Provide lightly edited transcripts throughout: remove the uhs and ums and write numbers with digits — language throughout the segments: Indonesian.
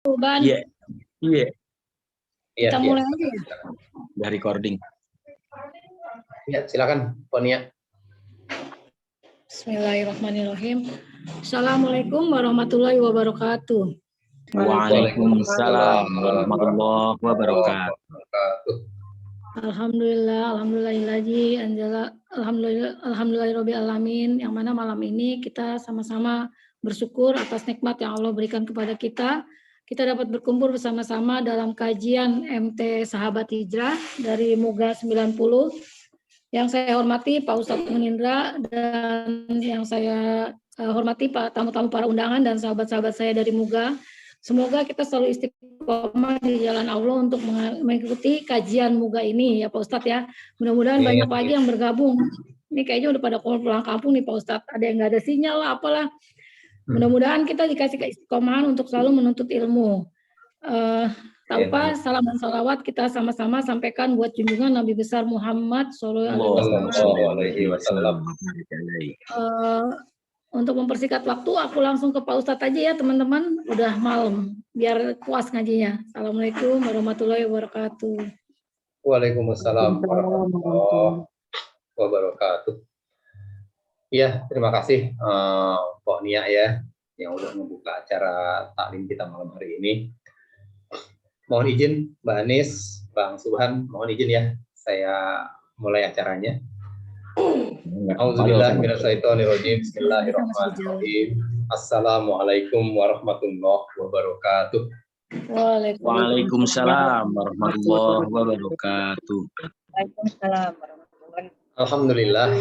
Ban, Iya, iya. kita mulai aja ya. Udah recording. Ya, silakan, Ponia. Bismillahirrahmanirrahim. Assalamualaikum warahmatullahi wabarakatuh. Waalaikumsalam warahmatullahi wabarakatuh. Alhamdulillahirabbil alamin. Yang mana malam ini kita sama-sama bersyukur atas nikmat yang Allah berikan kepada kita. Kita dapat berkumpul bersama-sama dalam kajian MT Sahabat Hijrah dari Muga 90. Yang saya hormati Pak Ustadz Munindra dan yang saya hormati Pak tamu-tamu para undangan dan sahabat-sahabat saya dari Muga. Semoga kita selalu istiqomah di jalan Allah untuk mengikuti kajian Muga ini ya Pak Ustadz ya. Mudah-mudahan banyak lagi yang bergabung. Ini kayaknya udah pada pulang kampung nih Pak Ustadz. Ada yang nggak ada sinyal lah apalah. Mudah-mudahan kita dikasih keistiqomahan untuk selalu menuntut ilmu. Tanpa salam dan salawat kita sama-sama sampaikan buat junjungan Nabi besar Muhammad Sallallahu Alaihi Wasallam. Untuk mempersingkat waktu, aku langsung ke Pak Ustadz aja ya teman-teman. Udah malam, biar puas ngajinya. Assalamualaikum warahmatullahi wabarakatuh. Waalaikumsalam warahmatullahi wabarakatuh. Ya, terima kasih Pak Nia ya, yang udah membuka acara taklim kita malam hari ini. Mohon izin Mbak Anis, Bang Subhan, mohon izin ya, saya mulai acaranya. Auzubillahiminasyaitonirrajim. Bismillahirrahmanirrahim. Assalamualaikum warahmatullahi wabarakatuh. Waalaikumsalam warahmatullahi wabarakatuh. Waalaikumsalam warahmatullahi wabarakatuh. Alhamdulillah.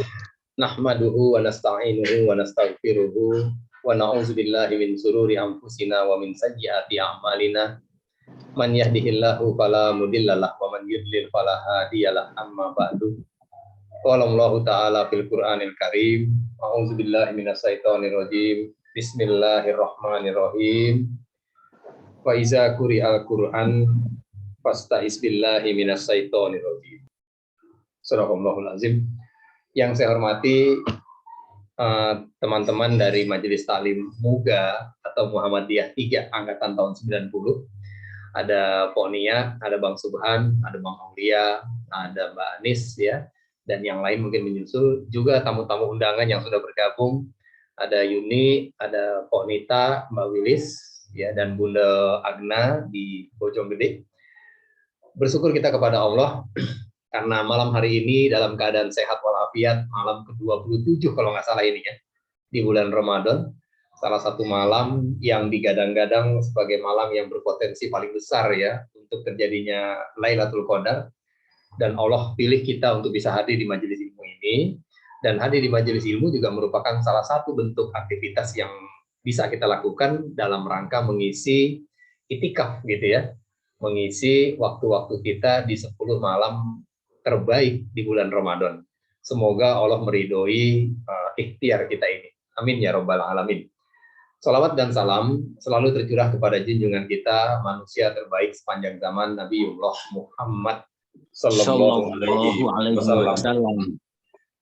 Nahmaduhu wa nasta'inuhu wa nastaghfiruhu wa na'udzubillahi min sururi anfusina wa min sayyiati a'malina. Man yahdihillahu fala mudhillalah wa man yudlil fala hadiyalah. Amma ba'du. Qala Allahu ta'ala fil Qur'anil Karim. A'udzubillahi minasyaitonir rajim. Bismillahirrahmanirrahim. Wa iza quri'al Qur'an fasta'iz billahi minasyaitonir rajim. Sadaqallahul azim. Yang saya hormati teman-teman dari Majelis Taklim Muga atau Muhammadiyah 3 angkatan tahun 90. Ada Ponia, ada Bang Subhan, ada Bang Aulia, ada Mbak Anis ya, dan yang lain mungkin menyusul, juga tamu-tamu undangan yang sudah bergabung. Ada Yuni, ada Ponita, Mbak Wilis ya, dan Bunda Agna di Bojonggede. Bersyukur kita kepada Allah karena malam hari ini dalam keadaan sehat walafiat, malam ke-27 kalau nggak salah ini ya, di bulan Ramadan, salah satu malam yang digadang-gadang sebagai malam yang berpotensi paling besar ya untuk terjadinya Lailatul Qadar, dan Allah pilih kita untuk bisa hadir di majelis ilmu ini, dan hadir di majelis ilmu juga merupakan salah satu bentuk aktivitas yang bisa kita lakukan dalam rangka mengisi itikaf gitu ya, mengisi waktu-waktu kita di 10 malam terbaik di bulan Ramadan. Semoga Allah meridhoi ikhtiar kita ini. Amin ya rabbal alamin. Salawat dan salam selalu tercurah kepada junjungan kita, manusia terbaik sepanjang zaman, Nabiullah Muhammad sallallahu alaihi wasallam,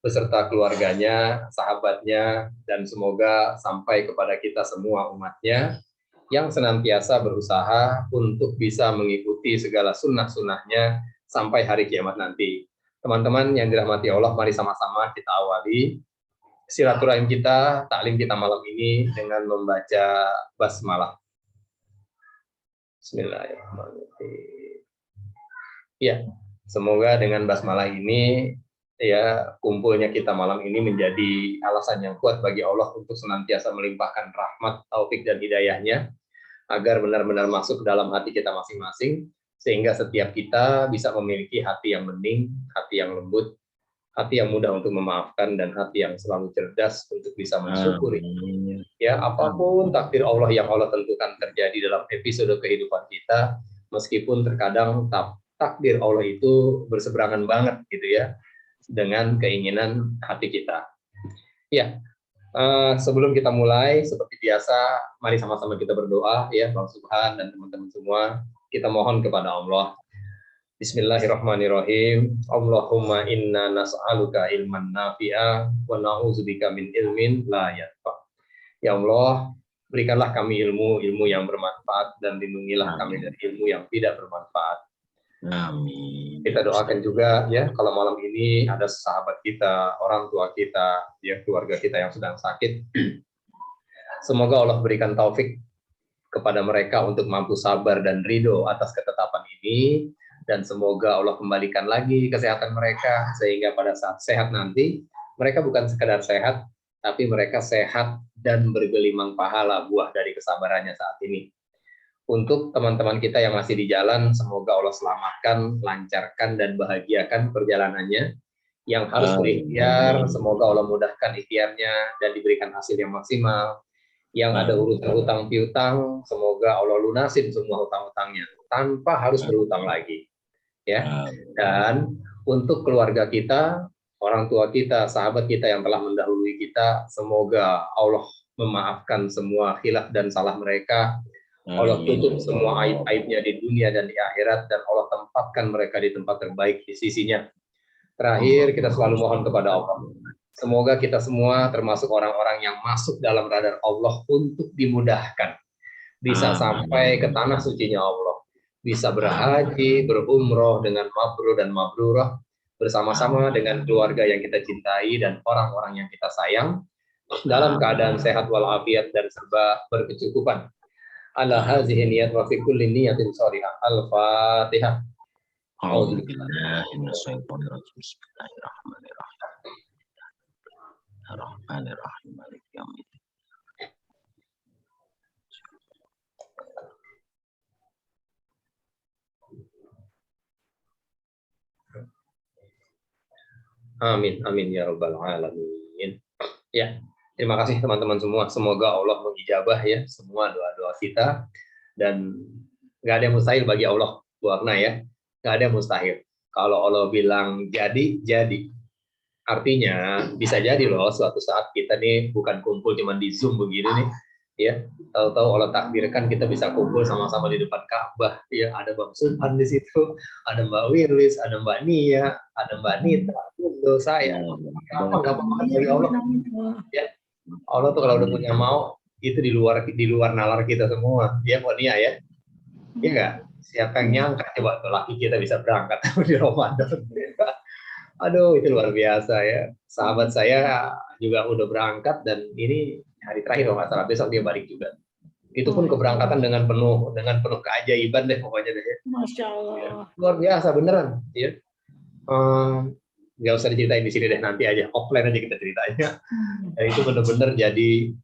beserta keluarganya, sahabatnya, dan semoga sampai kepada kita semua umatnya yang senantiasa berusaha untuk bisa mengikuti segala sunnah-sunnahnya sampai hari kiamat nanti. Teman-teman yang dirahmati Allah, mari sama-sama kita awali silaturahim kita, taklim kita malam ini dengan membaca basmalah. Bismillahirrahmanirrahim. Ya, semoga dengan basmalah ini ya kumpulnya kita malam ini menjadi alasan yang kuat bagi Allah untuk senantiasa melimpahkan rahmat, taufik dan hidayahnya agar benar-benar masuk ke dalam hati kita masing-masing, sehingga setiap kita bisa memiliki hati yang bening, hati yang lembut, hati yang mudah untuk memaafkan, dan hati yang selalu cerdas untuk bisa mensyukuri. Ya, apapun takdir Allah yang Allah tentukan terjadi dalam episode kehidupan kita, meskipun terkadang takdir Allah itu berseberangan banget gitu ya dengan keinginan hati kita. Ya, sebelum kita mulai, seperti biasa, mari sama-sama kita berdoa ya, Bang Subhan dan teman-teman semua. Kita mohon kepada Allah. Bismillahirrahmanirrahim. Allahumma inna nas'aluka ilman nafi'a wa na'udzubika min ilmin la yanfa'. Ya Allah, Berikanlah kami ilmu yang bermanfaat dan lindungilah kami dari ilmu yang tidak bermanfaat. Amin. Kita doakan juga ya, kalau malam ini ada sahabat kita, orang tua kita, ya keluarga kita yang sedang sakit. Semoga Allah berikan taufik kepada mereka untuk mampu sabar dan ridho atas ketetapan ini, dan semoga Allah kembalikan lagi kesehatan mereka sehingga pada saat sehat nanti mereka bukan sekadar sehat, tapi mereka sehat dan bergelimang pahala buah dari kesabarannya saat ini. Untuk teman-teman kita yang masih di jalan, semoga Allah selamatkan, lancarkan, dan bahagiakan perjalanannya. Yang harus berikhtiar, semoga Allah mudahkan ikhtiarnya dan diberikan hasil yang maksimal. Yang ada urusan hutang piutang, semoga Allah lunasin semua hutang-hutangnya tanpa harus berhutang lagi. Ya. Dan untuk keluarga kita, orang tua kita, sahabat kita yang telah mendahului kita, semoga Allah memaafkan semua khilaf dan salah mereka. Allah tutup semua aib-aibnya di dunia dan di akhirat, dan Allah tempatkan mereka di tempat terbaik di sisinya. Terakhir, kita selalu mohon kepada Allah, semoga kita semua termasuk orang-orang yang masuk dalam radar Allah untuk dimudahkan, bisa sampai ke tanah sucinya Allah, bisa berhaji, berumroh dengan mabrur dan mabrurah, bersama-sama dengan keluarga yang kita cintai dan orang-orang yang kita sayang, dalam keadaan sehat walafiat dan serba berkecukupan. Ala hazihi niyat wa fi kulli niyatin shalihah. Al-Fatihah. A'udzu billahi minasyaitonir rajim. Bismillahirrahmanirrahim. Ar-Rahmanir-Rahim. Maliki yaumiddin. Amin, amin ya rabbal alamin. Ya, terima kasih teman-teman semua. Semoga Allah mengijabah ya semua doa-doa kita, dan nggak ada yang mustahil bagi Allah, Bu Akna ya. Nggak ada yang mustahil. Kalau Allah bilang jadi, jadi. Artinya bisa jadi loh suatu saat kita nih bukan kumpul cuma di Zoom begini nih, ya. Tahu-tahu Allah takdirkan kita bisa kumpul sama-sama di depan Ka'bah. Ya, ada Bang Subhan di situ, ada Mbak Wirlis, ada Mbak Nia, ada Mbak Nita, Bunda saya. Gampang bagi Allah. Ya, Allah tuh kalau udah punya mau, itu di luar nalar kita semua. Ya, Mbak Nia ya. Iya nggak? Siapa yang nyangka coba tuh laki kita bisa berangkat di Ramadan. Aduh, itu luar biasa ya. Sahabat saya juga udah berangkat, dan ini hari terakhir kalau nggak salah, besok dia balik juga. Itu pun keberangkatan dengan penuh keajaiban deh pokoknya deh. Masya Allah. Ya, luar biasa beneran. Ya. Nggak usah diceritain di sini deh, nanti aja offline aja kita ceritanya. Dan itu bener-bener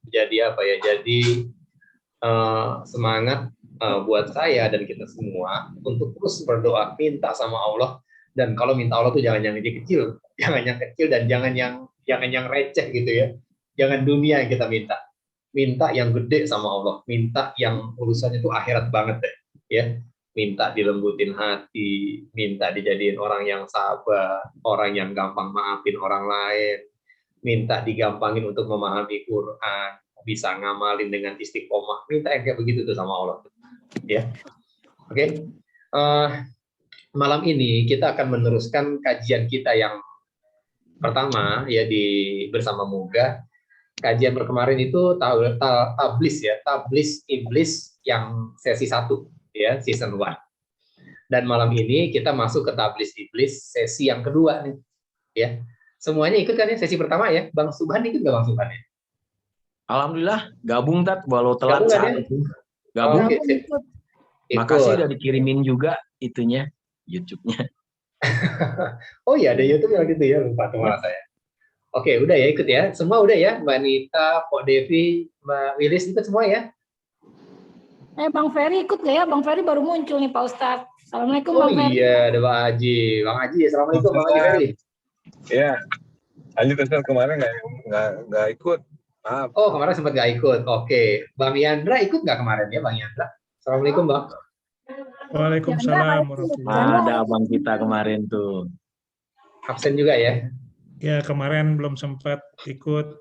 jadi apa ya? Jadi semangat buat saya dan kita semua untuk terus berdoa, minta sama Allah. Dan kalau minta Allah tuh jangan yang kecil, dan jangan yang receh gitu ya. Jangan dunia yang kita minta yang gede sama Allah, minta yang urusannya tuh akhirat banget deh, ya. Minta dilembutin hati, minta dijadiin orang yang sabar, orang yang gampang maafin orang lain, minta digampangin untuk memahami Quran, bisa ngamalin dengan istiqomah, minta yang kayak begitu tuh sama Allah, ya. Oke. Malam ini kita akan meneruskan kajian kita yang pertama ya bersama Muga. Kajian kemarin itu tablis iblis yang sesi 1 ya, season 1. Dan malam ini kita masuk ke tablis iblis sesi yang kedua nih. Ya. Semuanya ikut kan ya sesi pertama ya? Bang Subhan ikut nggak Bang Subhan ya? Alhamdulillah gabung Tat, walau telat saat itu. Gabung. Makasih udah dikirimin juga itunya. YouTube-nya. Oh iya, ada YouTube yang gitu ya, lupa tuh malah saya. Oke, udah ya, ikut ya. Semua udah ya, Mbak Nita, Pak Devi, Mbak Wilis, ikut semua ya? Bang Ferry ikut nggak ya? Bang Ferry baru muncul nih Pak Ustadz. Assalamualaikum Bang Ferry. Oh iya, ada Bang Haji. Bang Haji, assalamualaikum Bang Haji Ferry. Ya, lanjut Ustaz, kemarin nggak ikut. Maaf. Oh, kemarin sempat nggak ikut. Oke, Bang Yandra ikut nggak kemarin ya, Bang Yandra? Assalamualaikum Bang. Waalaikumsalam warahmatullahi. Ada abang kita kemarin tuh. Absen juga ya? Ya, kemarin belum sempat ikut.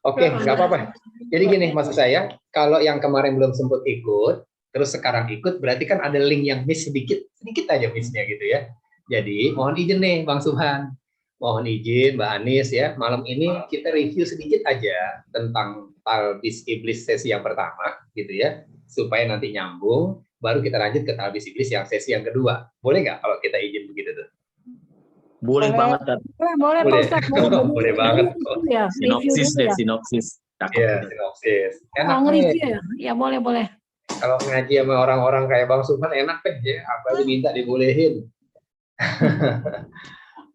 Oke, nggak apa-apa. Jadi gini, maksud saya, kalau yang kemarin belum sempat ikut, terus sekarang ikut, berarti kan ada link yang miss sedikit aja missnya gitu ya. Jadi, mohon izin nih Bang Subhan, mohon izin Mbak Anis ya, malam ini kita review sedikit aja tentang talbis iblis sesi yang pertama, gitu ya, supaya nanti nyambung, baru kita lanjut ke talbis iblis yang sesi yang kedua. Boleh nggak kalau kita izin begitu tuh? Boleh banget, Tat. Boleh Pak Ustadz. Boleh banget. Ya, Sinopsis deh, sinopsis. Iya, sinopsis. Enak nge-review nih. ya? Ya boleh. Kalau ngaji sama orang-orang kayak Bang Subhan enak kan ya, apa aja minta dibolehin.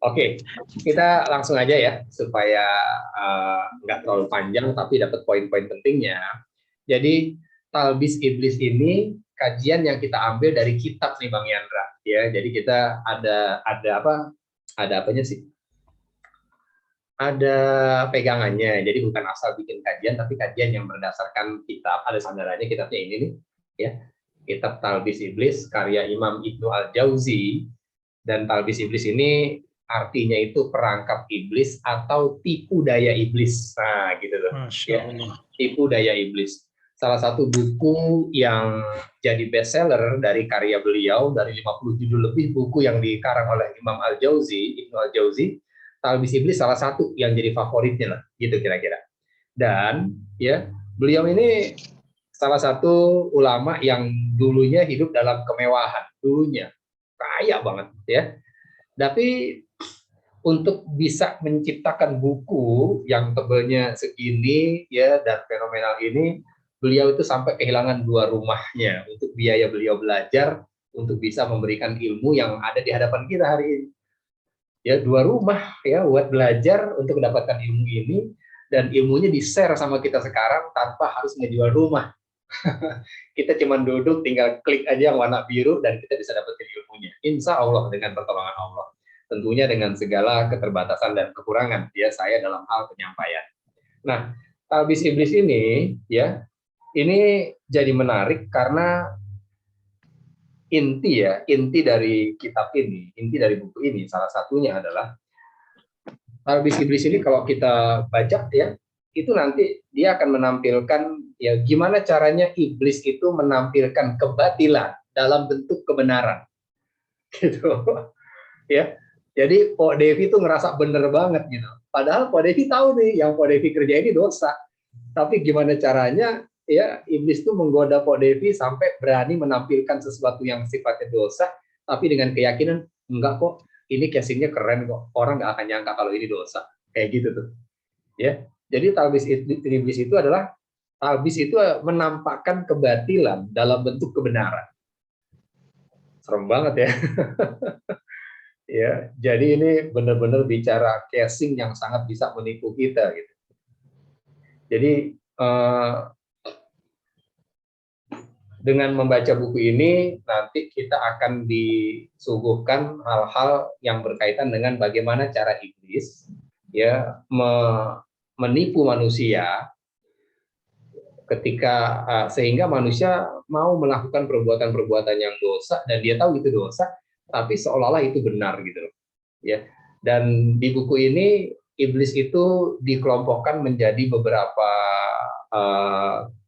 Oke, kita langsung aja ya supaya nggak terlalu panjang tapi dapat poin-poin pentingnya. Jadi talbis iblis ini kajian yang kita ambil dari kitab nih Bang Yandra ya. Jadi kita ada apa? Ada apanya sih? Ada pegangannya. Jadi bukan asal bikin kajian tapi kajian yang berdasarkan kitab. Ada sandarannya, kitabnya ini nih ya. Kitab Talbis Iblis karya Imam Ibnu Al-Jauzi. Dan talbis iblis ini artinya itu perangkap iblis atau tipu daya iblis. Nah, gitu loh. Ya, tipu daya iblis. Salah satu buku yang jadi bestseller dari karya beliau, dari 50 judul lebih buku yang dikarang oleh Imam Al-Jauzi, Ibnu Al-Jauzi, talbis iblis salah satu yang jadi favoritnya lah, gitu kira-kira. Dan ya, beliau ini salah satu ulama yang dulunya hidup dalam kemewahan, dulunya kaya banget ya. Tapi untuk bisa menciptakan buku yang tebelnya segini ya dan fenomenal ini, beliau itu sampai kehilangan 2 rumahnya untuk biaya beliau belajar untuk bisa memberikan ilmu yang ada di hadapan kita hari ini. Ya 2 rumah ya buat belajar untuk mendapatkan ilmu ini, dan ilmunya di-share sama kita sekarang tanpa harus ngejual rumah. Kita cuma duduk, tinggal klik aja yang warna biru dan kita bisa dapetin ilmunya. Insya Allah dengan pertolongan Allah. Tentunya dengan segala keterbatasan dan kekurangan ya saya dalam hal penyampaian. Nah, talbis iblis ini ya, ini jadi menarik karena inti dari kitab ini, inti dari buku ini salah satunya adalah talbis iblis ini kalau kita baca ya, itu nanti dia akan menampilkan ya gimana caranya iblis itu menampilkan kebatilan dalam bentuk kebenaran. Gitu. Ya. Jadi Pak Devi tuh ngerasa bener banget gitu. Padahal Pak Devi tahu nih yang Pak Devi kerja ini dosa. Tapi gimana caranya ya iblis tuh menggoda Pak Devi sampai berani menampilkan sesuatu yang sifatnya dosa tapi dengan keyakinan enggak kok, ini casingnya keren kok. Orang nggak akan nyangka kalau ini dosa. Kayak gitu tuh. Ya. Jadi talbis iblis itu adalah talbis itu menampakkan kebatilan dalam bentuk kebenaran. Serem banget ya. Ya, jadi ini benar-benar bicara casing yang sangat bisa menipu kita gitu. Jadi dengan membaca buku ini nanti kita akan disuguhkan hal-hal yang berkaitan dengan bagaimana cara iblis ya menipu manusia ketika sehingga manusia mau melakukan perbuatan-perbuatan yang dosa dan dia tahu itu dosa tapi seolah-olah itu benar gitu loh ya. Dan di buku ini iblis itu dikelompokkan menjadi beberapa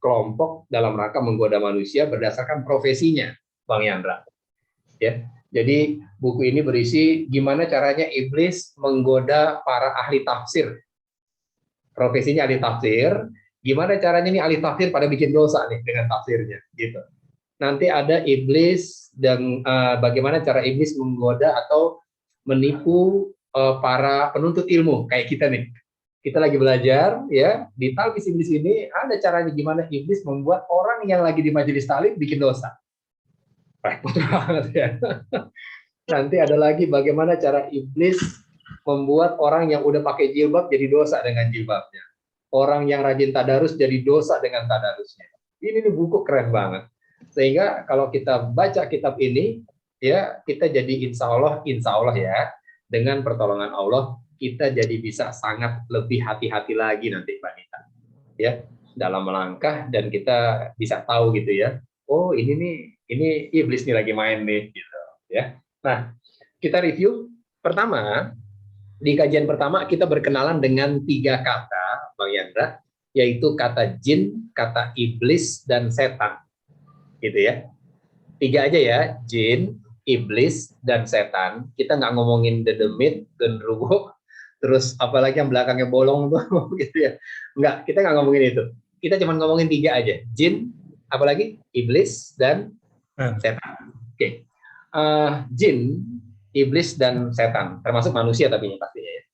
kelompok dalam rangka menggoda manusia berdasarkan profesinya Bang Yandra ya. Jadi buku ini berisi gimana caranya iblis menggoda para ahli tafsir. Profesinya ahli tafsir, gimana caranya nih ahli tafsir pada bikin dosa nih dengan tafsirnya gitu. Nanti ada iblis dan bagaimana cara iblis menggoda atau menipu para penuntut ilmu kayak kita nih. Kita lagi belajar ya, di talbis iblis ini ada caranya gimana iblis membuat orang yang lagi di majelis taklim bikin dosa. Repot banget ya. Nanti ada lagi bagaimana cara iblis membuat orang yang udah pakai jilbab jadi dosa dengan jilbabnya. Orang yang rajin tadarus jadi dosa dengan tadarusnya. Ini nih buku keren banget. Sehingga kalau kita baca kitab ini, ya kita jadi insya Allah ya, dengan pertolongan Allah, kita jadi bisa sangat lebih hati-hati lagi nanti Mbak Nita. Ya, dalam melangkah dan kita bisa tahu gitu ya. Oh ini iblis nih lagi main nih gitu ya. Nah, kita review pertama. Di kajian pertama kita berkenalan dengan 3 kata, Bang Yandra, yaitu kata jin, kata iblis, dan setan. Gitu ya. 3 aja ya, jin, iblis, dan setan. Kita nggak ngomongin dedemit, genderuwo, terus apalagi yang belakangnya bolong tuh, gitu ya. Nggak, kita nggak ngomongin itu. kita cuma ngomongin 3 aja. Jin, apalagi iblis dan setan. Oke. Jin, iblis dan setan, termasuk manusia tapi ini pastinya ya.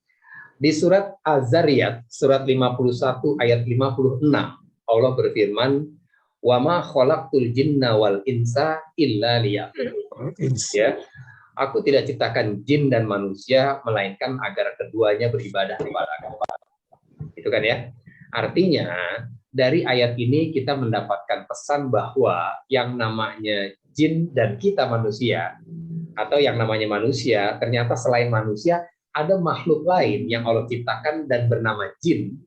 Di surat Az-Zariyat, surat 51 ayat 56, Allah berfirman, "Wa ma khalaqtul jinna wal insa illa liya'budun." Ya, aku tidak ciptakan jin dan manusia melainkan agar keduanya beribadah kepada aku. Itu kan ya. Artinya dari ayat ini kita mendapatkan pesan bahwa yang namanya jin dan kita manusia, atau yang namanya manusia, ternyata selain manusia ada makhluk lain yang Allah ciptakan dan bernama jin.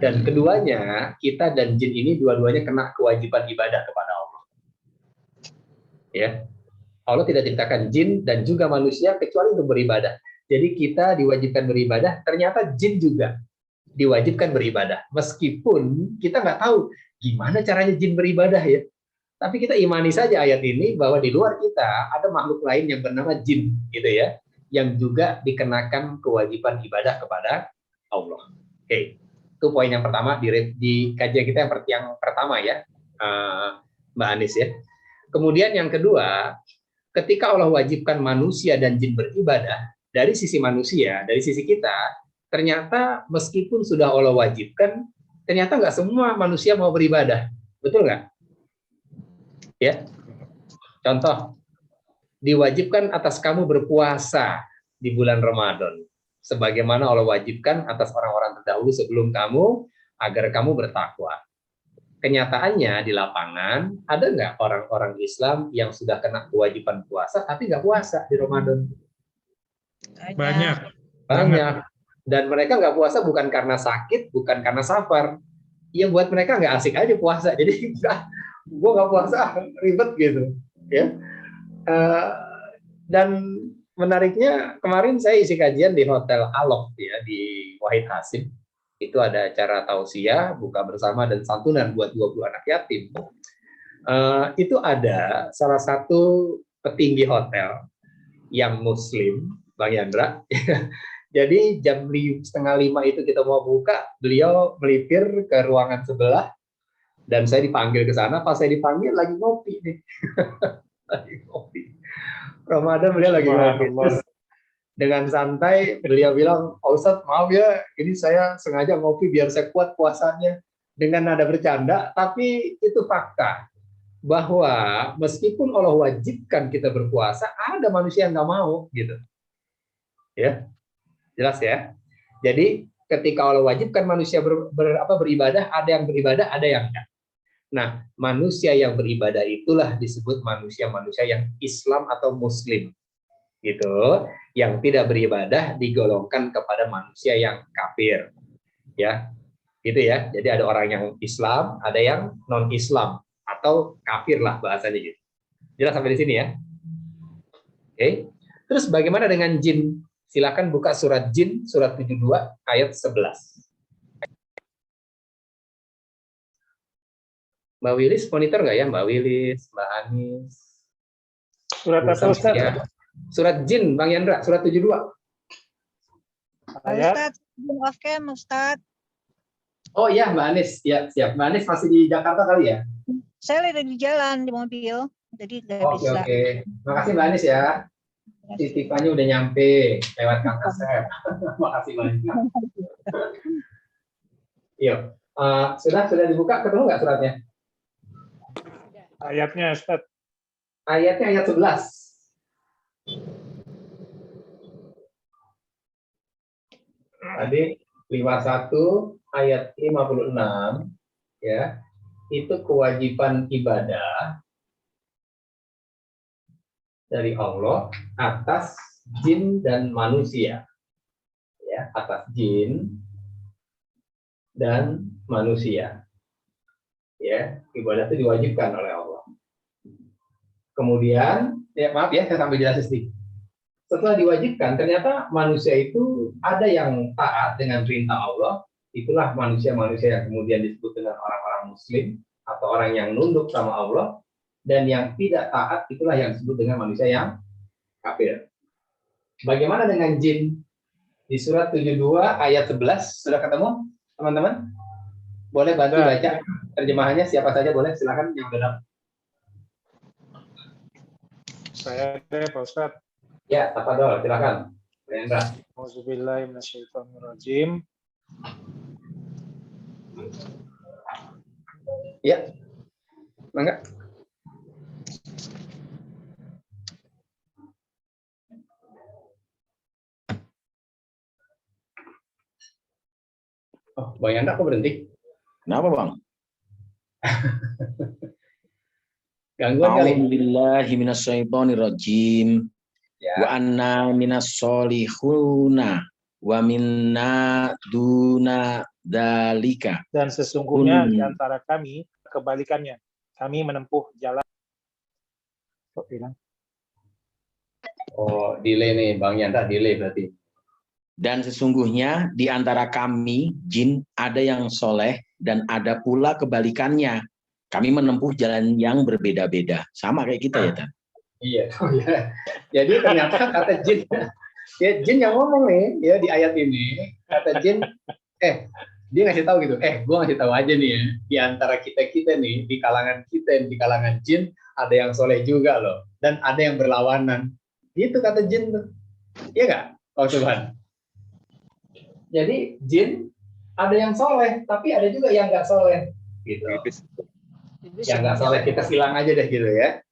Dan keduanya, kita dan jin ini dua-duanya kena kewajiban ibadah kepada Allah. Ya, Allah tidak ciptakan jin dan juga manusia kecuali untuk beribadah. Jadi kita diwajibkan beribadah, ternyata jin juga diwajibkan beribadah. Meskipun kita nggak tahu gimana caranya jin beribadah ya. Tapi kita imani saja ayat ini bahwa di luar kita ada makhluk lain yang bernama jin, gitu ya, yang juga dikenakan kewajiban ibadah kepada Allah. Oke, itu poin yang pertama di kajian kita yang pertama ya, Mbak Anis ya. Kemudian yang kedua, ketika Allah wajibkan manusia dan jin beribadah, dari sisi manusia, dari sisi kita, ternyata meskipun sudah Allah wajibkan, ternyata nggak semua manusia mau beribadah, betul nggak? Ya, contoh, diwajibkan atas kamu berpuasa di bulan Ramadan, sebagaimana Allah wajibkan atas orang-orang terdahulu sebelum kamu, agar kamu bertakwa. Kenyataannya di lapangan, ada nggak orang-orang Islam yang sudah kena kewajiban puasa, tapi nggak puasa di Ramadan? Banyak. Dan mereka nggak puasa bukan karena sakit, bukan karena safar. Ya buat mereka nggak asik aja puasa, jadi gue nggak puasa, ribet gitu. Ya. Dan menariknya kemarin saya isi kajian di Hotel Alok ya di Wahid Hasim. Itu ada acara tausiah, buka bersama dan santunan buat 20 anak yatim. Itu ada salah satu petinggi hotel yang Muslim, Bang Yandra. Jadi jam 4:30 itu kita mau buka, beliau melipir ke ruangan sebelah dan saya dipanggil ke sana. Pas saya dipanggil lagi ngopi nih. Lagi ngopi. Ramadan beliau lagi ngopi. Terus dengan santai beliau bilang, "Oh, Ustadz, maaf ya, ini saya sengaja ngopi biar saya kuat puasanya." Dengan nada bercanda, tapi itu fakta bahwa meskipun Allah wajibkan kita berpuasa, ada manusia yang nggak mau gitu. Ya, jelas ya. Jadi ketika Allah wajibkan manusia beribadah, ada yang beribadah, ada yang enggak. Nah, manusia yang beribadah itulah disebut manusia-manusia yang Islam atau Muslim, gitu. Yang tidak beribadah digolongkan kepada manusia yang kafir, ya, gitu ya. Jadi ada orang yang Islam, ada yang non-Islam atau kafir lah bahasanya gitu. Jelas sampai di sini ya. Oke. Terus bagaimana dengan jin? Silakan buka surat Jin, surat 72 ayat 11. Mbak Wilis monitor nggak ya, Mbak Wilis, Mbak Anis? Surat apa, Ustaz? Ya. Surat Jin, Bang Yandra, surat 72. Ustaz, off cam, Ustaz. Oh iya, Mbak Anis. Ya, siap. Mbak Anis masih di Jakarta kali ya? Saya lagi di jalan, di mobil. Jadi nggak bisa. Oke. Makasih Mbak Anis ya. Titipannya udah nyampe lewat Kang Asep. Makasih banyak. Iya. Sudah dibuka, ketemu nggak suratnya? Ayatnya, Ustaz. Ayatnya ayat 11. Tadi 51 ayat 56 ya. Itu kewajiban ibadah dari Allah atas jin dan manusia. Ya, atas jin dan manusia. Ya, ibadah itu diwajibkan oleh Allah. Kemudian, ya maaf ya, saya sambil jelasin sedikit. Setelah diwajibkan, ternyata manusia itu ada yang taat dengan perintah Allah. Itulah manusia-manusia yang kemudian disebut dengan orang-orang Muslim atau orang yang nunduk sama Allah. Dan yang tidak taat itulah yang disebut dengan manusia yang kafir. Bagaimana dengan jin? Di surat 72 ayat 11 sudah ketemu, teman-teman? boleh bantu baca terjemahannya, siapa saja boleh, silakan yang udah dapat. Saya deh, Pak Ustadz. Ya, tafadhol, silakan. Rendra. Auzubillahi minasyaitonirrajim. Ya. Mangga. Oh, Bang Yanda kok berhenti? Kenapa, Bang? Gangguan kali. A'udzubillahi minasyaitonirrajim. Ya. Wa anna minas solihuna wa minna duna dalika. Dan sesungguhnya di antara kami, kebalikannya, kami menempuh jalan. Kok bilang? Oh, delay nih, Bang Yanda, delay berarti. Dan sesungguhnya di antara kami, jin, ada yang soleh dan ada pula kebalikannya. Kami menempuh jalan yang berbeda-beda. Sama kayak kita ya, Tan? Iya. Jadi ternyata kata jin, ya jin yang ngomong nih, ya di ayat ini, kata jin, dia ngasih tahu gitu, gue ngasih tahu aja nih ya, di antara kita nih, di kalangan jin, ada yang soleh juga loh, dan ada yang berlawanan. Gitu kata jin tuh. Iya nggak, Pak Subhan? Jadi jin ada yang soleh, tapi ada juga yang nggak soleh. Gitu. Yang nggak soleh kita silang aja deh gitu ya.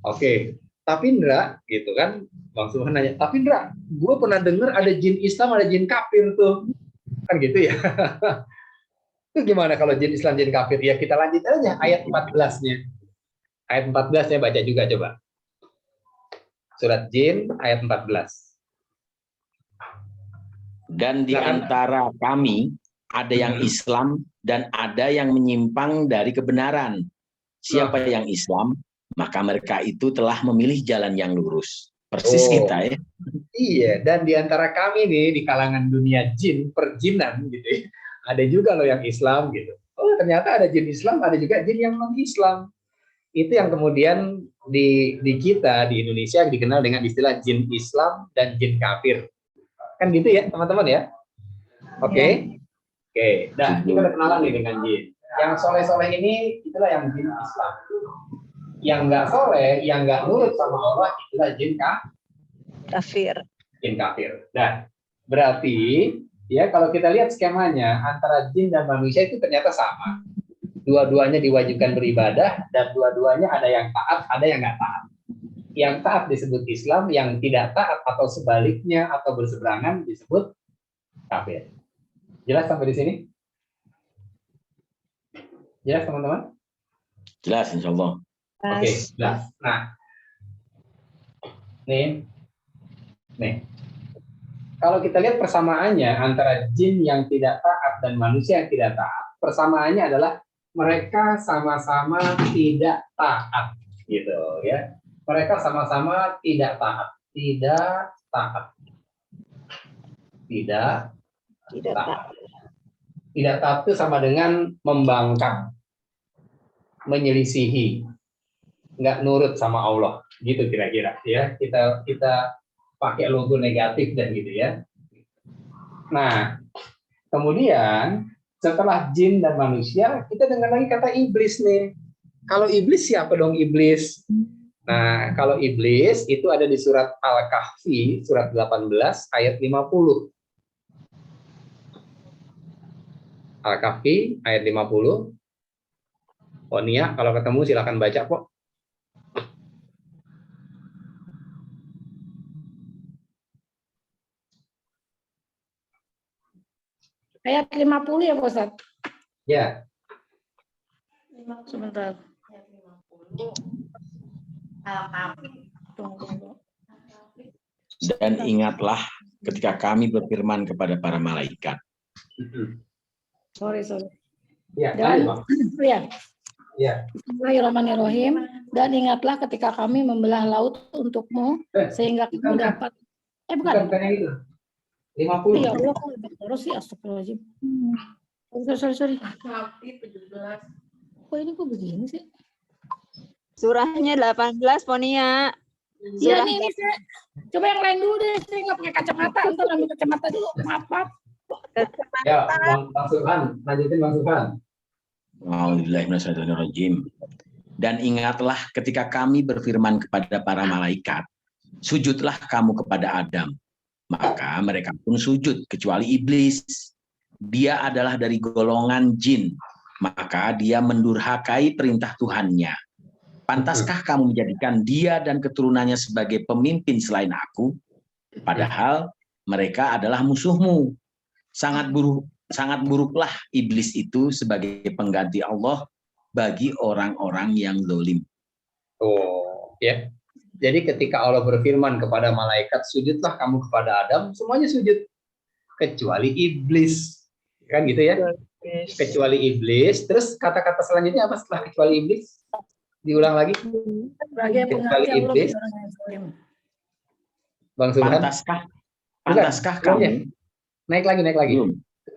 Oke. Tapi Indra, gitu kan, Bang Subhan nanya, tapi Indra, gue pernah dengar ada jin Islam, ada jin kafir tuh. Kan gitu ya. Itu gimana kalau jin Islam, jin kafir? Ya kita lanjut aja ayat 14-nya. Ayat 14-nya baca juga coba. Surat Jin ayat 14. Dan di antara kami ada yang Islam dan ada yang menyimpang dari kebenaran. Siapa yang Islam, maka mereka itu telah memilih jalan yang lurus. Persis kita ya. Iya, dan di antara kami nih di kalangan dunia jin, perjinan gitu ya, ada juga loh yang Islam gitu. Oh, ternyata ada jin Islam, ada juga jin yang non-Islam. Itu yang kemudian di kita di Indonesia dikenal dengan istilah jin Islam dan jin kafir. Kan gitu ya, teman-teman ya? Oke. Oke, nah kita udah kenalan nih dengan jin. Yang soleh-soleh ini itulah yang jin Islam. Yang nggak soleh, yang nggak nurut sama Allah, itulah jin Kafir. Jin kafir. Nah, berarti ya kalau kita lihat skemanya antara jin dan manusia itu ternyata sama. Dua-duanya diwajibkan beribadah dan dua-duanya ada yang taat, ada yang nggak taat. Yang taat disebut Islam, yang tidak taat atau sebaliknya atau berseberangan disebut kafir. Jelas sampai di sini? Jelas teman-teman? Jelas, insya Allah. Oke, jelas. Nah, nih, kalau kita lihat persamaannya antara jin yang tidak taat dan manusia yang tidak taat, persamaannya adalah mereka sama-sama tidak taat, gitu ya. Mereka sama-sama tidak taat, tidak taat. Tidak taat itu sama dengan membangkang, menyelisihi, nggak nurut sama Allah, gitu kira-kira ya. Kita pakai logo negatif dan gitu ya. Nah, kemudian setelah jin dan manusia, kita dengar lagi kata iblis nih. Kalau iblis siapa dong iblis? Nah, kalau iblis itu ada di surat Al-Kahfi, surat 18 ayat 50. Al-Kahfi ayat 50. Oh Nia, kalau ketemu silakan baca kok. Ayat 50 ya, Pak Ustadz? Ya. Sebentar. Dan ingatlah ketika kami berfirman kepada para malaikat. Sorry. Ya, Dan ya. Bismillahirrahmanirrahim. Dan ingatlah ketika kami membelah laut untukmu sehingga kamu dapat. Bukan yang itu. 50. Ya Allah, terus sih astagfirullahaladzim. Sorry. Kok ini kok begini sih? Surahnya 18, Ponia. Iya nih, ini saya. Coba yang lain dulu deh, saya nggak pakai kacamata. Ntar ambil kacamata dulu, maaf. Ya, Bang Subhan, lanjutin Bang Subhan. A'udzubillahiminasyaitonirrajim. Dan ingatlah ketika kami berfirman kepada para malaikat, sujudlah kamu kepada Adam. Maka mereka pun sujud, kecuali iblis. Dia adalah dari golongan jin. Maka dia mendurhakai perintah Tuhannya. Pantaskah kamu menjadikan dia dan keturunannya sebagai pemimpin selain aku? Padahal mereka adalah musuhmu. Sangat buruklah iblis itu sebagai pengganti Allah bagi orang-orang yang zalim. Oh, ya. Jadi ketika Allah berfirman kepada malaikat, sujudlah kamu kepada Adam, semuanya sujud. Kecuali iblis. Kan gitu ya? Kecuali iblis. Terus kata-kata selanjutnya apa setelah kecuali iblis? Diulang lagi. Kecuali iblis. Bang Subhan. Pantaskah kamu? Naik lagi.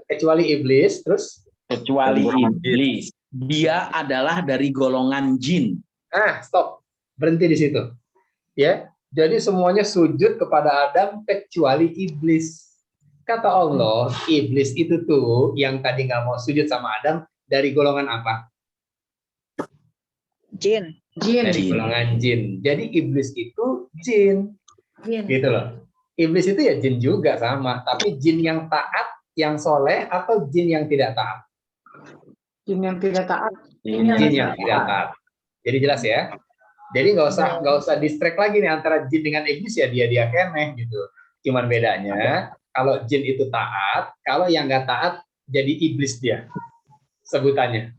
Kecuali iblis, terus? Kecuali iblis. Dia adalah dari golongan jin. Stop. Berhenti di situ. Ya. Jadi semuanya sujud kepada Adam kecuali iblis. Kata Allah, iblis itu tuh yang tadi nggak mau sujud sama Adam dari golongan apa? Jin. Dari golongan jin. Jadi iblis itu jin. Gitu loh. Iblis itu ya jin juga sama, tapi jin yang taat, yang soleh, atau jin yang tidak taat? Jin yang tidak taat. Jin yang tidak taat. Jadi jelas ya. Jadi nggak usah distract lagi nih antara jin dengan iblis, ya dia keneh gitu. Cuman bedanya kalau jin itu taat, kalau yang nggak taat jadi iblis dia sebutannya.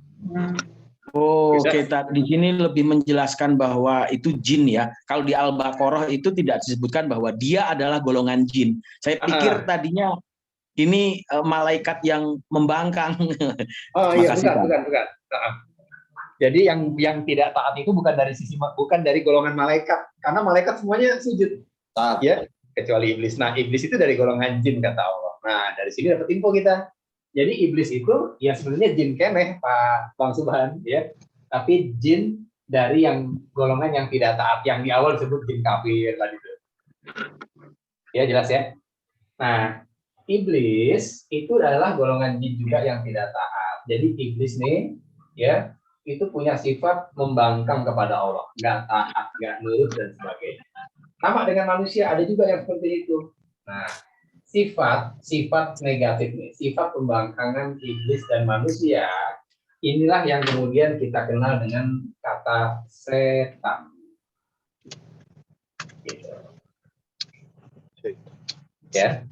Oh, kita di sini lebih menjelaskan bahwa itu jin ya. Kalau di Al-Baqarah itu tidak disebutkan bahwa dia adalah golongan jin. Saya pikir tadinya ini malaikat yang membangkang. Oh iya, bukan. Jadi yang tidak taat itu bukan dari golongan malaikat, karena malaikat semuanya sujud taat ya, kecuali iblis. Nah, iblis itu dari golongan jin kata Allah. Nah, dari sini dapat info kita. Jadi iblis itu ya sebenarnya jin keneh Pak Bang Subhan ya, tapi jin dari yang golongan yang tidak taat, yang di awal disebut jin kafir tadi itu. Ya jelas ya. Nah, iblis itu adalah golongan jin juga yang tidak taat. Jadi iblis nih ya itu punya sifat membangkang kepada Allah, nggak taat, nggak nurut dan sebagainya. Sama dengan manusia, ada juga yang seperti itu. Nah, sifat negatif nih, sifat pembangkangan iblis dan manusia, inilah yang kemudian kita kenal dengan kata setan. Gitu. Ya.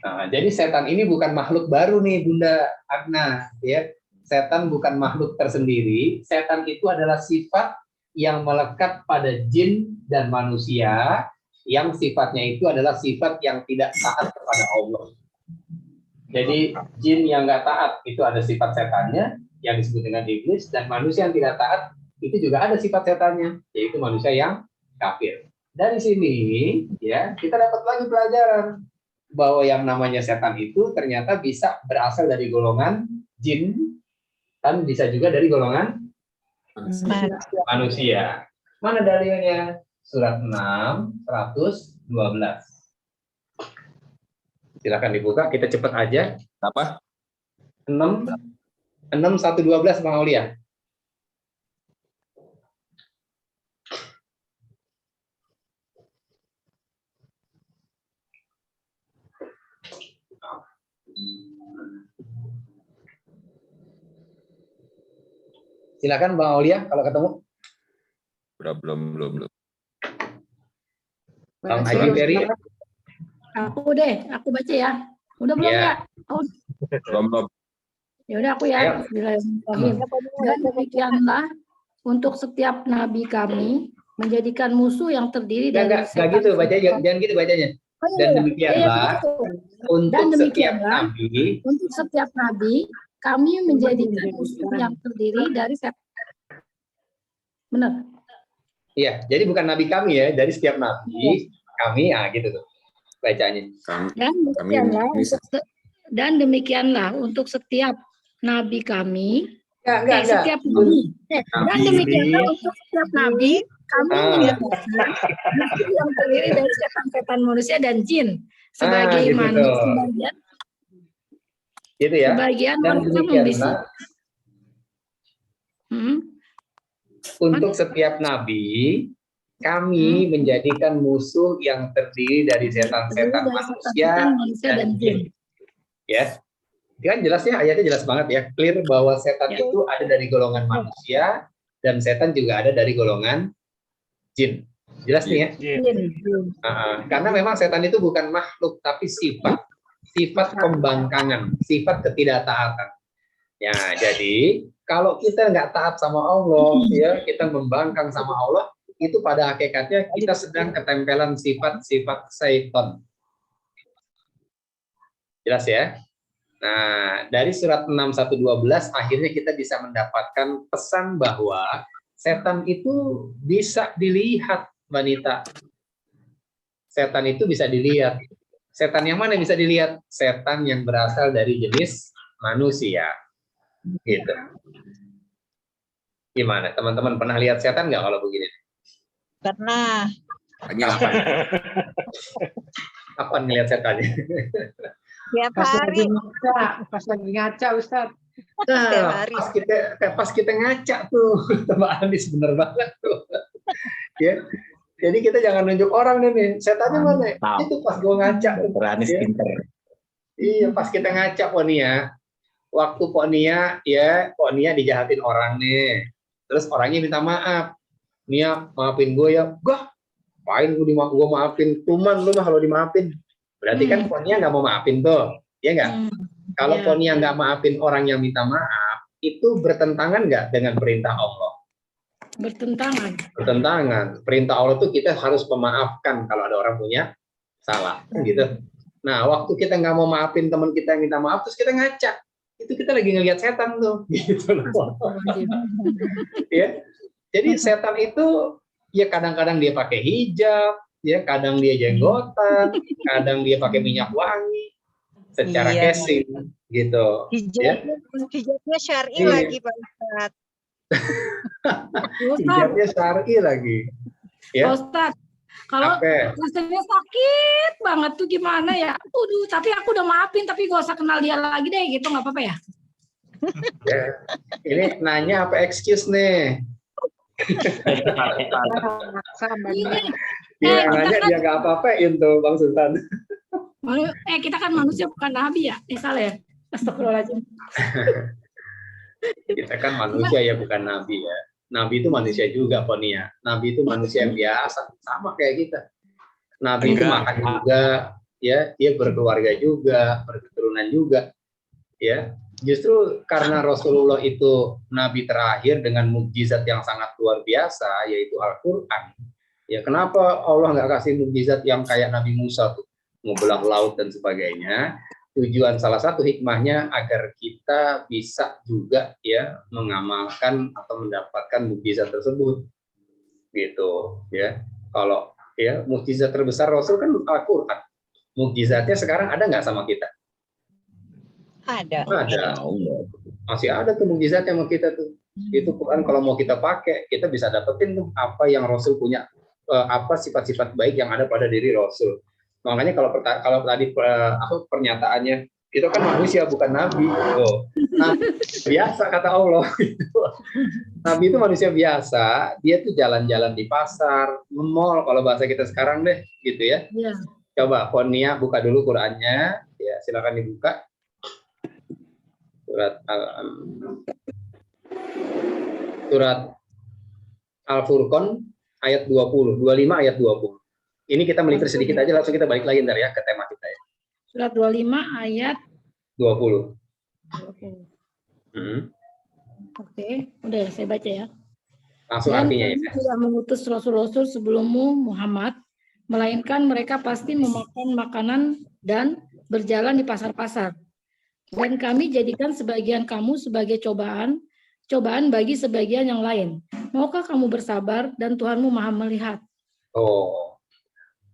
Nah, jadi setan ini bukan makhluk baru nih Bunda Agna, ya. Setan bukan makhluk tersendiri. Setan itu adalah sifat yang melekat pada jin dan manusia, yang sifatnya itu adalah sifat yang tidak taat kepada Allah. Jadi jin yang nggak taat itu ada sifat setannya yang disebut dengan iblis, dan manusia yang tidak taat itu juga ada sifat setannya, yaitu manusia yang kafir. Dari sini ya kita dapat lagi pelajaran bahwa yang namanya setan itu ternyata bisa berasal dari golongan jin dan bisa juga dari golongan manusia. Mana dalilnya? Surat 6, 112. Silakan dibuka, kita cepat aja. Apa? 6, 112 Bang Aulia. Silakan Bang Aulia kalau ketemu. Belum. Bang Haji Ferry. Aku baca ya. Udah belum ya? Belum. Ya udah aku ya. Dan demikianlah untuk setiap nabi kami menjadikan musuh yang terdiri dari setan. Enggak gitu bacanya, jangan gitu bacanya. Dan demikianlah untuk setiap nabi kami menjadikan musuh yang terdiri dari setan. Benar? Iya, jadi bukan nabi kami ya, dari setiap nabi kami, gitu tuh bacanya. Dan demikianlah untuk setiap nabi kami. Setiap nabi. Dan demikianlah untuk setiap nabi kami menjadikan musuh yang terdiri dari setan-setan manusia dan jin. Sebagaimana gitu ya. Sebagian dan mereka membisik. Untuk setiap nabi, kami menjadikan musuh yang terdiri dari setan-setan manusia dan jin. Ya, kan jelasnya ayatnya jelas banget ya, clear bahwa setan itu ada dari golongan manusia dan setan juga ada dari golongan jin. Jelas nih ya. Karena memang setan itu bukan makhluk tapi sifat pembangkangan, sifat ketidaktaatan. Ya, jadi kalau kita nggak taat sama Allah, ya kita membangkang sama Allah, itu pada hakikatnya kita sedang ketempelan sifat-sifat syaitan. Jelas ya? Nah, dari surat 6:1-12 akhirnya kita bisa mendapatkan pesan bahwa setan itu bisa dilihat, wanita. Setan itu bisa dilihat. Setan yang mana bisa dilihat? Setan yang berasal dari jenis manusia. Gitu. Gimana? Teman-teman pernah lihat setan nggak kalau begini? Pernah. Kapan ngelihat setannya? Tiap Pas lagi hari. ngaca, Ustaz. Tiap hari. Pas kita ngaca tuh, Mbak Anis bener banget tuh. Ya. Jadi kita jangan nunjuk orang nih, setannya mana? Itu pas gua ngaca tuh. Anis pinter. Iya, pas kita ngaca Ponia. Waktu Ponia dijahatin orang nih. Terus orangnya minta maaf. Nia, maafin gue ya. Gah, main gue maafin. Cuman lu mah kalau dimaafin. Berarti kan Ponia nggak mau maafin tuh. Iya nggak? Kalau Ponia nggak maafin orang yang minta maaf, itu bertentangan nggak dengan perintah Allah? Bertentangan. Perintah Allah tuh kita harus memaafkan kalau ada orang punya salah. Gitu. Nah, waktu kita nggak mau maafin teman kita yang minta maaf, terus kita ngaca. Itu kita lagi ngelihat setan tuh. Gitu loh. Ya. Jadi setan itu ya kadang-kadang dia pakai hijab, ya kadang dia jenggotan, kadang dia pakai minyak wangi secara casing gitu. Hijabnya syar'i lagi Pak Ustaz. Hijabnya syar'i lagi. Ya. Ustaz, kalau rasanya sakit banget tuh gimana ya? Tapi aku udah maafin, tapi gak usah kenal dia lagi deh, gitu nggak apa-apa ya? Ya. Ini nanya apa excuse nih? Dia nanya dia nggak apa-apain tuh Bang Sultan. Kita kan manusia bukan nabi ya? Salah ya? Astagfirullahaladzim. Kita kan manusia ya bukan nabi ya. Nabi itu manusia juga Ponia. Nabi itu manusia yang biasa, sama kayak kita. Nabi itu makan juga, ya, dia berkeluarga juga, berketurunan juga, ya. Justru karena Rasulullah itu nabi terakhir dengan mukjizat yang sangat luar biasa, yaitu Al-Quran. Ya, kenapa Allah nggak kasih mukjizat yang kayak Nabi Musa tuh, ngebelah laut dan sebagainya? Tujuan salah satu hikmahnya agar kita bisa juga ya mengamalkan atau mendapatkan mukjizat tersebut, gitu. Ya, kalau ya mukjizat terbesar Rasul kan Al-Quran. Mukjizatnya sekarang ada nggak sama kita? Ada. Masih ada tuh mukjizatnya sama kita tuh. Itu Quran kalau mau kita pakai, kita bisa dapetin tuh apa yang Rasul punya, apa sifat-sifat baik yang ada pada diri Rasul. Makanya kalau tadi pernyataannya, itu kan manusia bukan nabi. Biasa kata Allah. Nabi itu manusia biasa, dia tuh jalan-jalan di pasar, nge-mall kalau bahasa kita sekarang deh, gitu ya. Coba Ponia buka dulu Qurannya, ya silakan dibuka. Surat Al-Furqan ayat 20, 25 ayat 20. Ini kita melipir sedikit aja, langsung kita balik lagi ntar ya ke tema kita ya. Surat 25 ayat 20. Oke, udah saya baca ya. Langsung Dan artinya ya. tidak mengutus rasul-rasul sebelummu Muhammad, melainkan mereka pasti memakan makanan dan berjalan di pasar-pasar. Dan kami jadikan sebagian kamu sebagai cobaan bagi sebagian yang lain. Maukah kamu bersabar dan Tuhanmu Maha melihat?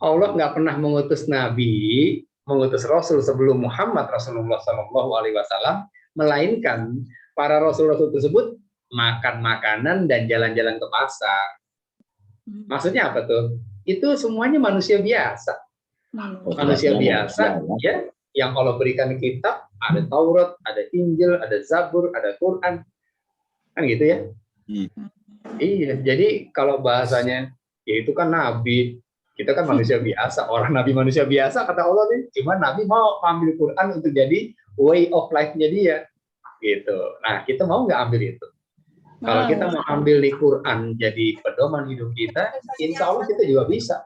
Allah nggak pernah mengutus nabi, mengutus rasul sebelum Muhammad Rasulullah SAW, melainkan para rasul-rasul tersebut makan makanan dan jalan-jalan ke pasar. Maksudnya apa tuh? Itu semuanya manusia biasa. Manusia biasa, ya, yang Allah berikan kitab, ada Taurat, ada Injil, ada Zabur, ada Quran, kan gitu ya. Iya, jadi kalau bahasanya, ya itu kan nabi, kita kan manusia biasa, orang nabi manusia biasa kata Allah nih, cuma nabi mau ambil Quran untuk jadi way of life-nya dia, gitu. Nah, kita mau nggak ambil itu? Kalau kita mau ambil di Quran jadi pedoman hidup kita, insya Allah kita juga bisa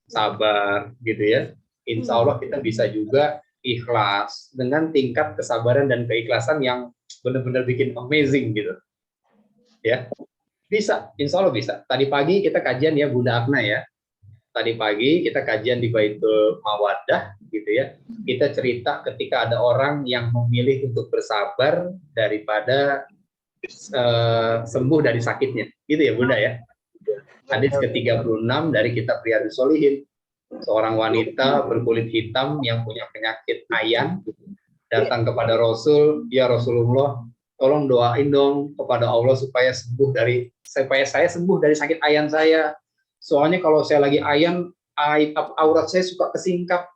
sabar, gitu ya. Insya Allah kita bisa juga ikhlas dengan tingkat kesabaran dan keikhlasan yang benar-benar bikin amazing, gitu. Ya. Bisa, insya Allah bisa. Tadi pagi kita kajian ya Bunda Akna ya. Tadi pagi kita kajian di Baitul Mawaddah gitu ya. Kita cerita ketika ada orang yang memilih untuk bersabar daripada sembuh dari sakitnya. Gitu ya Bunda ya. Hadis ke-36 dari kitab Riyadhus Shalihin. Seorang wanita berkulit hitam yang punya penyakit ayan datang kepada Rasul, ya Rasulullah, tolong doain dong kepada Allah supaya saya sembuh dari sakit ayan saya. Soalnya kalau saya lagi ayan, aurat saya suka kesingkap.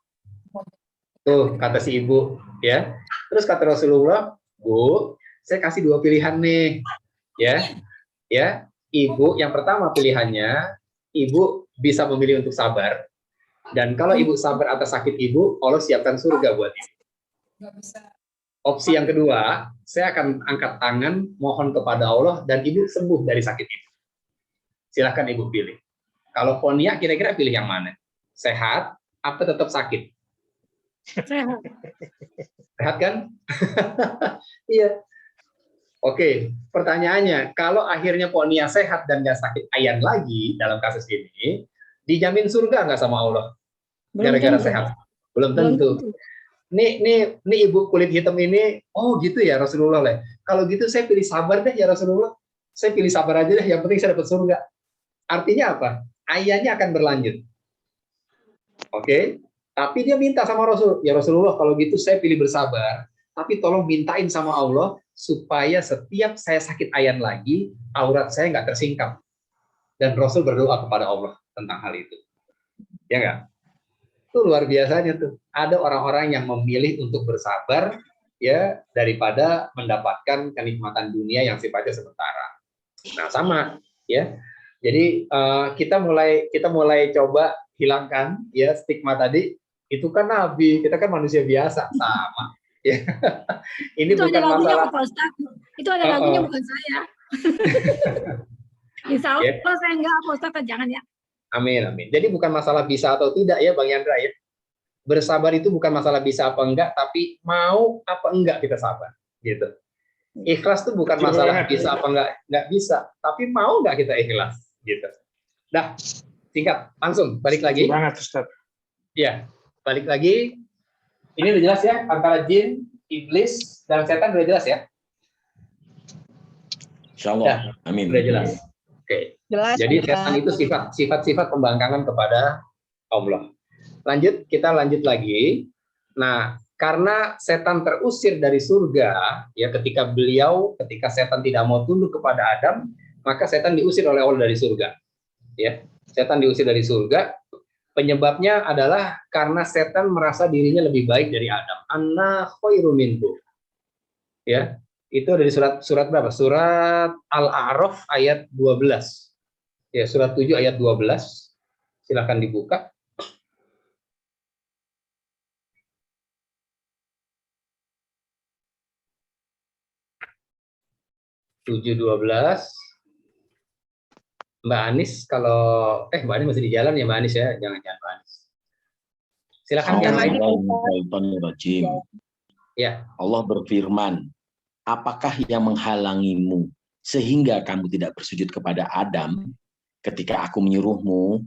Tuh kata si ibu, ya. Terus kata Rasulullah, Bu, saya kasih 2 pilihan nih, ya. Ibu yang pertama pilihannya, ibu bisa memilih untuk sabar. Dan kalau ibu sabar atas sakit ibu, Allah siapkan surga buat ibu. Opsi yang kedua, saya akan angkat tangan, mohon kepada Allah, dan ibu sembuh dari sakit ibu. Silahkan ibu pilih. Kalau Ponia, kira-kira pilih yang mana? Sehat, atau tetap sakit? Sehat. Sehat kan? Iya. Oke, pertanyaannya, kalau akhirnya Ponia sehat dan nggak sakit ayan lagi dalam kasus ini, dijamin surga nggak sama Allah? Gara-gara sehat? Belum tentu. Nih ibu kulit hitam ini, oh gitu ya Rasulullah lah. Kalau gitu saya pilih sabar deh ya Rasulullah. Saya pilih sabar aja deh, yang penting saya dapat surga. Artinya apa? Ayahnya akan berlanjut. Oke? Tapi dia minta sama Rasul, ya Rasulullah kalau gitu saya pilih bersabar, tapi tolong mintain sama Allah supaya setiap saya sakit ayan lagi, aurat saya nggak tersingkap. Dan Rasul berdoa kepada Allah tentang hal itu. Ya nggak? Itu luar biasanya tuh. Ada orang-orang yang memilih untuk bersabar ya daripada mendapatkan kenikmatan dunia yang sifatnya sementara. Nah, sama ya. Jadi kita mulai coba hilangkan ya stigma tadi, itu kan nabi, kita kan manusia biasa, sama. Ya. Ini itu bukan ada lagunya masalah. Pak Ustaz. Itu ada lagunya bukan saya. Insya Allah saya enggak Pak Ustaz, jangan ya. Amin, amin. Jadi bukan masalah bisa atau tidak ya Bang Yandra ya. Bersabar itu bukan masalah bisa apa enggak, tapi mau apa enggak kita sabar, gitu. Ikhlas itu bukan masalah bisa apa enggak bisa, tapi mau enggak kita ikhlas, gitu. Dah, singkat, langsung balik lagi. Banget Ustaz. Ya, balik lagi. Ini udah jelas ya antara jin, iblis, dan setan udah jelas ya. Insyaallah. Amin. Udah jelas. Oke. Jelas. Jadi setan itu sifat-sifat pembangkangan kepada Allah. Kita lanjut lagi. Nah, karena setan terusir dari surga, ya ketika setan tidak mau tunduk kepada Adam, maka setan diusir oleh Allah dari surga. Ya, setan diusir dari surga. Penyebabnya adalah karena setan merasa dirinya lebih baik dari Adam. Anna khairum minhu. Ya, itu ada di surat berapa? Surat Al-A'raf ayat 12. Ya, surat 7 ayat 12. Silakan dibuka. Tujuh 12. Mbak Anis kalau Mbak Anis masih di jalan ya Mbak Anis ya, jangan Mbak Anis. Silakan yang lain. Ya. Allah berfirman, apakah yang menghalangimu sehingga kamu tidak bersujud kepada Adam ketika aku menyuruhmu?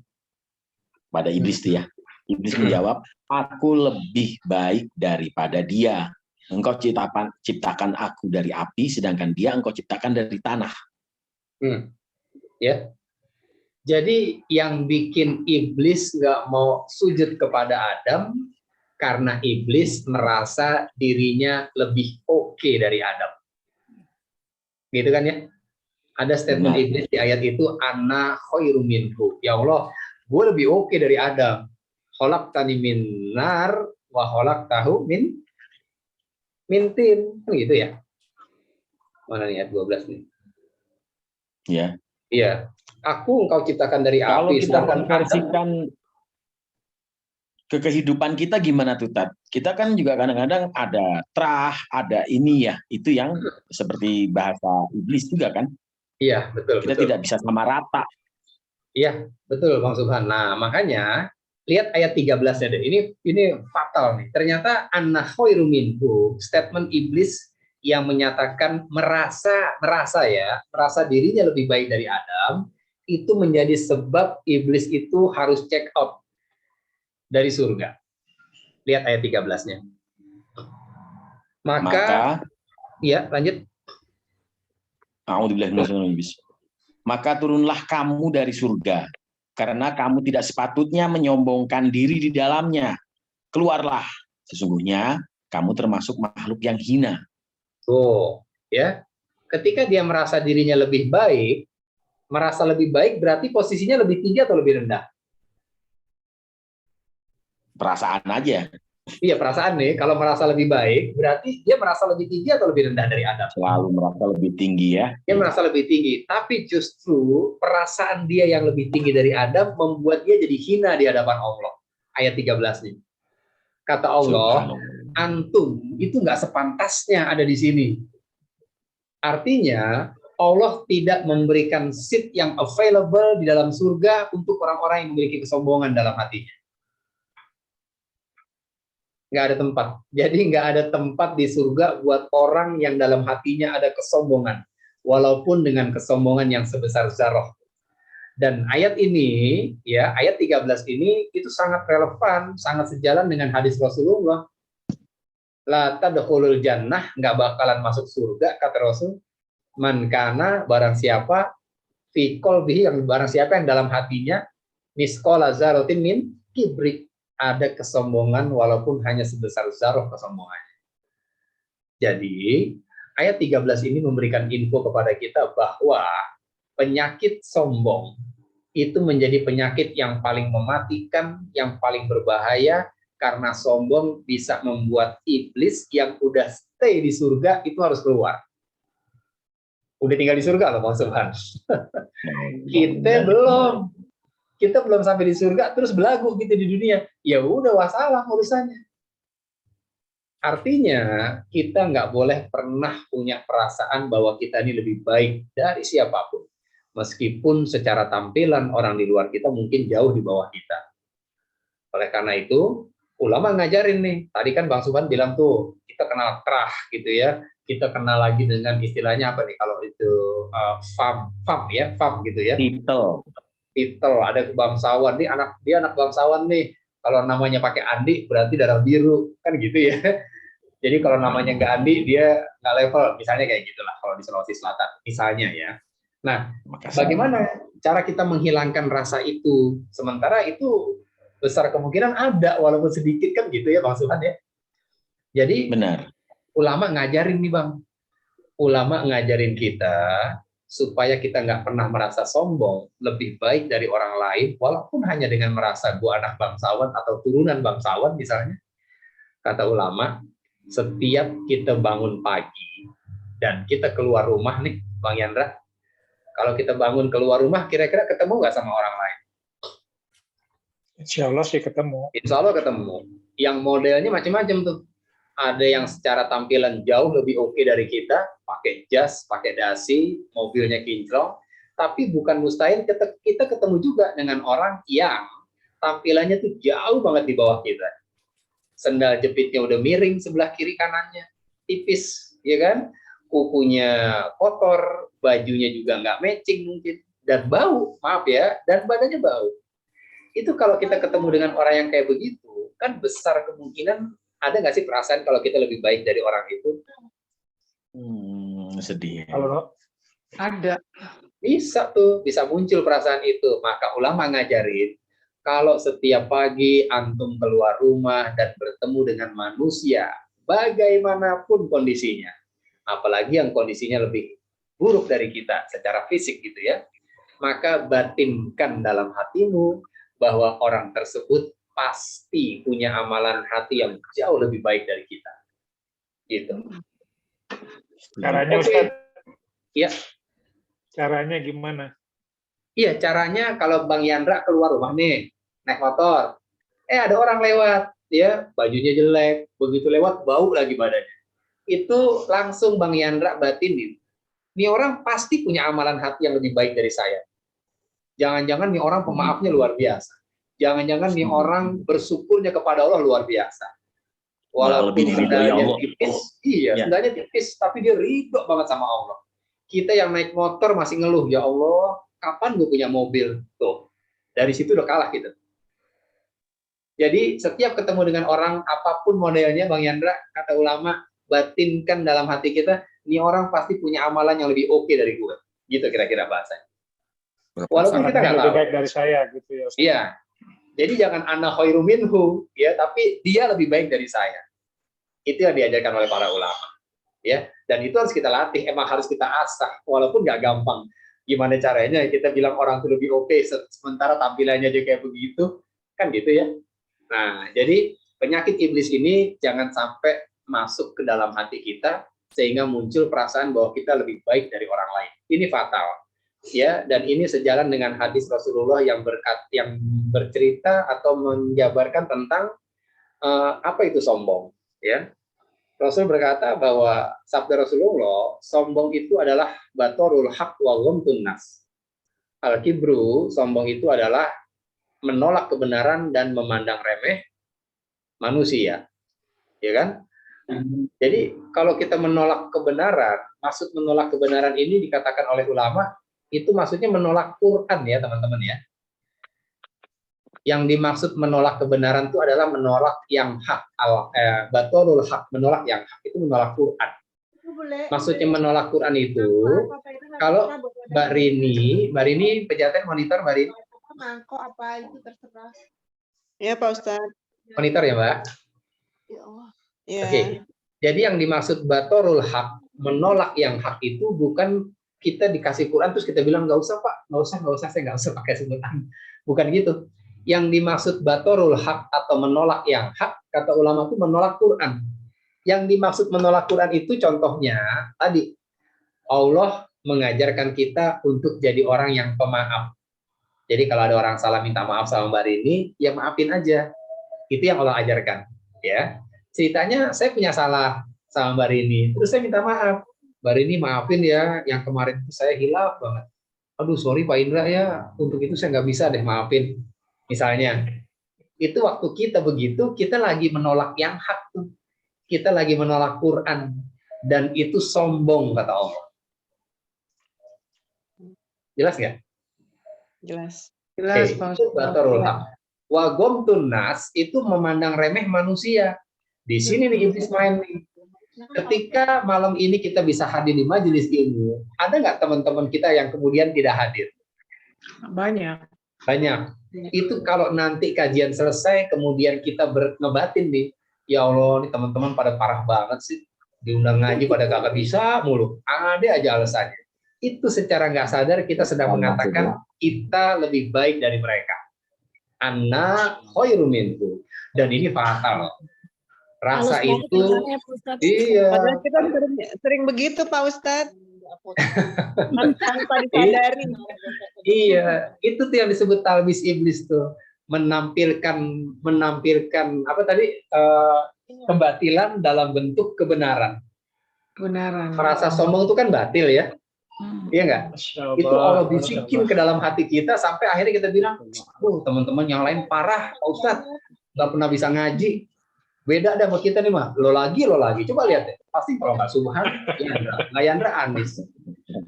Pada iblis ya. Iblis menjawab, aku lebih baik daripada dia. Engkau ciptakan aku dari api, sedangkan dia engkau ciptakan dari tanah. Ya. Jadi yang bikin iblis nggak mau sujud kepada Adam karena iblis merasa dirinya lebih oke dari Adam. Gitu kan ya? Ada statement iblis di ayat itu, Ana khairum minhu. Ya Allah, gue lebih oke dari Adam. Khalaqtani min nar wa khalaqtahu min tin. Gitu ya. Mana nih ayat 12 nih? Ya. Iya. Aku engkau ciptakan dari Kalau api, kita sedangkan Adam, konversikan ke kehidupan kita gimana tuh, Tat? Kita kan juga kadang-kadang ada terah, ada ini ya, itu yang seperti bahasa iblis juga kan. iya, betul, Kita betul. tidak bisa sama rata. Iya, betul Bang Subhan. Nah, makanya lihat ayat 13-nya deh. Ini fatal nih. Ternyata anna khairu minhu, statement iblis yang menyatakan merasa dirinya lebih baik dari Adam, itu menjadi sebab iblis itu harus check out dari surga. Lihat ayat 13-nya. Maka ya, lanjut. Maka turunlah kamu dari surga, karena kamu tidak sepatutnya menyombongkan diri di dalamnya. Keluarlah, sesungguhnya kamu termasuk makhluk yang hina. Tuh, ya. Ketika dia merasa dirinya lebih baik berarti posisinya lebih tinggi atau lebih rendah? Perasaan aja. Iya, perasaan nih. Kalau merasa lebih baik, berarti dia merasa lebih tinggi atau lebih rendah dari Adam? Selalu merasa lebih tinggi ya. Dia merasa lebih tinggi. Tapi justru perasaan dia yang lebih tinggi dari Adam membuat dia jadi hina di hadapan Allah. Ayat 13 nih. Kata Allah, antum itu nggak sepantasnya ada di sini. Artinya, Allah tidak memberikan seat yang available di dalam surga untuk orang-orang yang memiliki kesombongan dalam hatinya. Nggak ada tempat. Jadi nggak ada tempat di surga buat orang yang dalam hatinya ada kesombongan. Walaupun dengan kesombongan yang sebesar zarah. Dan ayat ini, ya ayat 13 ini, itu sangat relevan, sangat sejalan dengan hadis Rasulullah. La tadkhulul jannah, nggak bakalan masuk surga, kata Rasul. Man kana, barang siapa, fi qalbihi, yang barang siapa yang dalam hatinya, misqala dzarratin min kibri, ada kesombongan walaupun hanya sebesar zarah kesombongannya. Jadi, ayat 13 ini memberikan info kepada kita bahwa penyakit sombong itu menjadi penyakit yang paling mematikan, yang paling berbahaya, karena sombong bisa membuat iblis yang udah stay di surga itu harus keluar. Udah tinggal di surga loh, Bang Subhan. Kita belum sampai di surga, terus belagu gitu di dunia. Ya udah, wassalam urusannya. Artinya, kita nggak boleh pernah punya perasaan bahwa kita ini lebih baik dari siapapun. Meskipun secara tampilan orang di luar kita mungkin jauh di bawah kita. Oleh karena itu, ulama ngajarin nih. Tadi kan Bang Subhan bilang tuh, kita kenal terah gitu ya. Kita kenal lagi dengan istilahnya apa nih? Kalau itu fam gitu ya. Titel, ada bangsawan nih, dia anak bangsawan nih. Kalau namanya pakai Andi berarti darah biru, kan gitu ya. Jadi kalau namanya nggak Andi, dia nggak level, misalnya kayak gitulah kalau di Sulawesi Selatan, misalnya ya. Nah, bagaimana cara kita menghilangkan rasa itu? Sementara itu besar kemungkinan ada, walaupun sedikit kan gitu ya, Bang Subhan ya. Jadi, benar. Ulama ngajarin nih Bang, ulama ngajarin kita supaya kita nggak pernah merasa sombong, lebih baik dari orang lain, walaupun hanya dengan merasa gua anak bangsawan atau turunan bangsawan misalnya. Kata ulama, setiap kita bangun pagi dan kita keluar rumah nih, Bang Yandra, kalau kita bangun keluar rumah, kira-kira ketemu nggak sama orang lain? Insya Allah sih ketemu. Insya Allah ketemu. Yang modelnya macam-macam tuh. Ada yang secara tampilan jauh lebih oke dari kita, pakai jas, pakai dasi, mobilnya kinclong, tapi bukan mustahil kita ketemu juga dengan orang yang tampilannya tuh jauh banget di bawah kita. Sendal jepitnya udah miring sebelah kiri kanannya, tipis, ya kan? Kukunya kotor, bajunya juga nggak matching mungkin, dan bau, maaf ya, dan badannya bau. Itu kalau kita ketemu dengan orang yang kayak begitu, kan besar kemungkinan ada nggak sih perasaan kalau kita lebih baik dari orang itu? Sedih. Kalau ada, Bisa tuh, bisa muncul perasaan itu. Maka ulama ngajarin, kalau setiap pagi antum keluar rumah dan bertemu dengan manusia, bagaimanapun kondisinya, apalagi yang kondisinya lebih buruk dari kita secara fisik gitu ya, maka batinkan dalam hatimu bahwa orang tersebut pasti punya amalan hati yang jauh lebih baik dari kita. Gitu. Caranya Ustaz, Ya. Caranya gimana? Iya, caranya kalau Bang Yandra keluar rumah nih, naik motor, ada orang lewat, ya bajunya jelek, begitu lewat bau lagi badannya. Itu langsung Bang Yandra batinin. Ini orang pasti punya amalan hati yang lebih baik dari saya. Jangan-jangan nih orang pemaafnya luar biasa. Jangan-jangan nih orang bersyukurnya kepada Allah luar biasa. Walaupun lebih diridhoi Allah. tipis, iya, Ya. sendalnya tipis, tapi dia ridho banget sama Allah. Kita yang naik motor masih ngeluh, ya Allah, kapan gue punya mobil? Tuh, dari situ udah kalah kita. Jadi setiap ketemu dengan orang, apapun modelnya, Bang Yandra, kata ulama, batinkan dalam hati kita, ini orang pasti punya amalan yang lebih oke dari gue. Gitu kira-kira bahasanya. Walaupun kita nggak Lebih tahu. baik dari saya gitu ya. Ustaz. Iya. Jadi jangan ana khairu minhu, ya, tapi dia lebih baik dari saya. Itu yang diajarkan oleh para ulama. Ya, dan itu harus kita latih, emang harus kita asah, walaupun nggak gampang. Gimana caranya kita bilang orang itu lebih oke, sementara tampilannya aja kayak begitu, kan gitu ya. Nah, jadi penyakit iblis ini jangan sampai masuk ke dalam hati kita, sehingga muncul perasaan bahwa kita lebih baik dari orang lain. Ini fatal. Ya, dan ini sejalan dengan hadis Rasulullah yang bercerita atau menjabarkan tentang apa itu sombong, ya. Rasul berkata bahwa sabda Rasulullah, sombong itu adalah batorul haq wa ghamtun nas. Al-kibru, sombong itu adalah menolak kebenaran dan memandang remeh manusia. Ya kan? Jadi kalau kita menolak kebenaran, maksud menolak kebenaran ini dikatakan oleh ulama, itu maksudnya menolak Quran ya teman-teman ya. Yang dimaksud menolak kebenaran itu adalah menolak yang hak, batorul hak, menolak yang hak, itu menolak Quran. Maksudnya menolak Quran itu, kalau Mbak Rini pejaten monitor Mbak Rini. Mangkok apa itu terserah. Ya Pak Ustadz. Monitor ya Mbak? Ya Allah. Ya. Oke. Jadi yang dimaksud batorul hak, menolak yang hak itu bukan kita dikasih Quran terus kita bilang nggak usah Pak, nggak usah, saya nggak usah pakai sebutan. Bukan gitu. Yang dimaksud batorul hak atau menolak yang hak, kata ulama itu menolak Quran. Yang dimaksud menolak Quran itu contohnya tadi Allah mengajarkan kita untuk jadi orang yang pemaaf. Jadi kalau ada orang salah minta maaf sama Mbak Rini, ya maafin aja. Itu yang Allah ajarkan. Ya, ceritanya saya punya salah sama Mbak Rini, terus saya minta maaf. Mbak Rini maafin ya, yang kemarin itu saya hilaf banget. Aduh sorry Pak Indra ya, untuk itu saya nggak bisa deh maafin. Misalnya, itu waktu kita begitu, kita lagi menolak yang hak tuh. Kita lagi menolak Quran. Dan itu sombong kata Allah. Jelas nggak? Jelas. Jelas, Pak itu Ustadz. batorul haq. Wa ghamtun nas itu memandang remeh manusia. Di sini nih iblis main nih. Ketika malam ini kita bisa hadir di majelis ilmu, ada nggak teman-teman kita yang kemudian tidak hadir? Banyak. Banyak. Itu kalau nanti kajian selesai, kemudian kita ngebatin nih, ya Allah, nih teman-teman pada parah banget sih. Diundang ngaji pada kagak bisa mulu. Ada aja alasannya. Itu secara nggak sadar kita sedang mengatakan kita lebih baik dari mereka. Ana khairu minhu. Dan ini fatal. Rasa Halus banget itu, caranya, Pak Ustadz. iya. Padahal kita sering begitu Pak Ustadz. Tanpa disadari. Iya, itu tuh yang disebut talbis iblis tuh, menampilkan apa tadi, kebatilan dalam bentuk kebenaran. Kebenaran. Merasa sombong itu kan batil ya, iya nggak? Masya Itu Allah Masya bisikin ke dalam hati kita sampai akhirnya kita bilang, teman-teman yang lain parah, Pak Ustadz, nggak pernah bisa ngaji. Beda ada sama kita nih mah, lo lagi, coba lihat deh, pasti kalau nggak Subhan, Yandra Anis.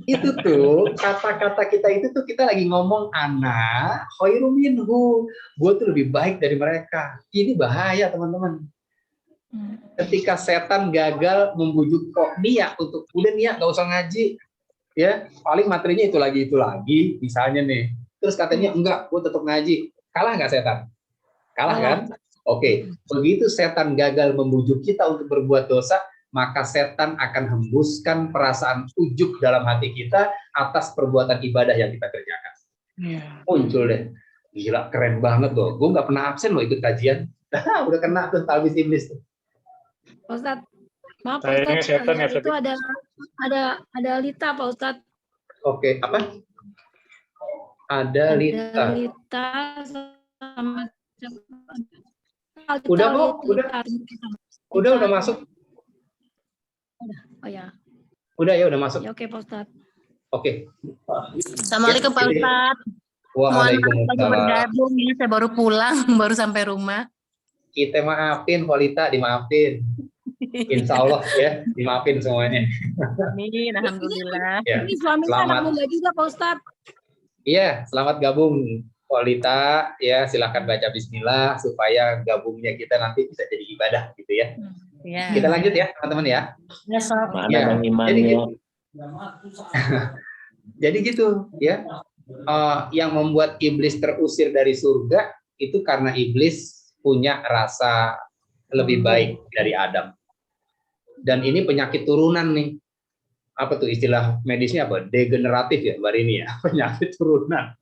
Itu tuh kata-kata kita itu tuh kita lagi ngomong ana khairu minhu, gue tuh lebih baik dari mereka. Ini bahaya teman-teman. Ketika setan gagal membujuk kok Nia untuk udah Nia nggak usah ngaji, ya paling materinya itu lagi, misalnya nih. Terus katanya enggak, gue tetap ngaji. Kalah nggak setan? Kalah kan? Oke, begitu setan gagal membujuk kita untuk berbuat dosa, maka setan akan hembuskan perasaan ujuk dalam hati kita atas perbuatan ibadah yang kita kerjakan. Muncul deh, gila keren banget loh, gue nggak pernah absen loh ikut kajian, udah kena tuh talbis iblis tuh. Pak Ustadz, maaf Pak Kayaknya Ustadz, setan ya, itu ada Lita Pak Ustadz. Oke, apa? Ada Lita. Lita sama Udah, Bu? Udah masuk. Oh ya. Udah ya, udah masuk. Ya oke, Pak Ustadz. Oke. Assalamualaikum Pak Ustadz. Mohon maaf lagi Waalaikumsalam. bergabung ya, saya baru pulang, baru sampai rumah. Kita maafin, Polita, dimaafin. Insya Allah ya, dimaafin semuanya. Amin, alhamdulillah. Ya, Ini suaminya selamat. anak muda juga, Pak Ustadz. Iya, selamat gabung, Polita. Ya, silakan baca Bismillah supaya gabungnya kita nanti bisa jadi ibadah, gitu ya. Ya. Kita lanjut ya, teman-teman ya. Ya, Sob. Mana Ya, Bang jadi Imannya? gitu. Jadi gitu ya. Yang membuat iblis terusir dari surga itu karena iblis punya rasa lebih baik dari Adam. Dan ini penyakit turunan nih. Apa tuh istilah medisnya apa? Degeneratif ya, Mbak Rini ya. Penyakit turunan.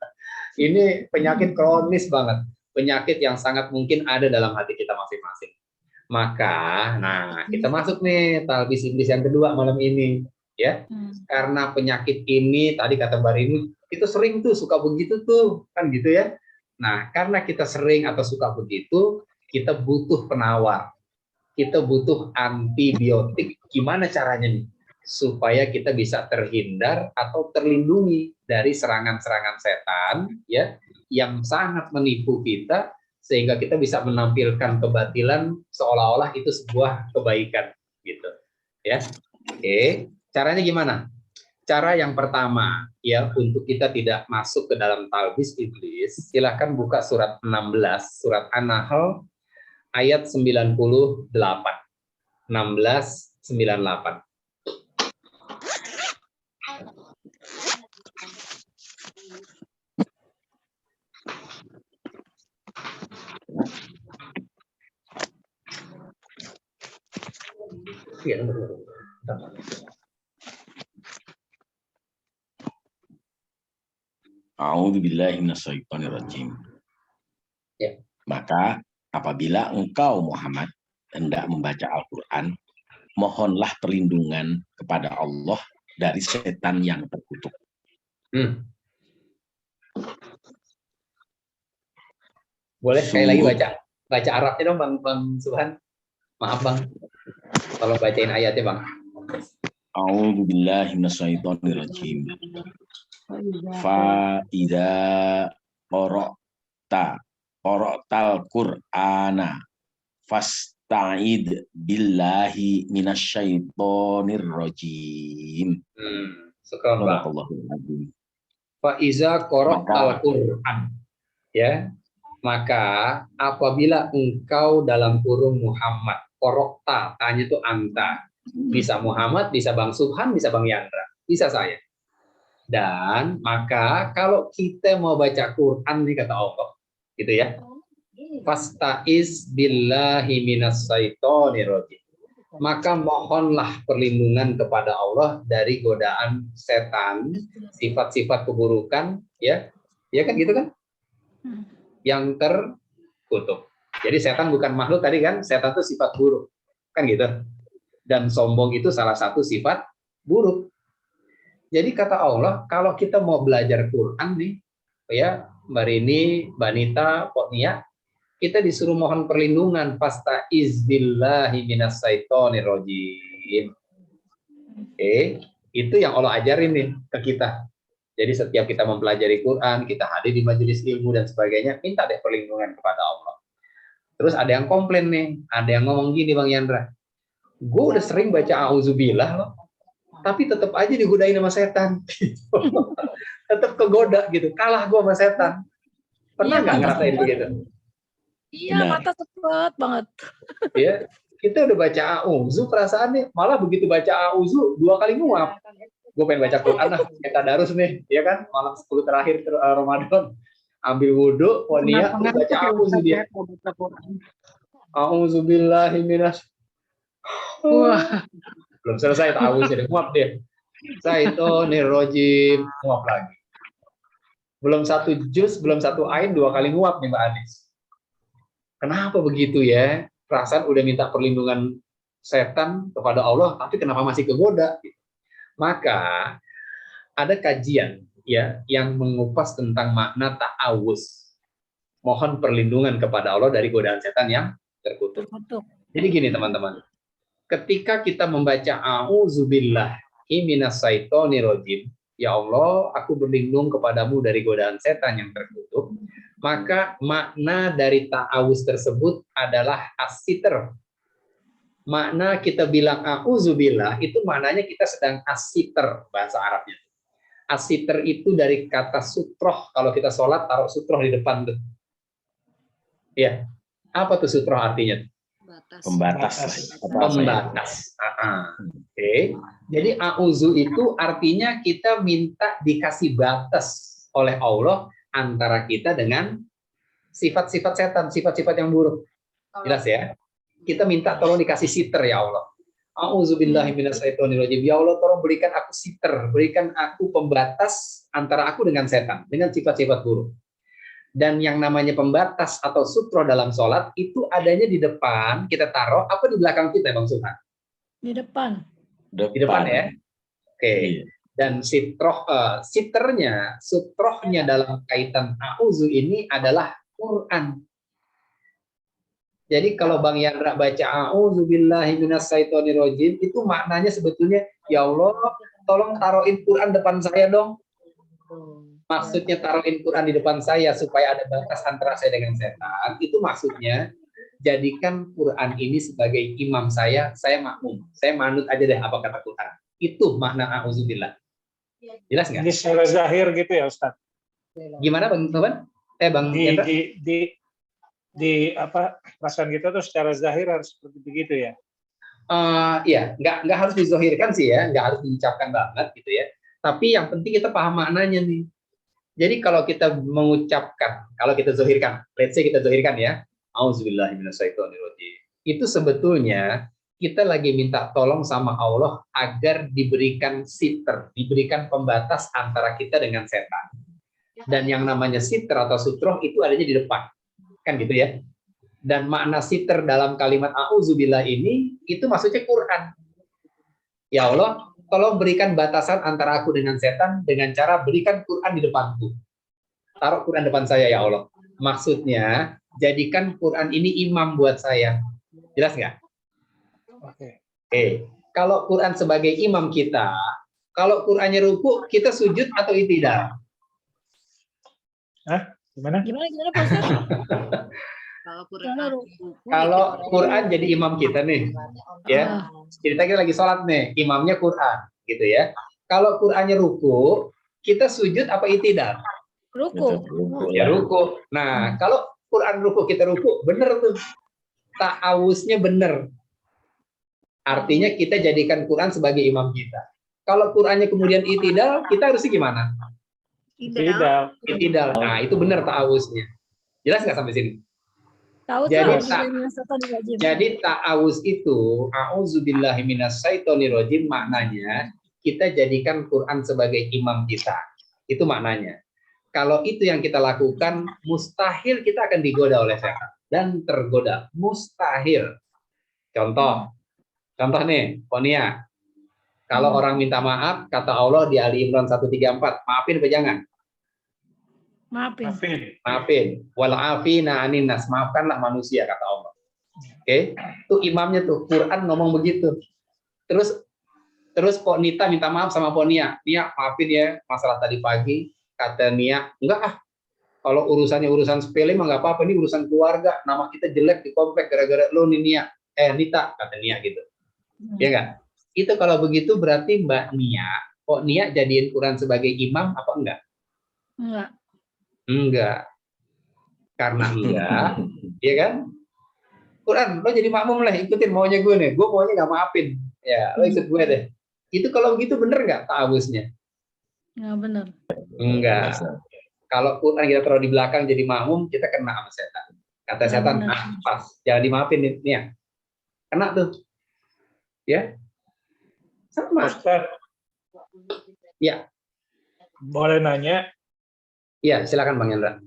Ini penyakit kronis banget. Penyakit yang sangat mungkin ada dalam hati kita masing-masing. Maka, nah kita masuk nih talbis iblis yang kedua malam ini. Ya, karena penyakit ini tadi kata Mbak Rini itu sering tuh suka begitu tuh kan gitu ya. Nah karena kita sering atau suka begitu, kita butuh penawar, kita butuh antibiotik. Gimana caranya nih supaya kita bisa terhindar atau terlindungi dari serangan-serangan setan ya yang sangat menipu kita sehingga kita bisa menampilkan kebatilan seolah-olah itu sebuah kebaikan gitu ya. Oke. Caranya gimana? Cara yang pertama, ya untuk kita tidak masuk ke dalam talbis iblis, silakan buka surat 16, surat An-Nahl ayat 98. 16, 98. Iya, A'udzubillahi minasyaitonirrajim. Ya. Maka apabila engkau Muhammad hendak membaca Al-Quran, mohonlah perlindungan kepada Allah dari setan yang terkutuk. Boleh sekali lagi baca Arabnya dong Bang Subhan. Maaf Bang, tolong bacain ayatnya Bang. A'udzubillahi minasyaitonirrajim. Fa idza qara'tal Qur'ana fasta'id billahi minasyaitonirrajim. Subhanallah. Fa iza qara'tal Qur'an. Ya. Maka apabila engkau dalam kurung Muhammad, qara'ta, tanya itu anta. Bisa Muhammad, bisa Bang Subhan, bisa Bang Yandra, bisa saya. Dan maka kalau kita mau baca Quran nih kata Allah, gitu ya. Fasta'iz billahi minasyaitonirrajim. Maka mohonlah perlindungan kepada Allah dari godaan setan, sifat-sifat keburukan, ya. Ya kan gitu kan? Yang terkutuk. Jadi setan bukan makhluk tadi kan, setan itu sifat buruk. Kan gitu. Dan sombong itu salah satu sifat buruk. Jadi kata Allah, kalau kita mau belajar Quran nih, ya Mbak Rini, Mbak Nita, Pok Nia, kita disuruh mohon perlindungan fasta'iz billahi minasyaitonirrajim. Oke, itu yang Allah ajarin nih ke kita. Jadi setiap kita mempelajari Quran, kita hadir di majelis ilmu dan sebagainya, minta deh perlindungan kepada Allah. Terus ada yang komplain nih, ada yang ngomong gini Bang Yandra, gue udah sering baca auzubillah loh, tapi tetap aja digodain sama setan. Tetap kegoda gitu, kalah gue sama setan. Pernah nggak ngerasain begitu? Iya, mata cepet banget. Ya, kita udah baca auzu, perasaannya malah begitu baca auzu 2 kali nguap. Gue pengen baca Quran lah, kita darus nih, ya kan? Malam 10 terakhir Ramadan, ambil wudhu, niat baca auzu dia. Auzubillahi minas. Wah, belum selesai tahu jadi nguap dia. Syaitonirrajim, nguap lagi. Belum 1 juz, belum 1 ayat 2 kali nguap nih Mbak Anis. Kenapa begitu ya? Perasaan udah minta perlindungan setan kepada Allah, tapi kenapa masih kegoda? Maka ada kajian ya yang mengupas tentang makna ta'awuz. Mohon perlindungan kepada Allah dari godaan setan yang terkutuk. Jadi gini teman-teman, ketika kita membaca a'udzubillahi minasyaitonirrajim, ya Allah, aku berlindung kepadamu dari godaan setan yang terkutuk, maka makna dari ta'awuz tersebut adalah as-sitr. Makna kita bilang a'udzubillah itu maknanya kita sedang as-sitr, bahasa Arabnya. As-sitr itu dari kata sutroh. Kalau kita sholat taruh sutroh di depan tuh. Ya, apa tuh sutroh artinya? Pembatas. Pembatas. Oke. Jadi a'udzu itu artinya kita minta dikasih batas oleh Allah antara kita dengan sifat-sifat setan, sifat-sifat yang buruk. Jelas ya? Kita minta tolong dikasih siter ya Allah. A'udzubillahi minasyaitonirrajim. Ya Allah, tolong berikan aku siter, berikan aku pembatas antara aku dengan setan, dengan sifat-sifat buruk. Dan yang namanya pembatas atau sutro dalam sholat itu adanya di depan, kita taruh apa di belakang kita, Bang Suhan? Di depan. Di depan ya. Oke. Dan siternya, sutrohnya dalam kaitan a'udzu ini adalah Quran. Jadi kalau Bang Yandra baca a'udzubillahi minasyaitonirrajim itu maknanya sebetulnya ya Allah, tolong taruhin Quran depan saya dong. Maksudnya taruhin Quran di depan saya supaya ada batas antara saya dengan setan. Itu maksudnya jadikan Quran ini sebagai imam saya makmum. Saya manut aja deh apa kata Quran. Itu makna a'udzubillah. Jelas nggak? Ini secara zahir gitu ya Ustaz. Gimana Bang Toban? Bang Yandra? Di apa perasaan kita tuh secara zahir harus seperti begitu ya? Iya, nggak harus dizohirkan sih ya, nggak harus diucapkan banget gitu ya. Tapi yang penting kita paham maknanya nih. Jadi kalau kita mengucapkan, kalau kita zohirkan, let's say kita zohirkan ya, auzubillahi minasyaitonirrajim. Itu sebetulnya kita lagi minta tolong sama Allah agar diberikan siter, diberikan pembatas antara kita dengan setan. Dan yang namanya siter atau sutroh itu adanya di depan. Kan gitu ya. Dan makna siter dalam kalimat a'udzubillah ini itu maksudnya Quran. Ya Allah, tolong berikan batasan antara aku dengan setan dengan cara berikan Quran di depanku. Taruh Quran depan saya ya Allah. Maksudnya jadikan Quran ini imam buat saya. Jelas nggak? Oke. Kalau Quran sebagai imam kita, kalau Qurannya ruku, kita sujud atau itidal? Gimana Pak Ustaz? Kalau Quran jadi imam kita nih, ya, cerita kita lagi sholat nih, imamnya Quran, gitu ya. Kalau Qurannya ruku, kita sujud apa itidal? Ruku. Ya ruku. Nah, kalau Quran ruku kita ruku, bener tuh, ta'awuznya bener. Artinya kita jadikan Quran sebagai imam kita. Kalau Qurannya kemudian itidal, kita harusnya gimana? Itidal. Nah, itu benar ta'awuznya. Jelas nggak sampai sini? Jadi ta'awuz itu a'udzubillahi minasyaitonirrajim maknanya kita jadikan Quran sebagai imam kita. Itu maknanya. Kalau itu yang kita lakukan, mustahil kita akan digoda oleh setan dan tergoda. Mustahil. Contoh nih, Ponia. Kalau orang minta maaf, kata Allah di Ali Imran 134, maafin apa jangan? Maafin. Wal'afina anin nas, maafkanlah manusia, kata Allah. Oke, itu imamnya tuh, Quran ngomong begitu. Terus Pok Nita minta maaf sama Ponia. Nia, maafin ya, masalah tadi pagi. Kata Nia, enggak kalau urusannya urusan sepele mah nggak apa-apa, ini urusan keluarga, nama kita jelek di komplek gara-gara lo nih Nia. Nita, kata Nia gitu. Ya enggak? Itu kalau begitu berarti Mbak Nia, Pok Nia jadiin Quran sebagai imam apa enggak? Enggak. Karena enggak, ya kan? Quran, lo jadi makmum lah, ikutin maunya gue nih. Gue maunya nggak maafin. Ya, lo ikut gue deh. Itu kalau begitu bener nggak ta'awuznya? Nggak bener. Enggak. Kalau Quran kita taruh di belakang jadi makmum, kita kena sama setan. Kata setan, pas, jangan dimaafin nih. Ya. Kena tuh. Ya. Sama. Ustaz. Ya. Boleh nanya? Ya, silakan Bang Yandra.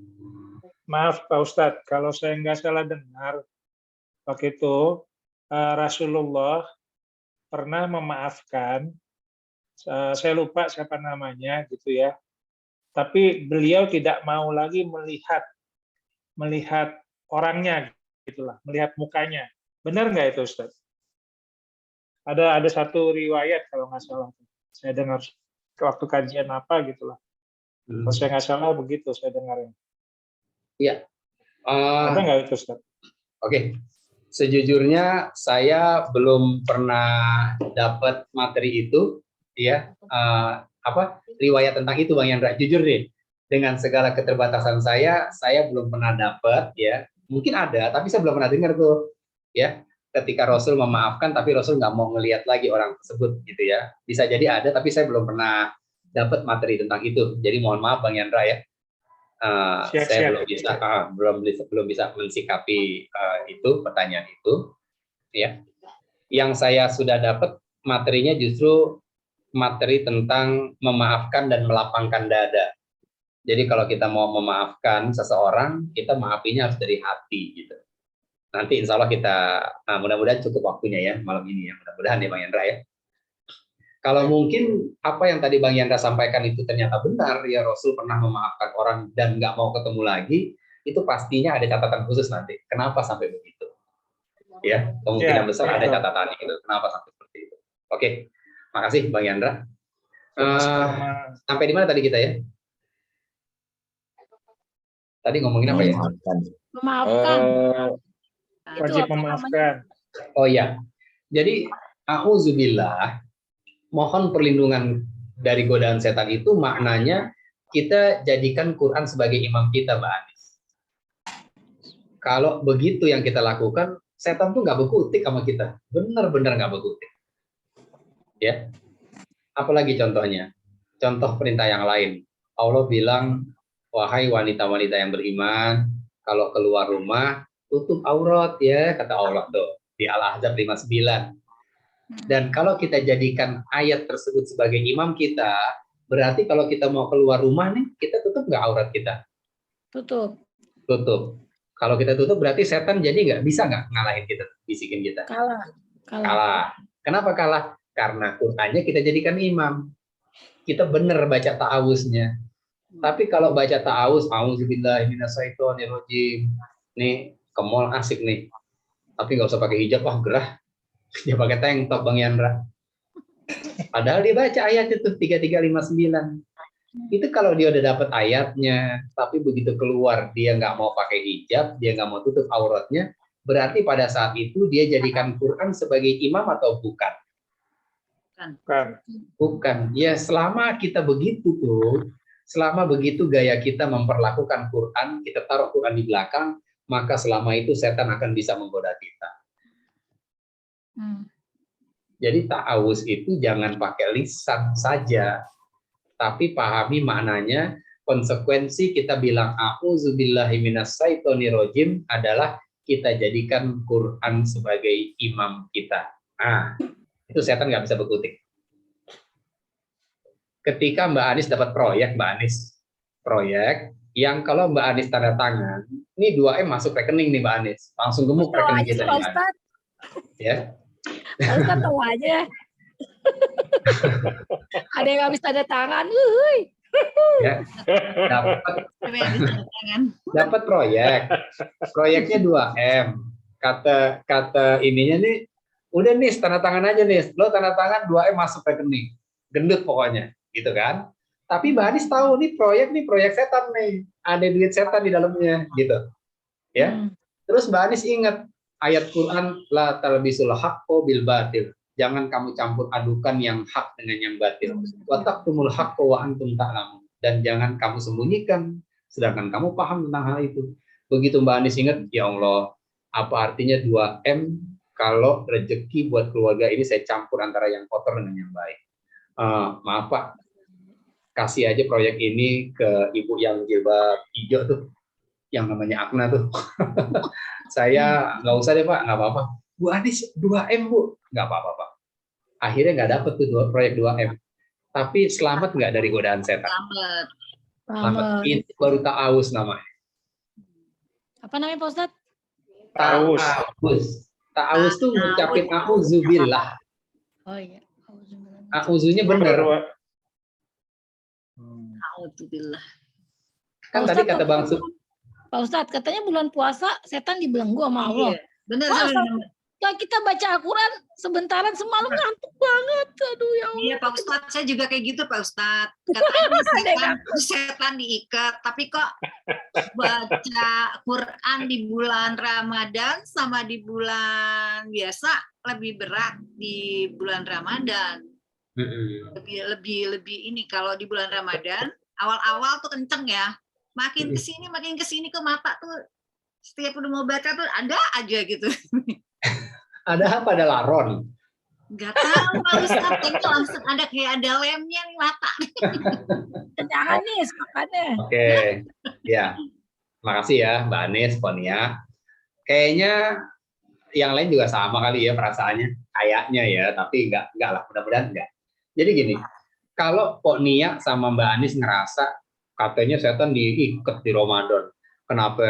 Maaf Pak Ustadz, kalau saya nggak salah dengar, waktu itu Rasulullah pernah memaafkan Saya lupa siapa namanya gitu ya. Tapi beliau tidak mau lagi melihat orangnya gitulah, melihat mukanya. Benar nggak itu, Ustaz? Ada satu riwayat kalau nggak salah. Saya dengar waktu kajian apa gitulah. Kalau saya nggak salah begitu saya dengarnya. Iya. Ada nggak itu, Ustaz? Oke. Sejujurnya saya belum pernah dapat materi itu, ya. Riwayat tentang itu, Bang Yandra. Jujur deh, dengan segala keterbatasan saya belum pernah dapat, ya. Mungkin ada, tapi saya belum pernah dengar tuh, ya. Ketika Rasul memaafkan, tapi Rasul nggak mau ngelihat lagi orang tersebut, gitu ya. Bisa jadi ada, tapi saya belum pernah dapat materi tentang itu. Jadi mohon maaf, Bang Yandra ya. Saya belum bisa mensikapi itu pertanyaan itu, ya. Yang saya sudah dapat materinya justru materi tentang memaafkan dan melapangkan dada. Jadi kalau kita mau memaafkan seseorang, kita maafinya harus dari hati, gitu. Nanti insya Allah kita, mudah-mudahan cukup waktunya ya malam ini ya, mudah-mudahan ya Bang Yandra ya. Kalau mungkin apa yang tadi Bang Yandra sampaikan itu ternyata benar, ya Rasul pernah memaafkan orang dan nggak mau ketemu lagi, itu pastinya ada catatan khusus nanti. Kenapa sampai begitu? Ya, kemungkinan besar ada catatan itu. Kenapa sampai seperti itu? Oke, makasih Bang Yandra. Sampai di mana tadi kita ya? Tadi ngomongin apa ya? Memaafkan. Wajib memaafkan. Oh ya, jadi auzubillah, mohon perlindungan dari godaan setan itu maknanya kita jadikan Quran sebagai imam kita, Mbak Anis. Kalau begitu yang kita lakukan, setan tuh nggak berkutik sama kita, benar-benar nggak berkutik. Ya, apalagi contohnya? Contoh perintah yang lain. Allah bilang, wahai wanita-wanita yang beriman, kalau keluar rumah tutup aurat ya, kata Allah tuh di Al-Ahzab 59. Dan kalau kita jadikan ayat tersebut sebagai imam kita, berarti kalau kita mau keluar rumah nih, kita tutup nggak aurat kita? Tutup. Tutup. Kalau kita tutup berarti setan jadi nggak bisa nggak ngalahin kita, bisikin kita? Kalah. Kenapa kalah? Karena Qur'annya kita jadikan imam. Kita benar baca ta'awuznya. Tapi kalau baca ta'awuz, auzubillahi minasyaitonirrajim, nih ke mall asik nih, tapi nggak usah pakai hijab, wah gerah. Dia pakai tank top Bang Yandra. Padahal dia baca ayat itu 3359. Itu kalau dia udah dapat ayatnya, tapi begitu keluar dia nggak mau pakai hijab, dia nggak mau tutup auratnya, berarti pada saat itu dia jadikan Quran sebagai imam atau bukan? Bukan. Ya selama kita begitu tuh, selama begitu gaya kita memperlakukan Quran, kita taruh Quran di belakang, maka selama itu setan akan bisa menggoda kita. Jadi ta'awuz itu jangan pakai lisan saja, tapi pahami maknanya. Konsekuensi kita bilang a'udzubillahi minasyaitonirrajim adalah kita jadikan Quran sebagai imam kita. Itu setan nggak bisa berkutik. Ketika Mbak Anis dapat proyek, proyek yang kalau Mbak Anis tanda tangan, ini 2M masuk rekening nih Mbak Anis, langsung gemuk rekening kita. Ya. Pak Ustadz tahu aja. Ada yang habis tanda tangan. Ya. Dapat proyek. Proyeknya 2M. Kata ininya nih, udah nih tanda tangan aja nih. Lo tanda tangan 2M masuk rekening. Gendut pokoknya, gitu kan. Tapi Mbak Anis tahu nih proyek setan nih. Ada duit setan di dalamnya, gitu. Ya. Terus Mbak Anis ingat ayat Quran, la talbisul haqqo bil batil. Jangan kamu campur adukan yang hak dengan yang batil. Wa taqtumul haqqo wa antum ta'lamun. Dan jangan kamu sembunyikan sedangkan kamu paham tentang hal itu. Begitu Mbak Anis ingat, ya Allah, apa artinya 2M kalau rezeki buat keluarga ini saya campur antara yang kotor dengan yang baik. Maaf Pak, kasih aja proyek ini ke ibu yang jilbab hijau tuh, yang namanya Akna tuh. Saya nggak usah deh Pak, nggak apa-apa. Bu Anis 2M Bu, nggak apa-apa Pak. Akhirnya nggak dapet tuh proyek 2M. Tapi selamat nggak dari godaan setan? Selamat. Ini baru ta'awuz namanya. Apa namanya Pak Ustadz? Ta'awuz. Ta'awuz tuh ngucapin auzubillah. Oh iya. Auzunya benar. Alhamdulillah. Kan Pak tadi Ustadz, kata Bang Su, Pak Ustadz, katanya bulan puasa setan dibelenggu sama Allah. Iya, benar. Masa kita baca Al-Quran sebentaran semalam ngantuk banget. Aduh ya Allah. Iya Pak Ustadz, saya juga kayak gitu Pak Ustadz. Katanya setan diikat, tapi kok baca Quran di bulan Ramadan sama di bulan biasa lebih berat di bulan Ramadan. Lebih ini kalau di bulan Ramadan awal-awal tuh kenceng ya. Makin kesini ke mata tuh setiap udah mau baca tuh ada aja gitu. ada apa? Ada laron? Nggak tahu Pak Ustadz, tapi langsung ada kayak ada lemnya nih mata. Jangan nih, makanya. Oke, ya. Makasih ya Mbak Anis, Ponia. Kayaknya yang lain juga sama kali ya perasaannya. Kayaknya ya, tapi enggak lah, mudah-mudahan enggak. Jadi gini, kalau Ponia sama Mbak Anis ngerasa katanya setan diikat di Ramadan, kenapa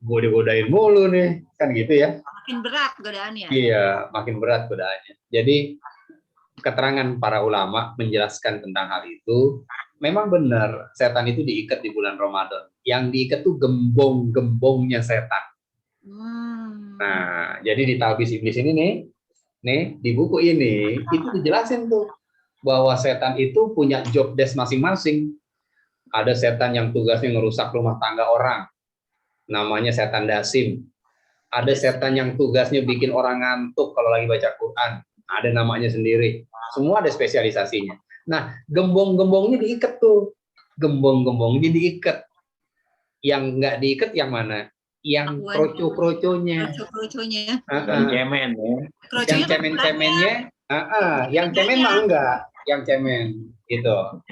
godain mulu nih, kan gitu ya? Makin berat godaannya. Iya, makin berat godaannya. Jadi keterangan para ulama menjelaskan tentang hal itu, memang benar setan itu diikat di bulan Ramadan. Yang diikat tuh gembong-gembongnya setan. Nah, jadi di Talbis Iblis ini nih di buku ini itu dijelasin tuh bahwa setan itu punya job desk masing-masing. Ada setan yang tugasnya ngerusak rumah tangga orang, namanya setan dasim. Ada setan yang tugasnya bikin orang ngantuk kalau lagi baca Quran, ada namanya sendiri. Semua ada spesialisasinya. Nah, gembong-gembongnya diikat tuh. Gembong-gembongnya diikat. Yang nggak diikat yang mana? Yang kroco-kroconya. Kroco-kroconya. Yang cemen ya. Yang cemen-cemennya, yang cemen mah enggak. Yang cemen gitu.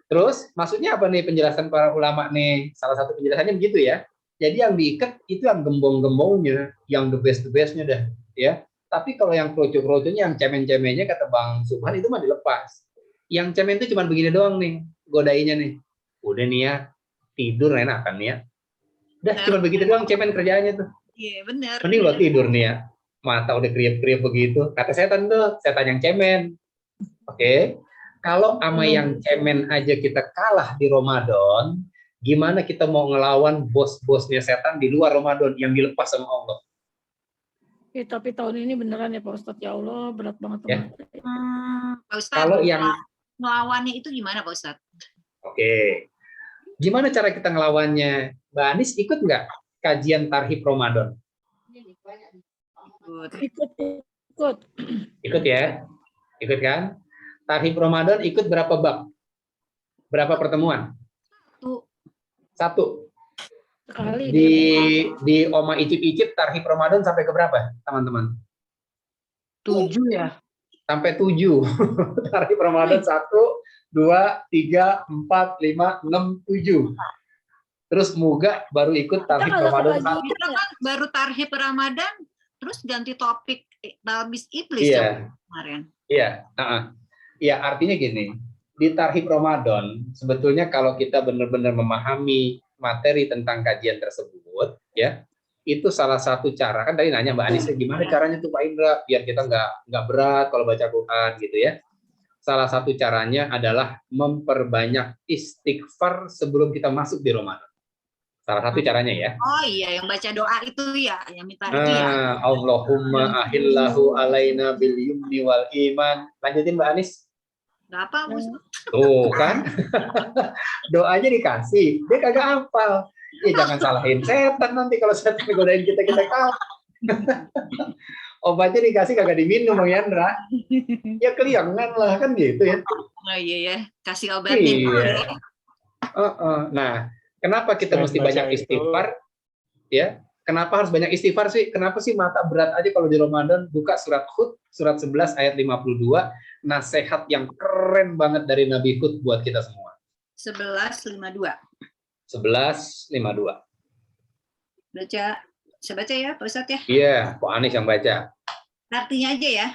Terus maksudnya apa nih penjelasan para ulama nih? Salah satu penjelasannya begitu ya. Jadi yang diikat itu yang gembong-gembongnya, yang the best-nya dah, ya. Tapi kalau yang kroco-kroconya, yang cemen-cemennya kata Bang Subhan itu mah dilepas. Yang cemen itu cuma begini doang nih, godainya nih. Udah nih ya, tidur enak kan ya. Udah cuma begitu doang cemen kerjaannya tuh. Iya benar. Mending lo tidur nih ya, mata udah kriep-kriep begitu. Kata setan tuh, setan yang cemen. Oke. Kalau sama yang cemen aja kita kalah di Ramadan, gimana kita mau ngelawan bos-bosnya setan di luar Ramadan yang dilepas sama Allah? Tapi tahun ini beneran ya Pak Ustadz, ya Allah berat banget. Ya. Pak Ustadz, Kalau yang ngelawannya itu gimana Pak Ustadz? Oke, gimana cara kita ngelawannya? Mbak Anis ikut nggak kajian Tarhib Ramadan? Ikut ya, ikut kan? Tarhib Ramadan ikut berapa bab? Berapa pertemuan? Satu. Sekali. Di Oma Icip-Icip Tarhib Ramadan sampai ke berapa, teman-teman? 7 ya. Sampai 7. Tarhib Ramadan 1, 2, 3, 4, 5, 6, 7. Terus Muga baru ikut Tarhib Ramadan 1. Kita kan baru Tarhib Ramadan, terus ganti topik Talbis Iblis Iya. kemarin. Iya. Ya, artinya gini, di Tarhib Ramadan sebetulnya kalau kita benar-benar memahami materi tentang kajian tersebut, ya, itu salah satu cara. Kan tadi nanya Mbak Anis, gimana caranya tuh Pak Indra biar kita nggak berat kalau baca Quran gitu ya. Salah satu caranya adalah memperbanyak istighfar sebelum kita masuk di Ramadan. Salah satu caranya ya. Oh iya, yang baca doa itu ya, yang minta itu ya. Allahumma ahillahu alaina bil yumni wal iman. Lanjutin Mbak Anis. Nggak apa, Bu. Tuh kan, doanya dikasih, dia kagak hafal. Ya jangan salahin setan nanti kalau setan godain kita kalah. Obatnya dikasih kagak diminum Bang Yandra. Ya keliangan lah kan gitu ya. Oh iya ya, kasih obatnya. Iya. Nah, kenapa kita mesti banyak istighfar? Ya, kenapa harus banyak istighfar sih? Kenapa sih mata berat aja kalau di Ramadan? Buka surat Hud, surat 11 ayat 52. Nasihat yang keren banget dari Nabi Hud buat kita semua. 11:52. 11:52. Baca, saya baca ya, Pak Ustadz ya? Iya, Pak Anis yang baca. Artinya aja ya.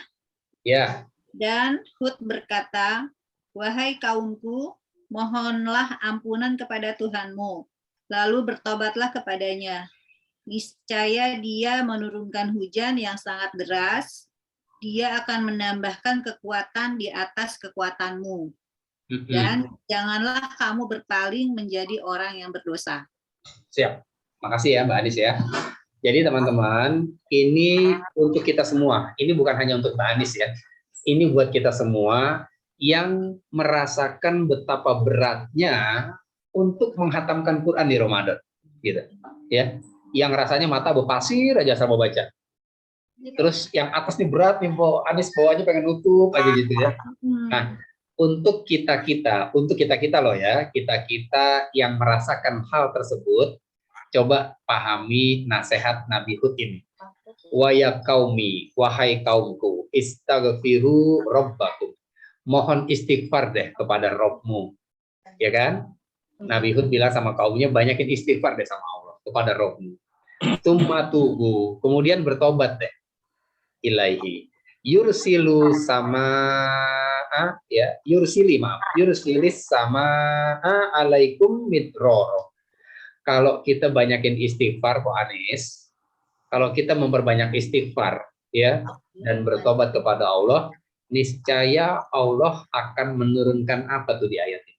Ya. Dan Hud berkata, wahai kaumku, mohonlah ampunan kepada Tuhanmu, lalu bertobatlah kepadanya. Niscaya Dia menurunkan hujan yang sangat deras Dia akan menambahkan kekuatan di atas kekuatanmu. Dan janganlah kamu berpaling menjadi orang yang berdosa. Siap. Makasih ya Mbak Anis ya. Jadi teman-teman, ini untuk kita semua. Ini bukan hanya untuk Mbak Anis ya. Ini buat kita semua yang merasakan betapa beratnya untuk menghatamkan Quran di Ramadan. Gitu. Ya. Yang rasanya mata berpasir aja sama baca. Terus yang atas nih berat nih, Mbak Anis bawahnya pengen nutup aja gitu ya. Nah, untuk kita-kita loh ya, kita-kita yang merasakan hal tersebut, coba pahami nasihat Nabi Hud ini. Wa ya qaumi, wahai kaumku, istaghfiru rabbakum. Mohon istighfar deh kepada Rabbmu. Ya kan? Nabi Hud bilang sama kaumnya, banyakin istighfar deh sama Allah, kepada Rabbmu. Tsumma tubu, kemudian bertobat deh. Ilaihi. Yursilu sama ya, yursilis sama alaikum midroro. Kalau kita banyakin istighfar, Pak Anies, kalau kita memperbanyak istighfar ya dan bertobat kepada Allah, niscaya Allah akan menurunkan apa tuh di ayat ini?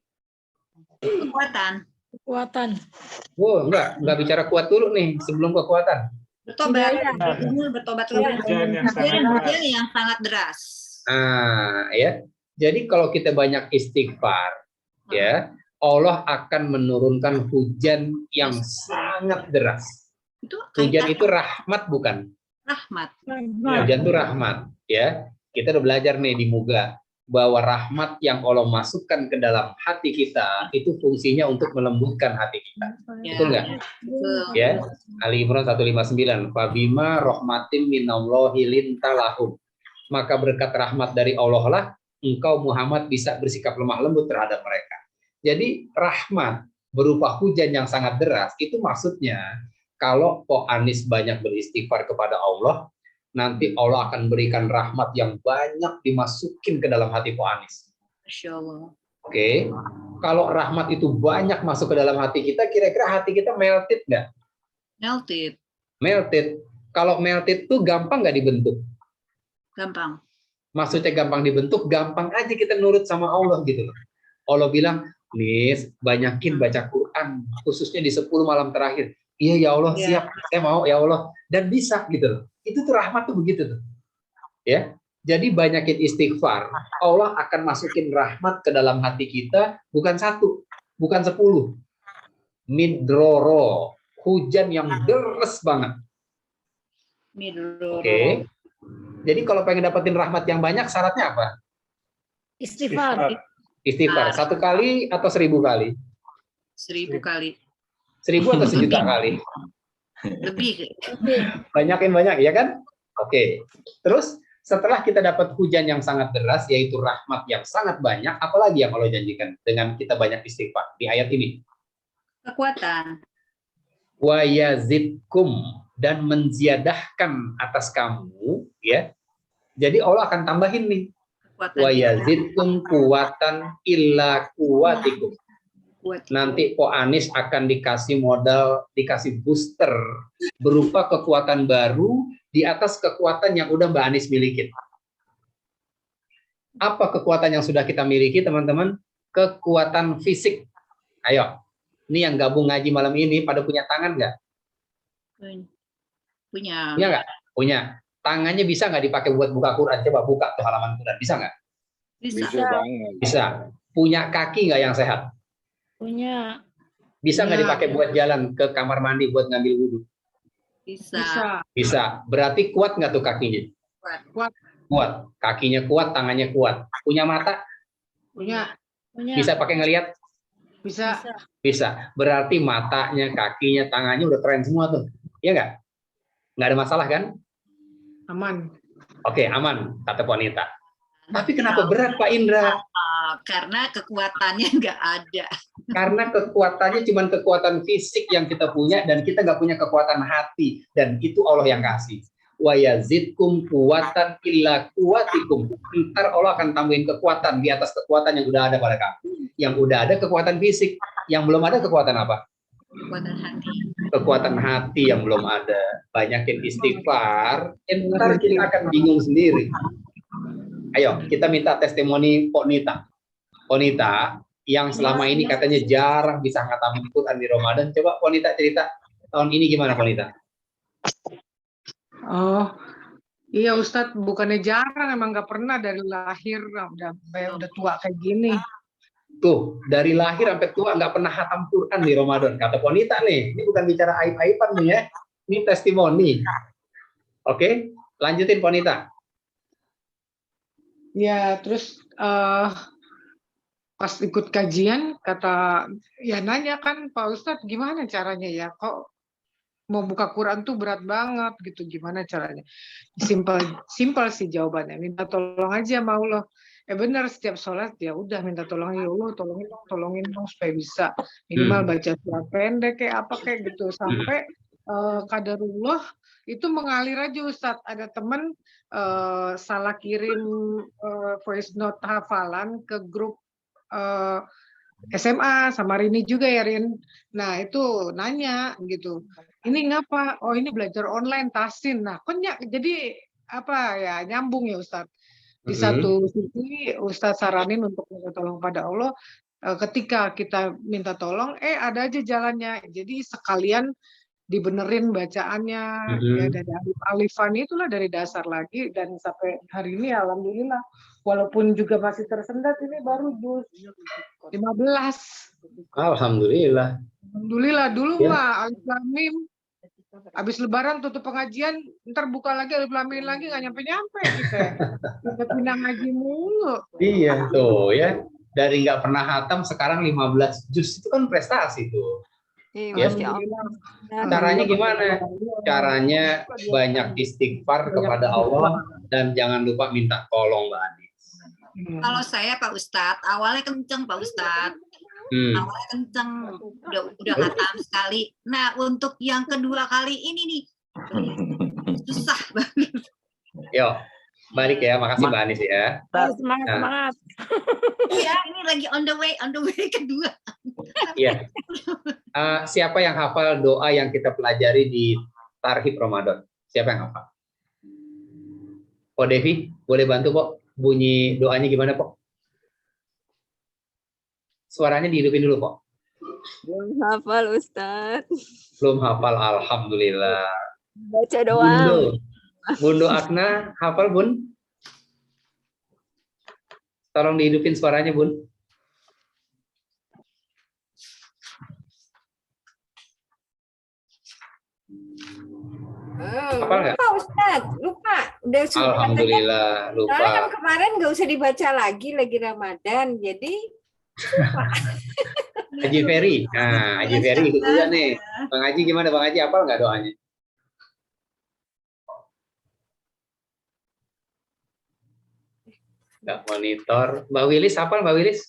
Kekuatan. Oh, enggak bicara kuat dulu nih sebelum kekuatan. Bertobat Hujan yang sangat deras. Ya. Jadi kalau kita banyak istighfar, ya, Allah akan menurunkan hujan yang sangat deras. Hujan itu rahmat bukan? Rahmat. Hujan itu rahmat, ya. Kita udah belajar nih di Muga bahwa rahmat yang Allah masukkan ke dalam hati kita itu fungsinya untuk melembutkan hati kita. Betul nggak? Ya. Ali Imran 159. Fabima rahmatin minallahi lintalahum. Maka berkat rahmat dari Allah lah engkau Muhammad bisa bersikap lemah lembut terhadap mereka. Jadi rahmat berupa hujan yang sangat deras itu maksudnya kalau Po Anies banyak beristighfar kepada Allah, nanti Allah akan berikan rahmat yang banyak dimasukin ke dalam hati Po Anies. Masya Allah. Oke, kalau rahmat itu banyak masuk ke dalam hati kita, kira-kira hati kita melted nggak? Melted. Melted. Kalau melted tuh gampang nggak dibentuk? Gampang. Maksudnya gampang dibentuk, gampang aja kita nurut sama Allah gitu loh. Allah bilang, Nis, banyakin baca Quran, khususnya di 10 malam terakhir. Iya ya Allah, siap, saya mau ya Allah. Dan bisa gitu loh. Itu tuh rahmat tuh begitu tuh. Ya. Jadi banyakin istighfar, Allah akan masukin rahmat ke dalam hati kita, bukan 1, bukan 10. Midroro, hujan yang deres banget. Midroro. Oke. Jadi kalau pengen dapetin rahmat yang banyak, syaratnya apa? Istighfar. Istighfar. 1 kali atau 1000 kali? 1000 kali. 1000 atau 1.000.000 kali? Lebih. Banyakin banyak, ya kan? Oke. Terus setelah kita dapat hujan yang sangat deras, yaitu rahmat yang sangat banyak, apalagi yang Allah janjikan dengan kita banyak istighfar di ayat ini? Kekuatan. Wa yazidkum, dan menziadahkan atas kamu, ya. Jadi Allah akan tambahin nih. Wa yazidkum kuwatan illa kuwatikum. Nanti Po Anies akan dikasih modal, dikasih booster berupa kekuatan baru di atas kekuatan yang udah Mbak Anies milikin. Apa kekuatan yang sudah kita miliki, teman-teman? Kekuatan fisik. Ayo, ini yang gabung ngaji malam ini pada punya tangan nggak? Punya. Punya nggak? Punya. Tangannya bisa nggak dipakai buat buka Quran? Coba buka tuh halaman Quran. Bisa nggak? Bisa. Bisa. Punya kaki nggak yang sehat? Punya. Bisa nggak dipakai buat jalan ke kamar mandi buat ngambil wudhu? Bisa. Bisa. Berarti kuat nggak tuh kakinya? Kuat. Kuat. Kakinya kuat, tangannya kuat. Punya mata? Punya. Bisa pakai ngelihat? Bisa. Bisa. Berarti matanya, kakinya, tangannya udah keren semua tuh. Iya nggak? Nggak ada masalah kan? Aman. Oke, aman, kata wanita. Tapi kenapa berat, Pak Indra? Karena kekuatannya nggak ada. Karena kekuatannya cuma kekuatan fisik yang kita punya, dan kita nggak punya kekuatan hati. Dan itu Allah yang kasih. Wa yazidkum kuwatan illa kuwatikum. Ntar Allah akan tambahin kekuatan di atas kekuatan yang udah ada pada kamu. Yang udah ada kekuatan fisik. Yang belum ada kekuatan apa? Kekuatan hati. kekuatan hati yang belum ada, banyakin istighfar, ntar kita akan bingung sendiri. Ayo, kita minta testimoni Pok Nita. Pok Nita, yang selama ini katanya jarang bisa ngatamin Quran di Ramadan. Coba Pok Nita cerita, tahun ini gimana Pok Nita? Oh, iya Ustadz, bukannya jarang, emang nggak pernah dari lahir, udah tua kayak gini. Tuh, dari lahir sampai tua nggak pernah hatam Quran di Ramadan. Kata Pok Nita nih, ini bukan bicara aib-aiban nih ya, ini testimoni. Oke, lanjutin Pok Nita. Ya, terus pas ikut kajian, ya nanya kan Pak Ustadz, gimana caranya ya? Kok mau buka Quran tuh berat banget gitu, gimana caranya? Simpel sih jawabannya, minta tolong aja sama Allah. Benar, setiap sholat ya udah minta tolong, ya Allah tolongin dong supaya bisa minimal baca surat pendek kayak apa kayak gitu, sampai qadarullah itu mengalir aja Ustadz. Ada teman salah kirim voice note hafalan ke grup SMA sama Rini juga ya Rin. Nah itu nanya gitu, ini ngapa? Oh ini belajar online tahsin. Nah jadi apa ya, nyambung ya Ustadz. Di satu sisi Ustadz saranin untuk minta tolong pada Allah, ketika kita minta tolong ada aja jalannya. Jadi sekalian dibenerin bacaannya, ya dari alif-alifan itulah dari dasar lagi, dan sampai hari ini alhamdulillah walaupun juga masih tersendat, ini baru juz 15. Alhamdulillah. Alhamdulillah, dulu mah alif lam mim habis lebaran tutup pengajian, ntar buka lagi alif lam mim lagi, nggak nyampe-nyampe gitu ya. Kita pindah ngaji mulu. Iya tuh ya, dari nggak pernah hatam sekarang 15 juz, itu kan prestasi tuh. Ya. Caranya gimana? Caranya banyak istighfar kepada Allah dan jangan lupa minta tolong Mbak Anis. Kalau saya Pak Ustadz, awalnya kenceng Pak Ustadz. Awalnya kenceng, udah hatam sekali. Nah, untuk yang kedua kali ini nih, susah banget. Yuk, balik ya, makasih Mbak Anis ya. Semangat. Iya, ini lagi on the way kedua. Iya. Siapa yang hafal doa yang kita pelajari di Tarhib Ramadan? Siapa yang hafal? Pok Devi, boleh bantu Pok? Bunyi doanya gimana Pok? Suaranya dihidupin dulu Pok. Belum hafal Ustadz. Belum hafal, alhamdulillah. Baca doang. Bunda Akna, hafal Bun? Tolong dihidupin suaranya Bun. Hafal nggak? Lupa Ustadz, lupa. Udah alhamdulillah katanya, lupa. Soalnya kan kemarin nggak usah dibaca lagi Ramadan, jadi lupa. Haji Ferry, nah Haji Ferry ikut juga nih. Bang Haji gimana Bang Haji, hafal nggak doanya? Nggak monitor. Mbak Wilis hafal Mbak Wilis?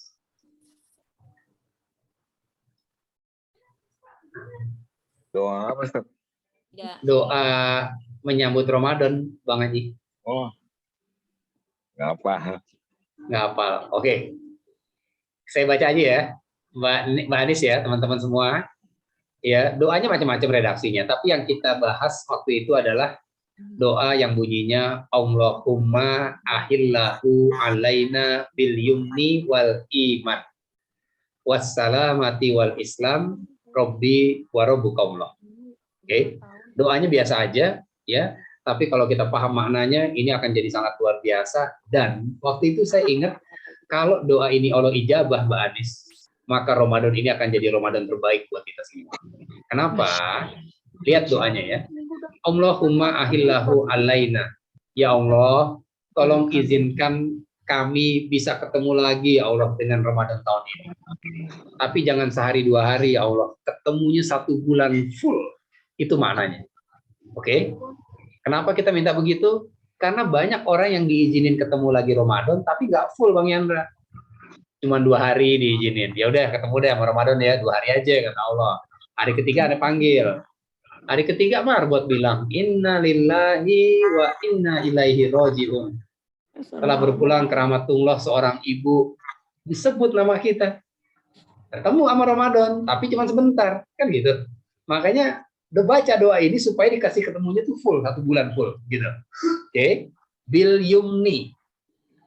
Doa apa Ustaz? Doa menyambut Ramadan Bang Haji. Oh, nggak hafal. Nggak hafal. Oke. Saya baca aja ya, Mbak Anis ya, teman-teman semua. Ya, doanya macam-macam redaksinya, tapi yang kita bahas waktu itu adalah doa yang bunyinya Allahumma ahillahu alaina bil yumni wal iman wassalamati wal islam robbi wa rabbukumullah. Oke. Doanya biasa aja ya, tapi kalau kita paham maknanya ini akan jadi sangat luar biasa. Dan waktu itu saya ingat, kalau doa ini Allah ijabah Mbak Anis, maka Ramadan ini akan jadi Ramadan terbaik buat kita semua. Kenapa? Lihat doanya ya. Allahumma ahillahu alaina. Ya Allah, tolong izinkan kami bisa ketemu lagi ya Allah dengan Ramadan tahun ini. Tapi jangan sehari dua hari ya Allah, ketemunya 1 bulan full. Itu maknanya. Oke? Kenapa kita minta begitu? Karena banyak orang yang diizinin ketemu lagi Ramadan, tapi nggak full Bang Yandra. Cuma 2 hari diizinin. Ya udah ketemu deh sama Ramadan ya, 2 hari aja kata Allah. Hari ketiga ada panggil. Hari ketiga Mar buat bilang inna lillahi wa inna ilaihi rojiun. Setelah berpulang ke rahmatullah seorang ibu disebut nama kita. Ketemu sama Ramadan, tapi cuma sebentar, kan gitu. Makanya Udah baca doa ini supaya dikasih ketemunya tuh full, 1 bulan full gitu. Oke. Bil yumni.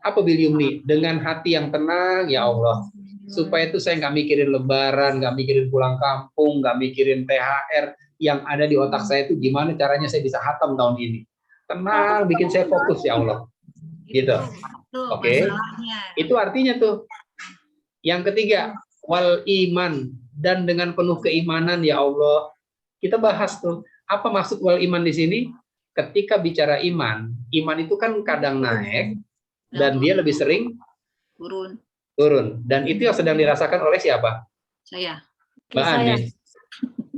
Apa bil yumni? Dengan hati yang tenang, ya Allah. Supaya itu saya nggak mikirin lebaran, nggak mikirin pulang kampung, nggak mikirin THR. Yang ada di otak saya itu gimana caranya saya bisa hatam tahun ini. Tenang, bikin saya fokus ya Allah. Gitu. Oke. Itu artinya tuh. Yang ketiga, wal iman, dan dengan penuh keimanan ya Allah. Kita bahas tuh, apa maksud wal iman di sini? Ketika bicara iman, iman itu kan kadang naik dan dia lebih sering turun. Dan itu yang sedang dirasakan oleh siapa? Saya. Mbak Anis.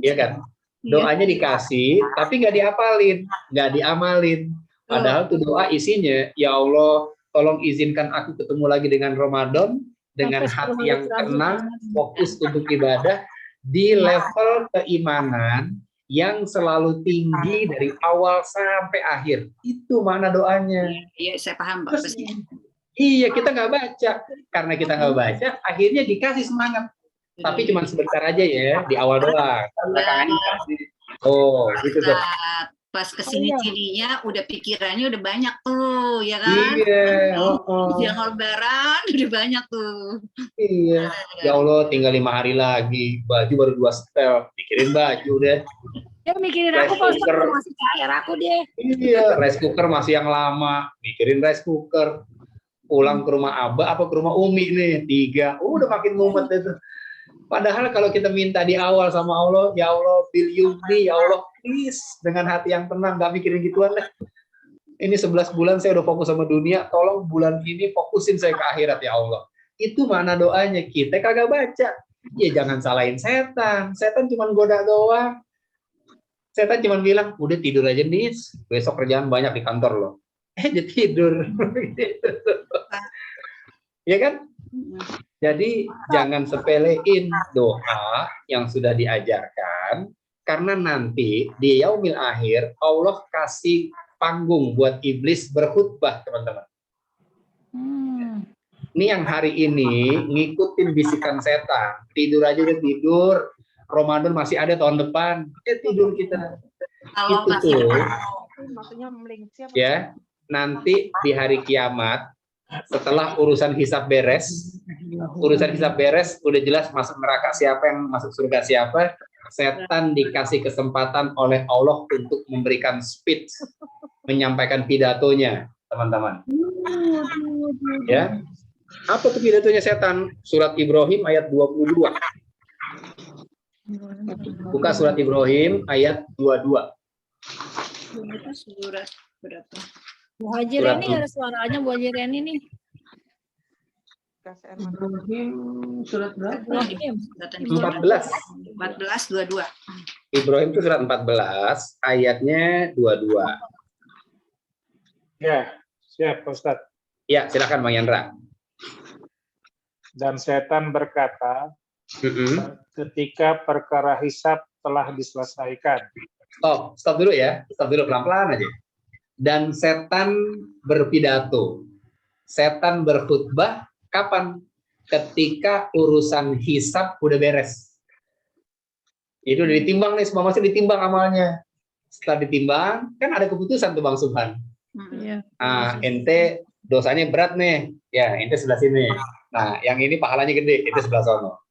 Iya kan? Doanya dikasih, tapi nggak diapalin, nggak diamalin. Padahal tuh doa isinya, ya Allah, tolong izinkan aku ketemu lagi dengan Ramadan, dengan hati yang tenang, fokus untuk ibadah, di level keimanan yang selalu tinggi dari awal sampai akhir. Itu mana doanya. Iya, saya paham, Pak. Iya, kita nggak baca. Karena kita nggak baca, akhirnya dikasih semangat. Tapi cuma sebentar aja ya, di awal doang. Oh, gitu tuh. Pas kesini-sininya udah pikirannya udah banyak tuh, ya kan? Iya. Yang lebaran udah banyak tuh. Iya. Ya Allah, tinggal 5 hari lagi. Baju baru 2 setel. Pikirin baju deh. Dia mikirin aku kalau masih cair aku deh. Iya, rice cooker masih yang lama. Mikirin rice cooker. Pulang ke rumah Abah apa ke rumah Umi nih, 3. Udah makin mumet itu. Padahal kalau kita minta di awal sama Allah, ya Allah, bil yumni, ya Allah, please, dengan hati yang tenang, gak mikirin gituan deh. Ini 11 bulan saya udah fokus sama dunia, tolong bulan ini fokusin saya ke akhirat ya Allah. Itu mana doanya, kita kagak baca. Ya jangan salahin setan, setan cuma goda doang. Setan cuma bilang, udah tidur aja nih, besok kerjaan banyak di kantor loh. Dia tidur. Ya kan? Jadi jangan sepelein doa yang sudah diajarkan, karena nanti di yaumil akhir Allah kasih panggung buat iblis berkhutbah, teman-teman. Ini yang hari ini ngikutin bisikan setan, tidur aja udah tidur, Ramadan masih ada tahun depan, tidur kita. Itu tuh, ya, nanti di hari kiamat, setelah urusan hisab beres, udah jelas masuk neraka siapa, yang masuk surga siapa. Setan dikasih kesempatan oleh Allah untuk memberikan speech, menyampaikan pidatonya, teman-teman. Ya, apa tuh pidatonya setan? Surat Ibrahim ayat 22. Buka surat Ibrahim ayat 22. Surat berapa? Bu Haji Reni nggak ada suaranya, Bu Haji Reni nih. Ibrahim surat berapa? 14. 22. Ibrahim itu surat 14, ayatnya 22. Ya, siap Pak Ustadz. Ya, silakan Bang Yandra. Dan setan berkata, ketika perkara hisab telah diselesaikan. Stop dulu ya, stop dulu pelan-pelan aja. Dan setan berpidato, setan berkhutbah kapan? Ketika urusan hisab udah beres. Itu udah ditimbang nih, semua masih ditimbang amalnya. Setelah ditimbang, kan ada keputusan tuh Bang Subhan. Ente dosanya berat nih, ya ente sebelah sini. Nah, yang ini pahalanya gede, ente sebelah sono.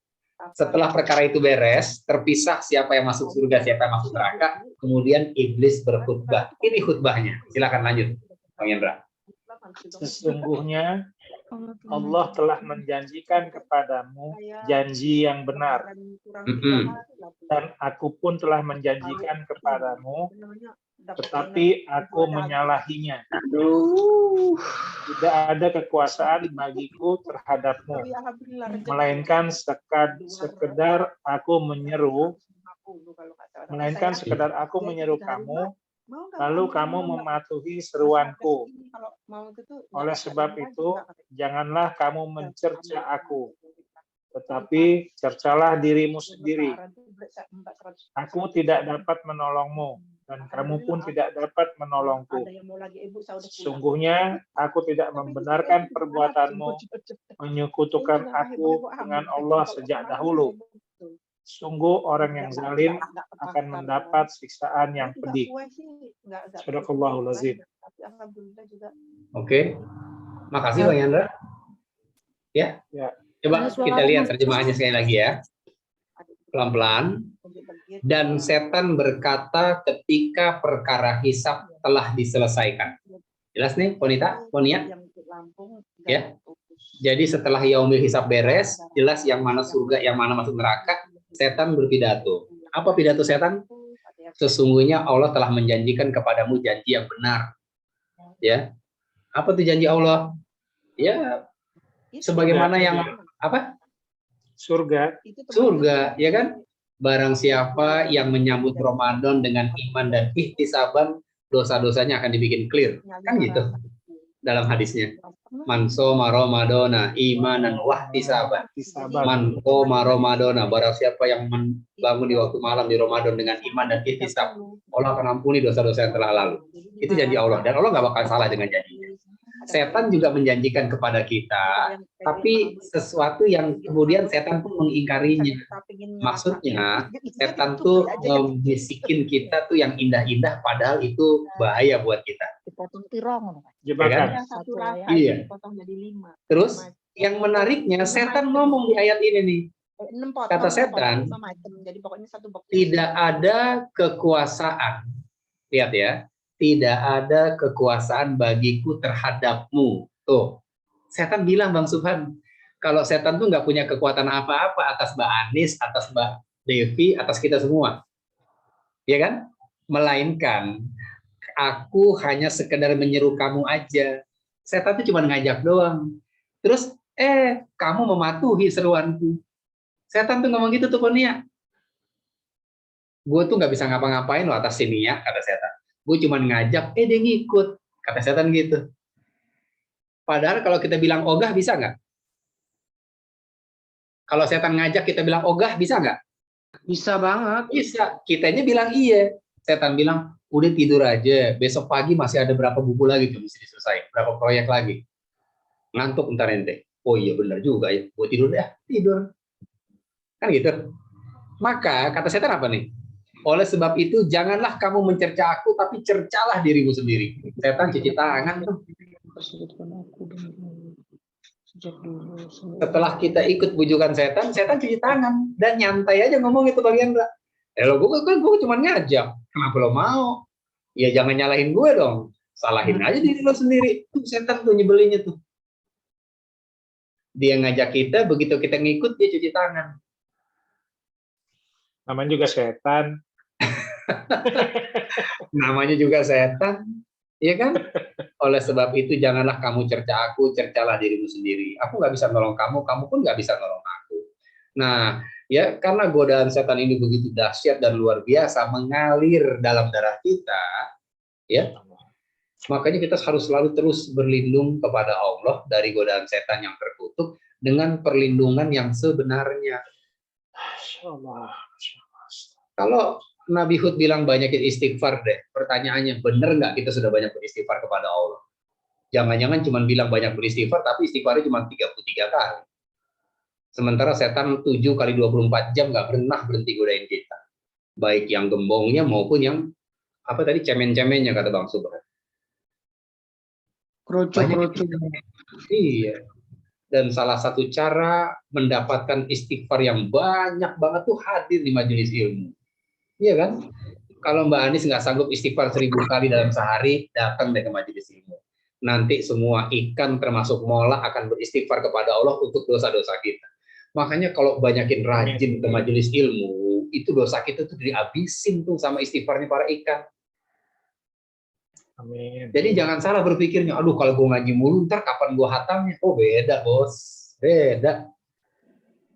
Setelah perkara itu beres, terpisah siapa yang masuk surga, siapa yang masuk neraka, kemudian iblis berkhutbah. Ini khutbahnya. Silakan lanjut, Bang Yandra. Sesungguhnya Allah telah menjanjikan kepadamu janji yang benar. Dan aku pun telah menjanjikan kepadamu, tetapi aku menyalahinya. Tidak ada kekuasaan bagiku terhadapmu, melainkan sekedar aku menyeru kamu, lalu kamu mematuhi seruanku. Oleh sebab itu, janganlah kamu mencerca aku, tetapi cercalah dirimu sendiri. Aku tidak dapat menolongmu, dan kamu pun tidak dapat menolongku. Sesungguhnya aku tidak membenarkan perbuatanmu menyekutukan aku dengan Allah sejak dahulu. Sungguh orang yang zalim akan mendapat siksaan yang pedih. Sadaqallahul azim. Tapi alhamdulillah juga. Oke. Makasih Bang Yandra. Ya. Ya. Coba Ada suara kita lihat Mas. terjemahannya sekali lagi ya. Pelan-pelan. Dan setan berkata ketika perkara hisab telah diselesaikan. Jelas nih, Ponita? Ponia? Ya. Jadi setelah yaumil hisab beres, jelas yang mana surga, yang mana masuk neraka, setan berpidato. Apa pidato setan? Sesungguhnya Allah telah menjanjikan kepadamu janji yang benar. Ya. Apa tuh janji Allah? Ya, sebagaimana yang apa? Surga. Surga, ya kan? Barang siapa yang menyambut Ramadan dengan iman dan ihtisaban, dosa-dosanya akan dibikin clear. Kan gitu dalam hadisnya. Man shoma Ramadana imanan wahtisaban. Man qoma Ramadana, barang siapa yang bangun di waktu malam di Ramadan dengan iman dan ihtisab, Allah akan ampuni dosa-dosa yang telah lalu. Itu janji Allah, dan Allah nggak bakal salah dengan janjinya. Setan juga menjanjikan kepada kita, tapi sesuatu yang kemudian setan pun mengingkarinya. Maksudnya, setan tuh membisikin kita tuh yang indah-indah, padahal itu bahaya buat kita. Dipotong tirong. Jebakan. Iya. Terus, yang menariknya, setan ngomong di ayat ini nih. Kata setan, tidak ada kekuasaan. Lihat ya. Tidak ada kekuasaan bagiku terhadapmu. Tuh, setan bilang Bang Subhan, kalau setan tuh nggak punya kekuatan apa-apa atas Mbak Anis, atas Mbak Devi, atas kita semua. Ya kan? Melainkan, aku hanya sekedar menyeru kamu aja. Setan tuh cuma ngajak doang. Terus, kamu mematuhi seruanku. Setan tuh ngomong gitu tuh, Ponia. Gue tuh nggak bisa ngapa-ngapain lo atas sini ya, kata setan. Gue cuma ngajak, dia ngikut. Kata setan gitu. Padahal kalau kita bilang ogah, bisa nggak? Kalau setan ngajak, kita bilang ogah, bisa nggak? Bisa banget. Bisa. Kitanya bilang iya. Setan bilang, udah tidur aja. Besok pagi masih ada berapa buku lagi tuh mesti diselesai. Berapa proyek lagi. Ngantuk ntar ente. Oh iya benar juga ya. Gue tidur deh. Tidur. Kan gitu. Maka, kata setan apa nih? Oleh sebab itu, janganlah kamu mencerca aku, tapi cercalah dirimu sendiri. Setan cuci tangan tuh. Setelah kita ikut bujukan setan, setan cuci tangan. Dan nyantai aja ngomong itu bagian enggak. Gue cuma ngajak. Kenapa lo mau? Ya jangan nyalahin gue dong. Salahin aja diri lo sendiri. Tuh setan tuh nyebelinnya tuh. Dia ngajak kita, begitu kita ngikut, dia cuci tangan. Namanya juga setan. Namanya juga setan, ya kan? Oleh sebab itu janganlah kamu cerca aku, cercalah dirimu sendiri. Aku nggak bisa nolong kamu, kamu pun nggak bisa nolong aku. Nah, ya karena godaan setan ini begitu dahsyat dan luar biasa mengalir dalam darah kita, ya. Makanya kita harus selalu terus berlindung kepada Allah dari godaan setan yang terkutuk dengan perlindungan yang sebenarnya. Kalau Nabi Hud bilang banyakin istighfar deh. Pertanyaannya, benar nggak kita sudah banyak beristighfar kepada Allah? Jangan-jangan cuma bilang banyak beristighfar, tapi istighfarnya cuma 33 kali. Sementara setan 7 kali 24 jam nggak pernah berhenti godain kita. Baik yang gembongnya maupun yang, apa tadi, cemen-cemennya, kata Bang Subhan. Kroco-kroco. Iya. Dan salah satu cara mendapatkan istighfar yang banyak banget tuh hadir di majelis ilmu. Iya kan? Kalau Mbak Anis nggak sanggup istighfar 1000 kali dalam sehari, datang deh ke majelis ilmu. Nanti semua ikan termasuk mola akan beristighfar kepada Allah untuk dosa-dosa kita. Makanya kalau banyakin rajin ke majelis ilmu, itu dosa kita tuh dihabisin tuh sama istighfarnya para ikan. Amin. Jadi jangan salah berpikirnya, aduh kalau gue ngaji mulu, ntar kapan gue hatamnya? Oh beda bos, beda.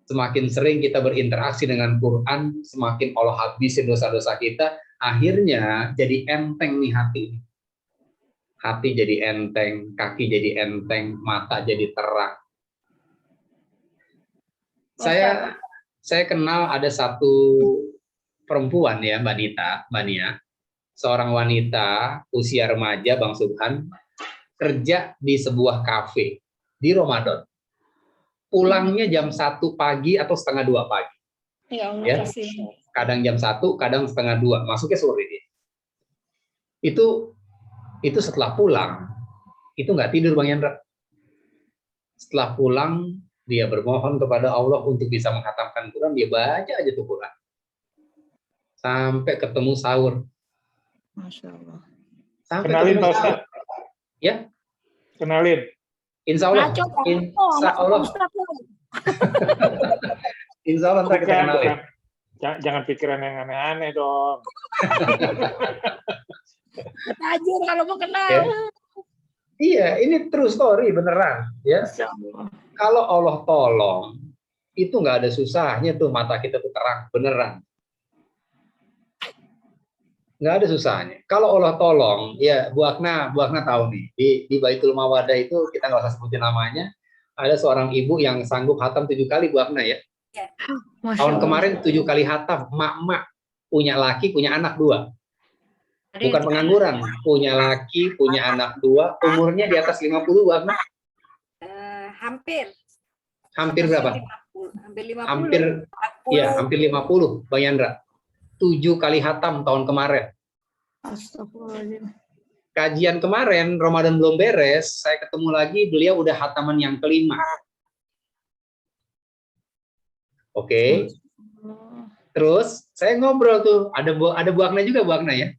Semakin sering kita berinteraksi dengan Quran, semakin Allah habisin dosa-dosa kita, akhirnya jadi enteng nih hati. Hati jadi enteng, kaki jadi enteng, mata jadi terang. Saya kenal ada satu perempuan ya, Mbak Nia, seorang wanita usia remaja, Bang Subhan, kerja di sebuah kafe di Ramadan. Pulangnya jam 1 pagi atau setengah 2 pagi. Ya Allah Ya. kasih. Kadang jam 1, kadang setengah 2, masuknya sore dia. Itu setelah pulang, itu nggak tidur Bang Yandra. Setelah pulang, dia bermohon kepada Allah untuk bisa menghatamkan Quran, dia baca aja tuh Quran. Sampai ketemu sahur. Masya Allah. Sampai Kenalin ketemu Pak sahur. Ustadz. Ya, Kenalin. insya Allah. Insya Allah. Insya Allah ntar kita Bukan, kenalin. bukan. Jangan pikiran yang aneh-aneh dong. Tajir kalau mau kenal. Ya. Iya, ini true story beneran. Ya. Masya Allah. Kalau Allah tolong, itu nggak ada susahnya tuh mata kita tuh terang, beneran. Nggak ada susahnya. Kalau Allah tolong, ya Bu Akna tahu nih, di Baitul Mawadah itu, kita nggak usah sebutin namanya, ada seorang ibu yang sanggup hatam 7 kali Bu Akna ya. Tahun kemarin 7 kali hatam, emak-emak, punya laki, punya anak 2. Bukan pengangguran, punya laki, punya anak 2, umurnya di atas 50 Bu Akna. Hampir berapa? Hampir 50. Hampir 50 Bang Yandra. 7 kali hatam tahun kemarin. Astagfirullahaladzim. Kajian kemarin, Ramadan belum beres, saya ketemu lagi, beliau udah hataman yang kelima. Oke. Terus saya ngobrol tuh, ada Bu Akna juga, Bu Akna ya?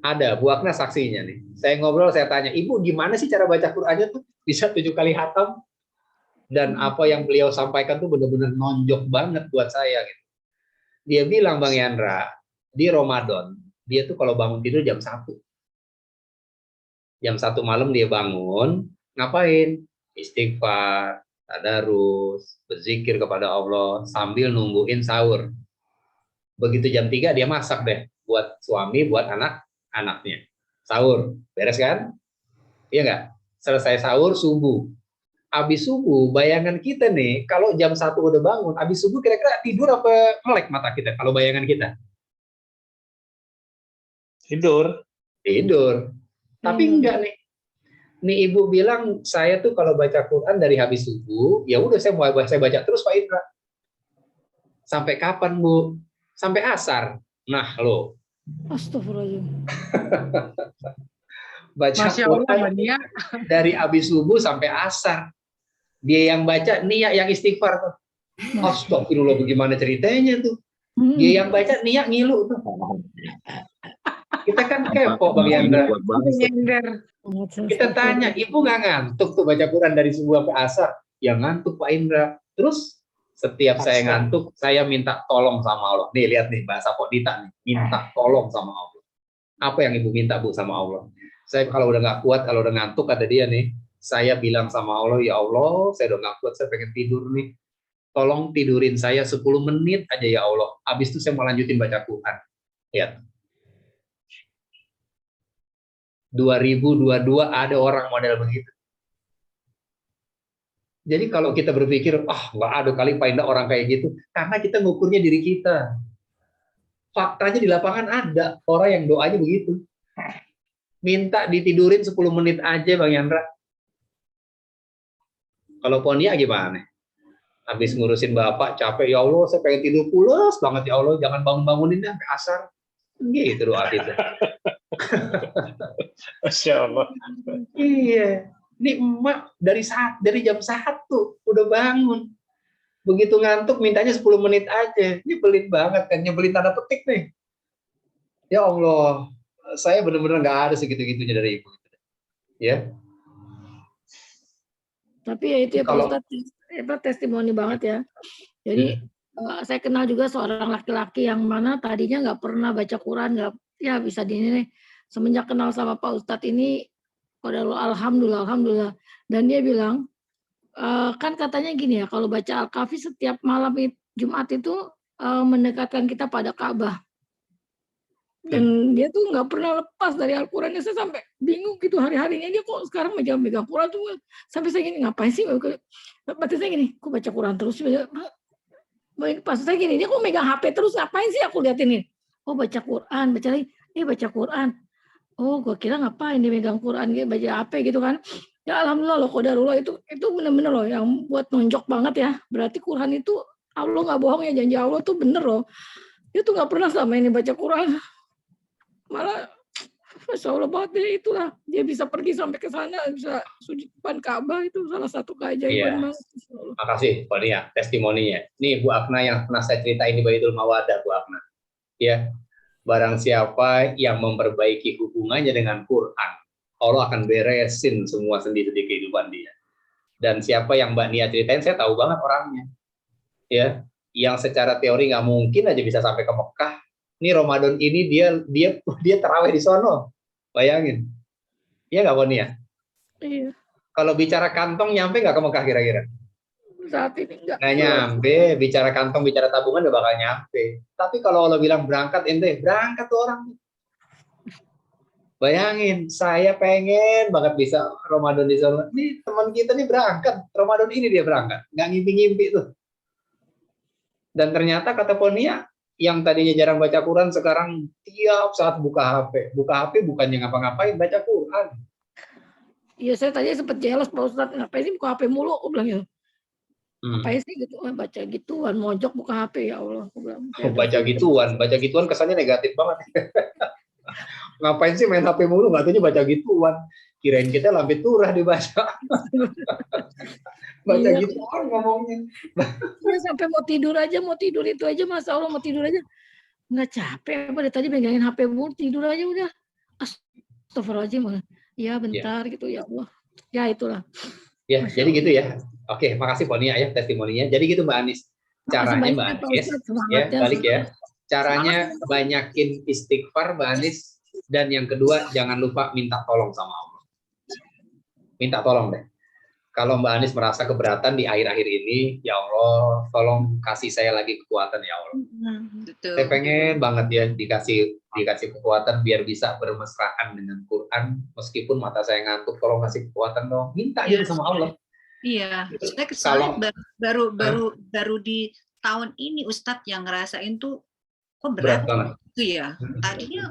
Ada, Bu Akna saksinya nih. Saya ngobrol, saya tanya, Ibu gimana sih cara baca Qur'annya tuh? Bisa 7 kali hatam? Dan apa yang beliau sampaikan tuh benar-benar nonjok banget buat saya gitu. Dia bilang Bang Yandra, di Ramadan, dia tuh kalau bangun tidur jam 1. Jam 1 malam dia bangun, ngapain? Istighfar, tadarus, berzikir kepada Allah, sambil nungguin sahur. Begitu jam 3 dia masak deh, buat suami, buat anak-anaknya. Sahur, beres kan? Iya nggak? Selesai sahur, subuh. Habis subuh, bayangan kita nih, kalau jam 1 udah bangun, habis subuh kira-kira tidur apa melek mata kita, kalau bayangan kita? Tidur. Tapi enggak nih. Nih Ibu bilang, saya tuh kalau baca Quran dari habis subuh, ya udah saya baca terus Pak Indra. Sampai kapan Bu? Sampai asar. Nah loh. Astagfirullahaladzim. Baca Quran dari habis subuh sampai asar. Dia yang baca, niat yang istighfar tuh. Astagfirullah, bagaimana ceritanya tuh? Dia yang baca, niat ngilu tuh. Kita kan kepo Bang Yandra. Kita tanya, Ibu nggak ngantuk tuh baca Quran dari subuh sampai asar? Ya ngantuk Pak Indra. Terus setiap saya ngantuk, saya minta tolong sama Allah. Nih lihat nih bahasa Podita nih, minta tolong sama Allah. Apa yang Ibu minta Bu sama Allah? Saya kalau udah nggak kuat, kalau udah ngantuk kata dia nih, saya bilang sama Allah, ya Allah, saya udah nggak kuat, saya pengen tidur nih. Tolong tidurin saya 10 menit aja ya Allah. Habis itu saya mau lanjutin baca Quran. Lihat. 2022 ada orang model begitu. Jadi kalau kita berpikir, nggak ada kali Pak Indah orang kayak gitu, karena kita ngukurnya diri kita. Faktanya di lapangan ada orang yang doanya begitu. Minta ditidurin 10 menit aja Bang Yandra. Kalau Ponia gimana? Habis ngurusin bapak, capek, ya Allah, saya pengen tidur pulas banget ya Allah, jangan bangun-bangunin sampai asar. Gitu doa kita. Masya Allah. Iya. Ini emak dari jam 1 udah bangun. Begitu ngantuk mintanya 10 menit aja. Ini pelit banget kan, nyebelin tanda petik nih. Ya Allah, saya benar-benar nggak ada segitu-gitunya dari Ibu. Ya. Tapi ya itu ya Pak Ustadz, testimoni banget ya. Jadi saya kenal juga seorang laki-laki yang mana tadinya nggak pernah baca Quran, nggak ya bisa di ini. Semenjak kenal sama Pak Ustadz ini, alhamdulillah. Dan dia bilang, kan katanya gini ya, kalau baca Al-Kahfi setiap malam Jumat itu mendekatkan kita pada Ka'bah. Dan dia tuh nggak pernah lepas dari Al-Qurannya. Saya sampai bingung gitu hari-harinya dia kok sekarang megang Quran tuh sampai saya gini, ngapain sih? Berarti saya gini, kok baca Quran terus? Pas saya gini, dia kok megang HP terus, ngapain sih aku lihat ini? Oh baca Quran, baca lagi, baca Quran. Oh gue kira ngapain dia megang Quran, dia baca HP gitu kan. Ya alhamdulillah loh, qadarullah itu benar-benar loh yang buat nonjok banget ya. Berarti Quran itu Allah nggak bohong ya, janji Allah tuh bener loh. Dia tuh nggak pernah selama ini baca Quran. Malah Masya Allah banget dia itulah. Dia bisa pergi sampai ke sana, bisa sujud depan Ka'bah, itu salah satu keajaiban banget. Makasih Pak Nia, testimoninya. Nih Bu Akna yang pernah saya ceritain di Baitul Mawadah, Bu Akna. Ya, barang siapa yang memperbaiki hubungannya dengan Quran, Allah akan beresin semua sendi-sendi kehidupan dia. Dan siapa yang Mbak Nia ceritain, saya tahu banget orangnya. Ya, yang secara teori nggak mungkin aja bisa sampai ke Mekah. Nih Ramadan ini dia tarawih di sono. Bayangin. Iya nggak, Nia? Iya. Kalau bicara kantong, nyampe nggak ke Mekah kira-kira? Saat ini enggak. Nggak nyampe. Bicara kantong, bicara tabungan nggak bakal nyampe. Tapi kalau Allah bilang berangkat, ente berangkat tuh orang. Bayangin, saya pengen banget bisa Ramadan di sana. Nih teman kita nih berangkat, Ramadan ini dia berangkat, nggak ngimpi-ngimpi tuh. Dan ternyata kata Ponia, yang tadinya jarang baca Quran sekarang tiap saat buka HP. Buka HP bukannya ngapa-ngapain, baca Quran. Iya, saya tadi sempat jelas Pak Ustadz, ngapain sih buka HP mulu? Aku bilang gitu. Ngapain sih gitu, baca gituan, mojok buka HP, ya Allah. Aku bilang, baca gituan kesannya negatif banget. Ngapain sih main HP mulu, nggak taunya baca gituan. Kirain kita lambe turah dibaca. Baca gituan ngomongnya. Sampai mau tidur itu aja, Masya Allah mau tidur aja. Nggak capek, apa dari tadi megangin HP mulu, tidur aja udah. Astagfirullahaladzim. Ya bentar gitu, ya Allah. Ya itulah. Ya, jadi gitu ya. Oke, makasih Ponia ya testimoninya. Jadi gitu Mbak Anis. Caranya Mbak Anis, ya balik ya. Caranya banyakin istighfar Mbak Anis. Dan yang kedua, jangan lupa minta tolong sama Allah. Minta tolong deh. Kalau Mbak Anis merasa keberatan di akhir-akhir ini, ya Allah, tolong kasih saya lagi kekuatan ya Allah. Betul. Saya pengen banget ya dikasih kekuatan biar bisa bermesraan dengan Quran, meskipun mata saya ngantuk, tolong kasih kekuatan dong. Minta aja sama Allah. Iya, saya kesal baru di tahun ini Ustadz yang ngerasain tuh kok berat banget. Itu ya. Tadinya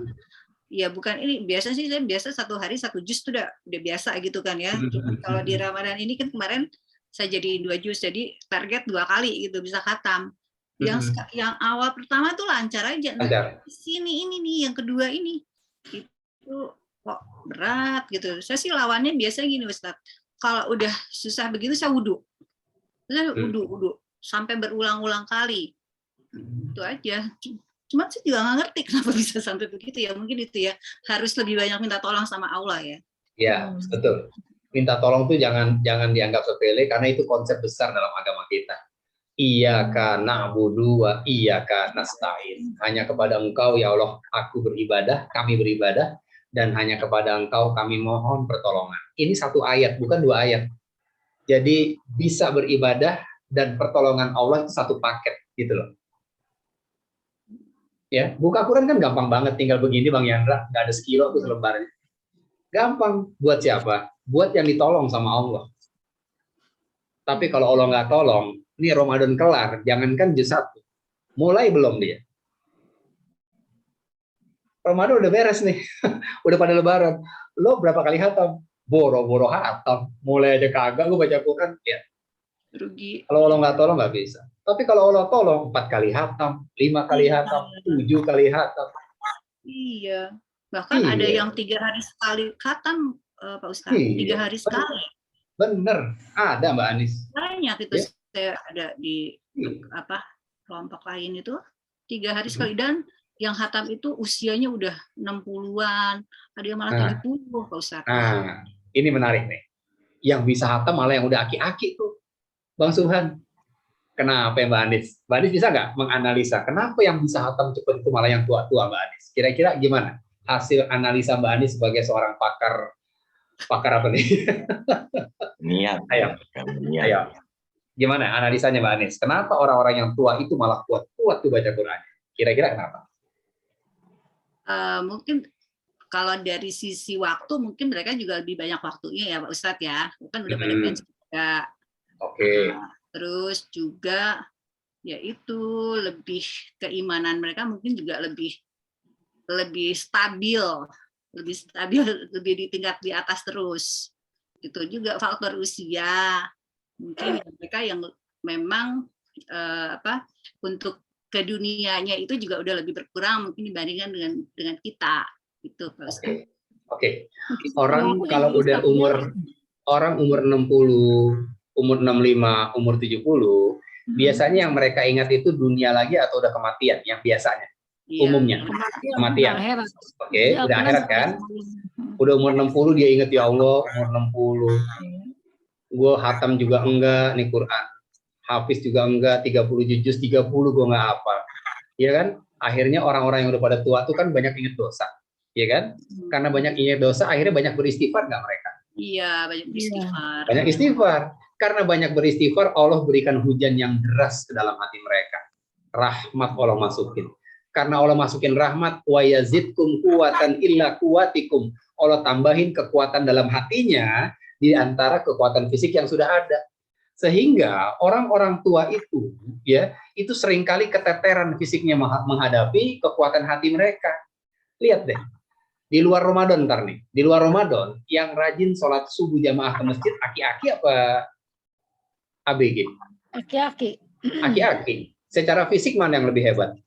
ya bukan ini, biasa sih saya biasa 1 hari 1 juz tuh udah biasa gitu kan ya. Cuma kalau di Ramadan ini kan kemarin saya jadi 2 juz, jadi target 2 kali gitu bisa khatam. Yang awal pertama tuh lancar aja. Nah, sini ini nih yang kedua ini itu kok berat gitu. Saya sih lawannya biasa gini Ustadz. Kalau udah susah begitu saya wudhu. Saya wudhu sampai berulang-ulang kali. Itu aja. Cuma saya juga nggak ngerti kenapa bisa sampai begitu ya. Mungkin itu ya, harus lebih banyak minta tolong sama Allah ya. Ya, betul. Minta tolong tuh jangan dianggap sepele, karena itu konsep besar dalam agama kita. Iyyaka na'budu wa iyyaka nasta'in. Hanya kepada Engkau ya Allah aku beribadah, kami beribadah, dan hanya kepada Engkau kami mohon pertolongan. Ini 1 ayat, bukan 2 ayat. Jadi bisa beribadah dan pertolongan Allah itu 1 paket gitu loh. Ya, buka Quran kan gampang banget, tinggal begini Bang Yandra, nggak ada sekilo tuh selembarnya. Gampang. Buat siapa? Buat yang ditolong sama Allah. Tapi kalau Allah nggak tolong, ini Ramadan kelar, jangankan juz 1. Mulai belum dia? Ramadan udah beres nih, udah pada lebaran. Lo berapa kali khatam? Boro-boro khatam. Mulai aja kagak, gue baca Quran, ya. Rugi. Kalau Allah nggak tolong nggak bisa. Tapi kalau Allah tolong 4 kali khatam, 5 kali khatam, 7 kali khatam. Iya. Bahkan ada yang 3 hari sekali khatam, Pak Ustadz. 3 hari sekali. Bener. Ada Mbak Anis. Banyak itu saya ada di kelompok lain itu 3 hari sekali, dan yang khatam itu usianya udah 60-an, ada yang malah 70, Pak Ustadz. Nah, ini menarik nih. Yang bisa khatam malah yang udah aki-aki tuh, Bang Subhan. Kenapa ya Mbak Anis? Mbak Anis bisa nggak menganalisa kenapa yang bisa khatam cepat itu malah yang tua-tua Mbak Anis? Kira-kira gimana hasil analisa Mbak Anis sebagai seorang pakar apa nih? Niat. Ayo. Gimana analisanya Mbak Anis? Kenapa orang-orang yang tua itu malah kuat tuh baca Quran? Kira-kira kenapa? Mungkin kalau dari sisi waktu mungkin mereka juga lebih banyak waktunya ya Pak Ustadz ya. Kan udah pada pensiun juga. Oke. Terus juga yaitu lebih keimanan mereka mungkin juga lebih stabil, lebih di tingkat di atas terus. Itu juga faktor usia. Mungkin mereka yang memang untuk ke dunianya itu juga udah lebih berkurang mungkin dibandingkan dengan kita gitu Pak Ustadz. Oke. Orang kalau udah umur 60, umur 65, umur 70, biasanya yang mereka ingat itu dunia lagi atau udah kematian yang biasanya. Umumnya kematian. Oke, udah akhirat kan? Udah umur 60 dia ingat, ya Allah, umur 60. Gue hatam juga enggak nih Quran. Hafiz juga enggak, 30 juz, 30 gue enggak hafal. Iya kan? Akhirnya orang-orang yang udah pada tua tuh kan banyak ingat dosa. Iya kan? Karena banyak ingat dosa, akhirnya banyak beristighfar nggak mereka? Iya, banyak beristighfar. Banyak istighfar. Karena banyak beristighfar, Allah berikan hujan yang deras ke dalam hati mereka. Rahmat Allah masukin. Karena Allah masukin rahmat, wa yazidkum quwatan illa quwatikum. Allah tambahin kekuatan dalam hatinya di antara kekuatan fisik yang sudah ada. Sehingga orang-orang tua itu, ya, itu seringkali keteteran fisiknya menghadapi kekuatan hati mereka. Lihat deh, di luar Ramadan ntar nih, di luar Ramadan yang rajin sholat subuh jamaah ke masjid, aki-aki apa ABG? Aki-aki. Aki-aki. Secara fisik mana yang lebih hebat?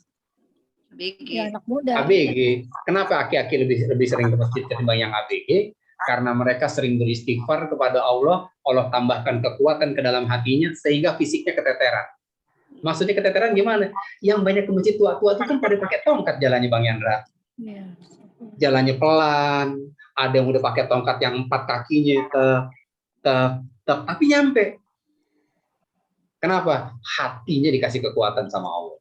ABG. Ya, anak muda. ABG. Kenapa aki-aki lebih sering ke masjid ketimbang yang ABG? Karena mereka sering beristighfar kepada Allah, Allah tambahkan kekuatan ke dalam hatinya sehingga fisiknya keteteran. Maksudnya keteteran gimana? Yang banyak ke masjid tua-tua itu kan pada pakai tongkat jalannya Bang Yandra. Ya. Jalannya pelan, ada yang udah pakai tongkat yang 4 kakinya tapi nyampe. Kenapa? Hatinya dikasih kekuatan sama Allah.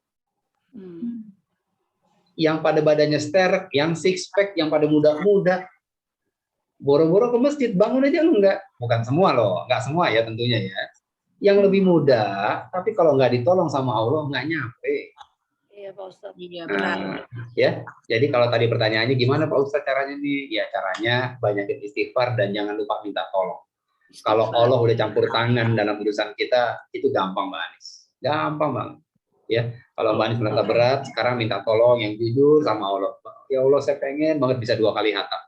Yang pada badannya sterek, yang six pack, yang pada muda-muda, boro-boro ke masjid, bangun aja enggak. Bukan semua loh, enggak semua ya tentunya ya. Yang lebih muda, tapi kalau nggak ditolong sama Allah nggak nyampe. Iya Pak Ustadz. Iya benar. Ya, jadi kalau tadi pertanyaannya gimana Pak Ustadz caranya nih? Ya caranya banyakin istighfar dan jangan lupa minta tolong. Kalau Allah udah campur tangan dalam urusan kita, itu gampang Mbak Anis. Gampang banget. Ya, kalau Mbak Anis merasa berat, sekarang minta tolong yang jujur sama Allah. Ya Allah, saya pengen banget bisa 2 kali khatam.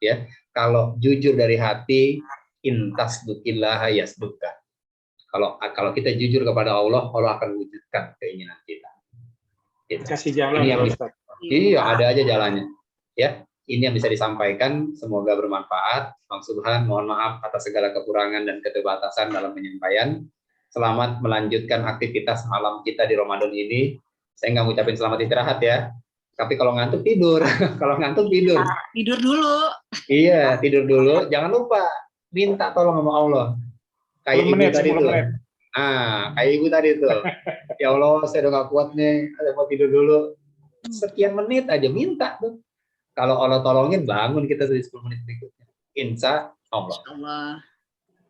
Ya, kalau jujur dari hati, intasdukillah yasduka. Kalau kita jujur kepada Allah, Allah akan wujudkan keinginan kita. Gitu. Kasih jalan ini yang Ustaz. Iya, ada aja jalannya. Ya, ini yang bisa disampaikan. Semoga bermanfaat. Bang Subhan, mohon maaf atas segala kekurangan dan keterbatasan dalam penyampaian. Selamat melanjutkan aktivitas malam kita di Ramadan ini. Saya nggak ngucapin selamat istirahat ya. Tapi kalau ngantuk tidur. Kalau ngantuk tidur. Tidur dulu. Iya, tidur dulu. Jangan lupa minta tolong sama Allah. Kayak ibu tadi tuh. Kayak ibu tadi tuh. Ya Allah, saya udah gak kuat nih. Saya mau tidur dulu. Sekian menit aja minta tuh. Kalau Allah tolongin, bangun kita dari 10 menit berikutnya. Insya Allah.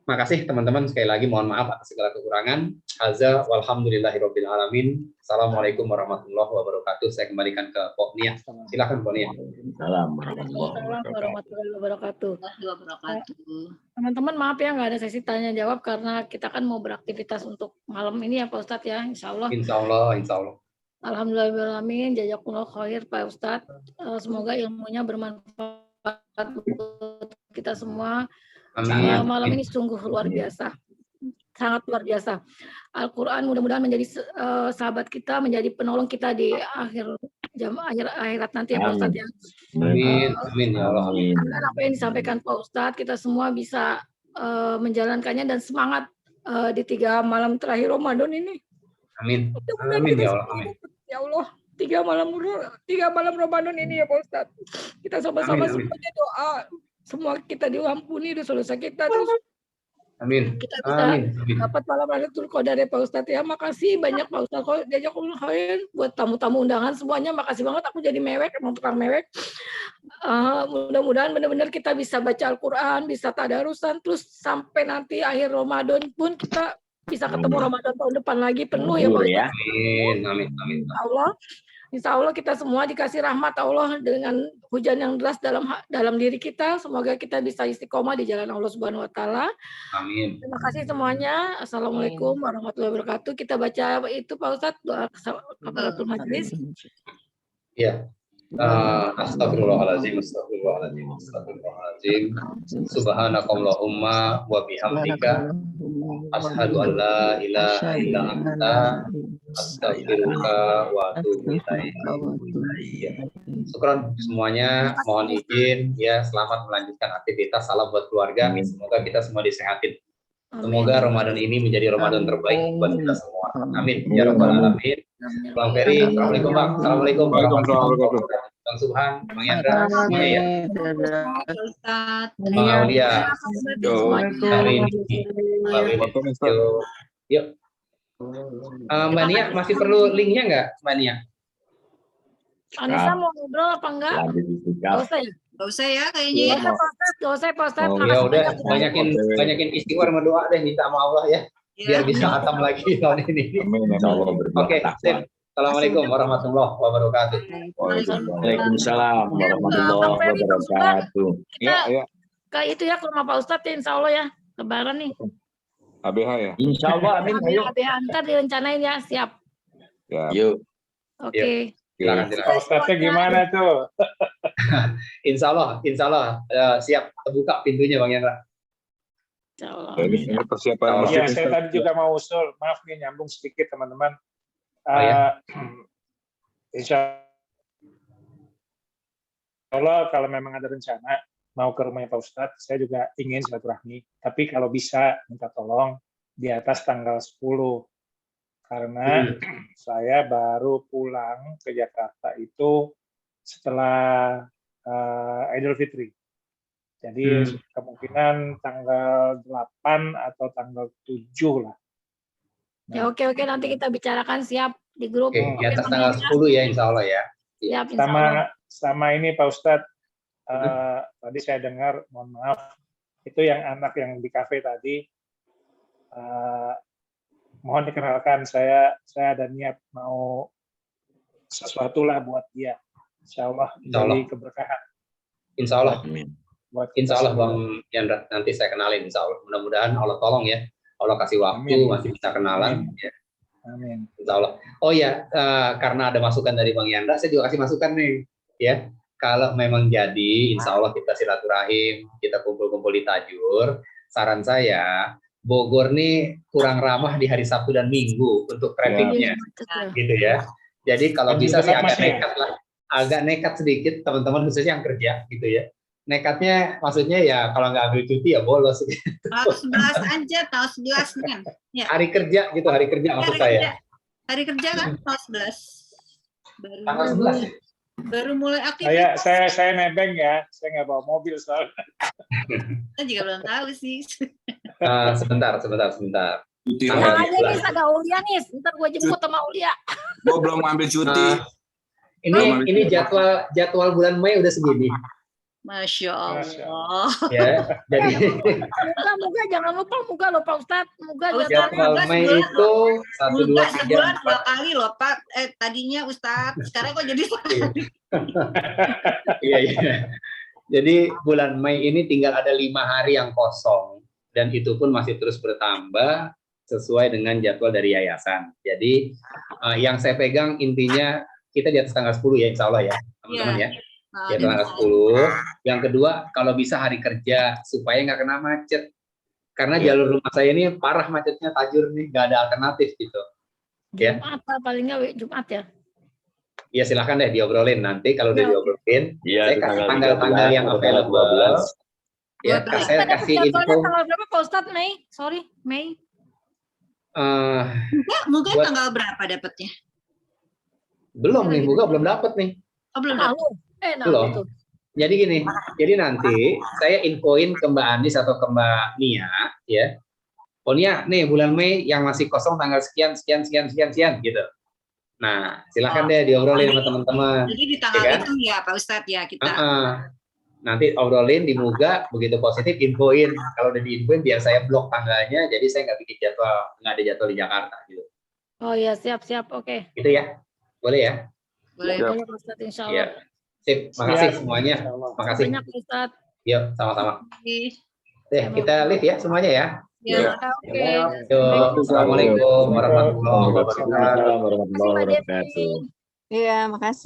Makasih teman-teman, sekali lagi mohon maaf atas segala kekurangan. Azza walhamdulillahirabbil alamin. Assalamualaikum warahmatullahi wabarakatuh. Saya kembalikan ke Pok Nia. Silakan Pok Nia. Assalamualaikum warahmatullahi wabarakatuh. Teman-teman maaf ya nggak ada sesi tanya jawab karena kita kan mau beraktivitas untuk malam ini ya Pak Ustadz ya, insya Allah. Insya Allah, insya Allah. Alhamdulillahirrahmanirrahim, jazakumullah khair Pak Ustadz. Semoga ilmunya bermanfaat untuk kita semua. Amin. Malam ini sungguh luar biasa, sangat luar biasa. Al-Quran mudah-mudahan menjadi sahabat kita, menjadi penolong kita di akhirat nanti ya Pak Ustadz ya. Amin. Amin ya Allah. Amin. Apa yang disampaikan Pak Ustadz, kita semua bisa menjalankannya dan semangat di 3 malam terakhir Ramadan ini. Amin. Amin ya Allah. Amin. Ya Allah, 3 malam Ramadan ini ya Pak Ustadz. Kita sama-sama semuanya doa. Semua kita diampuni dosa-dosa kita terus. Amin. Kita bisa dapat malam Lailatul Qadar ya Pak Ustadz ya. Makasih banyak Pak Ustadz. Jazakumullah khair buat tamu-tamu undangan semuanya. Makasih banget, aku jadi mewek, emang tukang mewek. Mudah-mudahan benar-benar kita bisa baca Al-Quran, bisa tadarusan, terus sampai nanti akhir Ramadan pun kita bisa ketemu Ramadan tahun depan lagi penuh ya Pak Ustadz. Amin. Amin. Amin. Insya Allah kita semua dikasih rahmat Allah dengan hujan yang deras dalam diri kita. Semoga kita bisa istiqomah di jalan Allah Subhanahu Wa Taala. Amin. Terima kasih semuanya. Assalamualaikum warahmatullahi wabarakatuh. Kita baca itu Pak Ustadz, doa kafaratul majlis. Ya. Astagfirullahaladzim, astagfirullahaladzim, astagfirullahaladzim. Subhanakallahumma wa bihamdika Asyhadu an la ilaha illa anta astaghfiruka wa atubu ilaik. Syukron semuanya, mohon izin ya, selamat melanjutkan aktivitas. Salam buat keluarga. Semoga kita semua disehatin. Semoga Ramadan ini menjadi Ramadan terbaik buat kita semua. Amin. Ya Rabbal Alamin. Bang Ferry, Assalamualaikum Bang. Assalamualaikum warahmatullahi wabarakatuh. Bang Subhan, Bang Yandra, semuanya ya. Bang Aulia, hari ini. Yuk. Mbak Nia, masih perlu linknya nggak, Mbak Nia? Anissa mau ngobrol apa enggak? Nggak usah ya? Nggak usah ya kayaknya ya. Nggak usah, Pak Ustadz. Oh, ya udah, banyakin istighfar sama doa deh, minta sama Allah ya. Biar bisa khatam lagi tahun ini. Oke, sip. Assalamualaikum warahmatullahi wabarakatuh. Waalaikumsalam warahmatullahi wabarakatuh. Kita kayak itu ya ke rumah Pak Ustadz ya, insya Allah ya. Lebaran nih. ABH ya? Insya Allah, amin. Ayo. Ntar direncanain ya, siap. Ya. Yuk. Oke. Silakan. Pak Ustadznya gimana tuh? Insya Allah siap terbuka pintunya Bang Yandra. Ini persiapan Iya, saya tadi juga mau usul. Maaf nih nyambung sedikit teman-teman. Insya Allah kalau memang ada rencana mau ke rumahnya Pak Ustadz, saya juga ingin silaturahmi. Tapi kalau bisa minta tolong di atas tanggal 10. Karena saya baru pulang ke Jakarta itu setelah Idul Fitri. Jadi kemungkinan tanggal 8 atau tanggal 7 lah. Ya oke, nanti kita bicarakan, siap di grup. Oke, di atas tanggal 10 ya insya Allah ya. Siap, insya Allah. Sama ini Pak Ustadz, tadi saya dengar, mohon maaf, itu yang anak yang di kafe tadi, mohon dikenalkan, saya ada niat mau sesuatu lah buat dia. Insya Allah jadi keberkahan. Insya Allah. Insya Allah Bang Yandra, nanti saya kenalin insya Allah. Mudah-mudahan Allah tolong ya. Allah kasih waktu, masih bisa kenalan. Ya. Amin. Insya Allah. Oh ya, karena ada masukan dari Bang Yandra, saya juga kasih masukan nih. Ya, kalau memang jadi, insya Allah kita silaturahim, kita kumpul-kumpul di Tajur. Saran saya, Bogor nih kurang ramah di hari Sabtu dan Minggu untuk trafficnya, gitu ya. Jadi kalau bisa sih agak nekat lah, agak nekat sedikit teman-teman khususnya yang kerja, gitu ya. Nekatnya maksudnya ya kalau nggak ambil cuti ya bolos. Tanggal 11 aja, tanggal 11 kan. Ya. Hari kerja gitu, hari kerja maksud saya. Hari kerja kan tanggal 11. Tanggal 11. Baru mulai aktivitas. Saya nebeng ya, saya nggak bawa mobil soalnya. Saya juga belum tahu sih. Sebentar. Tenang aja nih, ada Ulia nih. Ntar gue jemput sama Ulia. Gue belum ngambil cuti. Ini jadwal bulan Mei udah segini. Masya Allah. Ya, jadi Muga jangan lupa Muga loh Pak Ustadz. Muga jadwal Mei itu 1, 2, 3, sebulan 2 kali loh Pak. Tadinya Ustadz, sekarang kok jadi sekali. Iya. Jadi bulan Mei ini tinggal ada 5 hari yang kosong dan itu pun masih terus bertambah sesuai dengan jadwal dari yayasan. Jadi yang saya pegang intinya kita di atas tanggal 10 ya insya Allah ya teman-teman ya. Ya tanggal 10. Yang kedua, kalau bisa hari kerja supaya nggak kena macet. Karena jalur rumah saya ini parah macetnya Tajur nih, nggak ada alternatif gitu. Jumat paling nggak Jumat ya. Ya silahkan deh diobrolin nanti kalau udah diobrolin. Saya kasih tanggal-tanggal yang available. Ya, saya kasih info. Tanggal berapa Pak Ustadz? Mei? Sorry, Mei. Mungkin tanggal berapa dapatnya? Belum nih, belum dapat nih. Oh, belum dapat. Belum. Jadi gini, jadi nanti saya infoin ke Mbak Anis atau ke Mbak Nia, ya. Oh Nia, nih bulan Mei yang masih kosong tanggal sekian gitu. Nah, silakan deh diobrolin sama teman-teman. Jadi di tanggal ya kan? itu ya Pak Ustadz ya kita. Nanti obrolin di Muga, begitu positif infoin. Kalau udah diinfoin biar saya blok tanggalnya, jadi saya nggak bikin jadwal, nggak ada jadwal di Jakarta gitu. Oh iya, siap, oke. Gitu ya, boleh ya? Boleh Pak Ustadz, insya Allah. Ya. Sip, makasih semuanya. Makasih. Banyak Ustadz. Yuk, sama-sama. Kita live ya semuanya ya. Ya. Oke. Assalamualaikum warahmatullahi wabarakatuh. Terima kasih. Iya, makasih.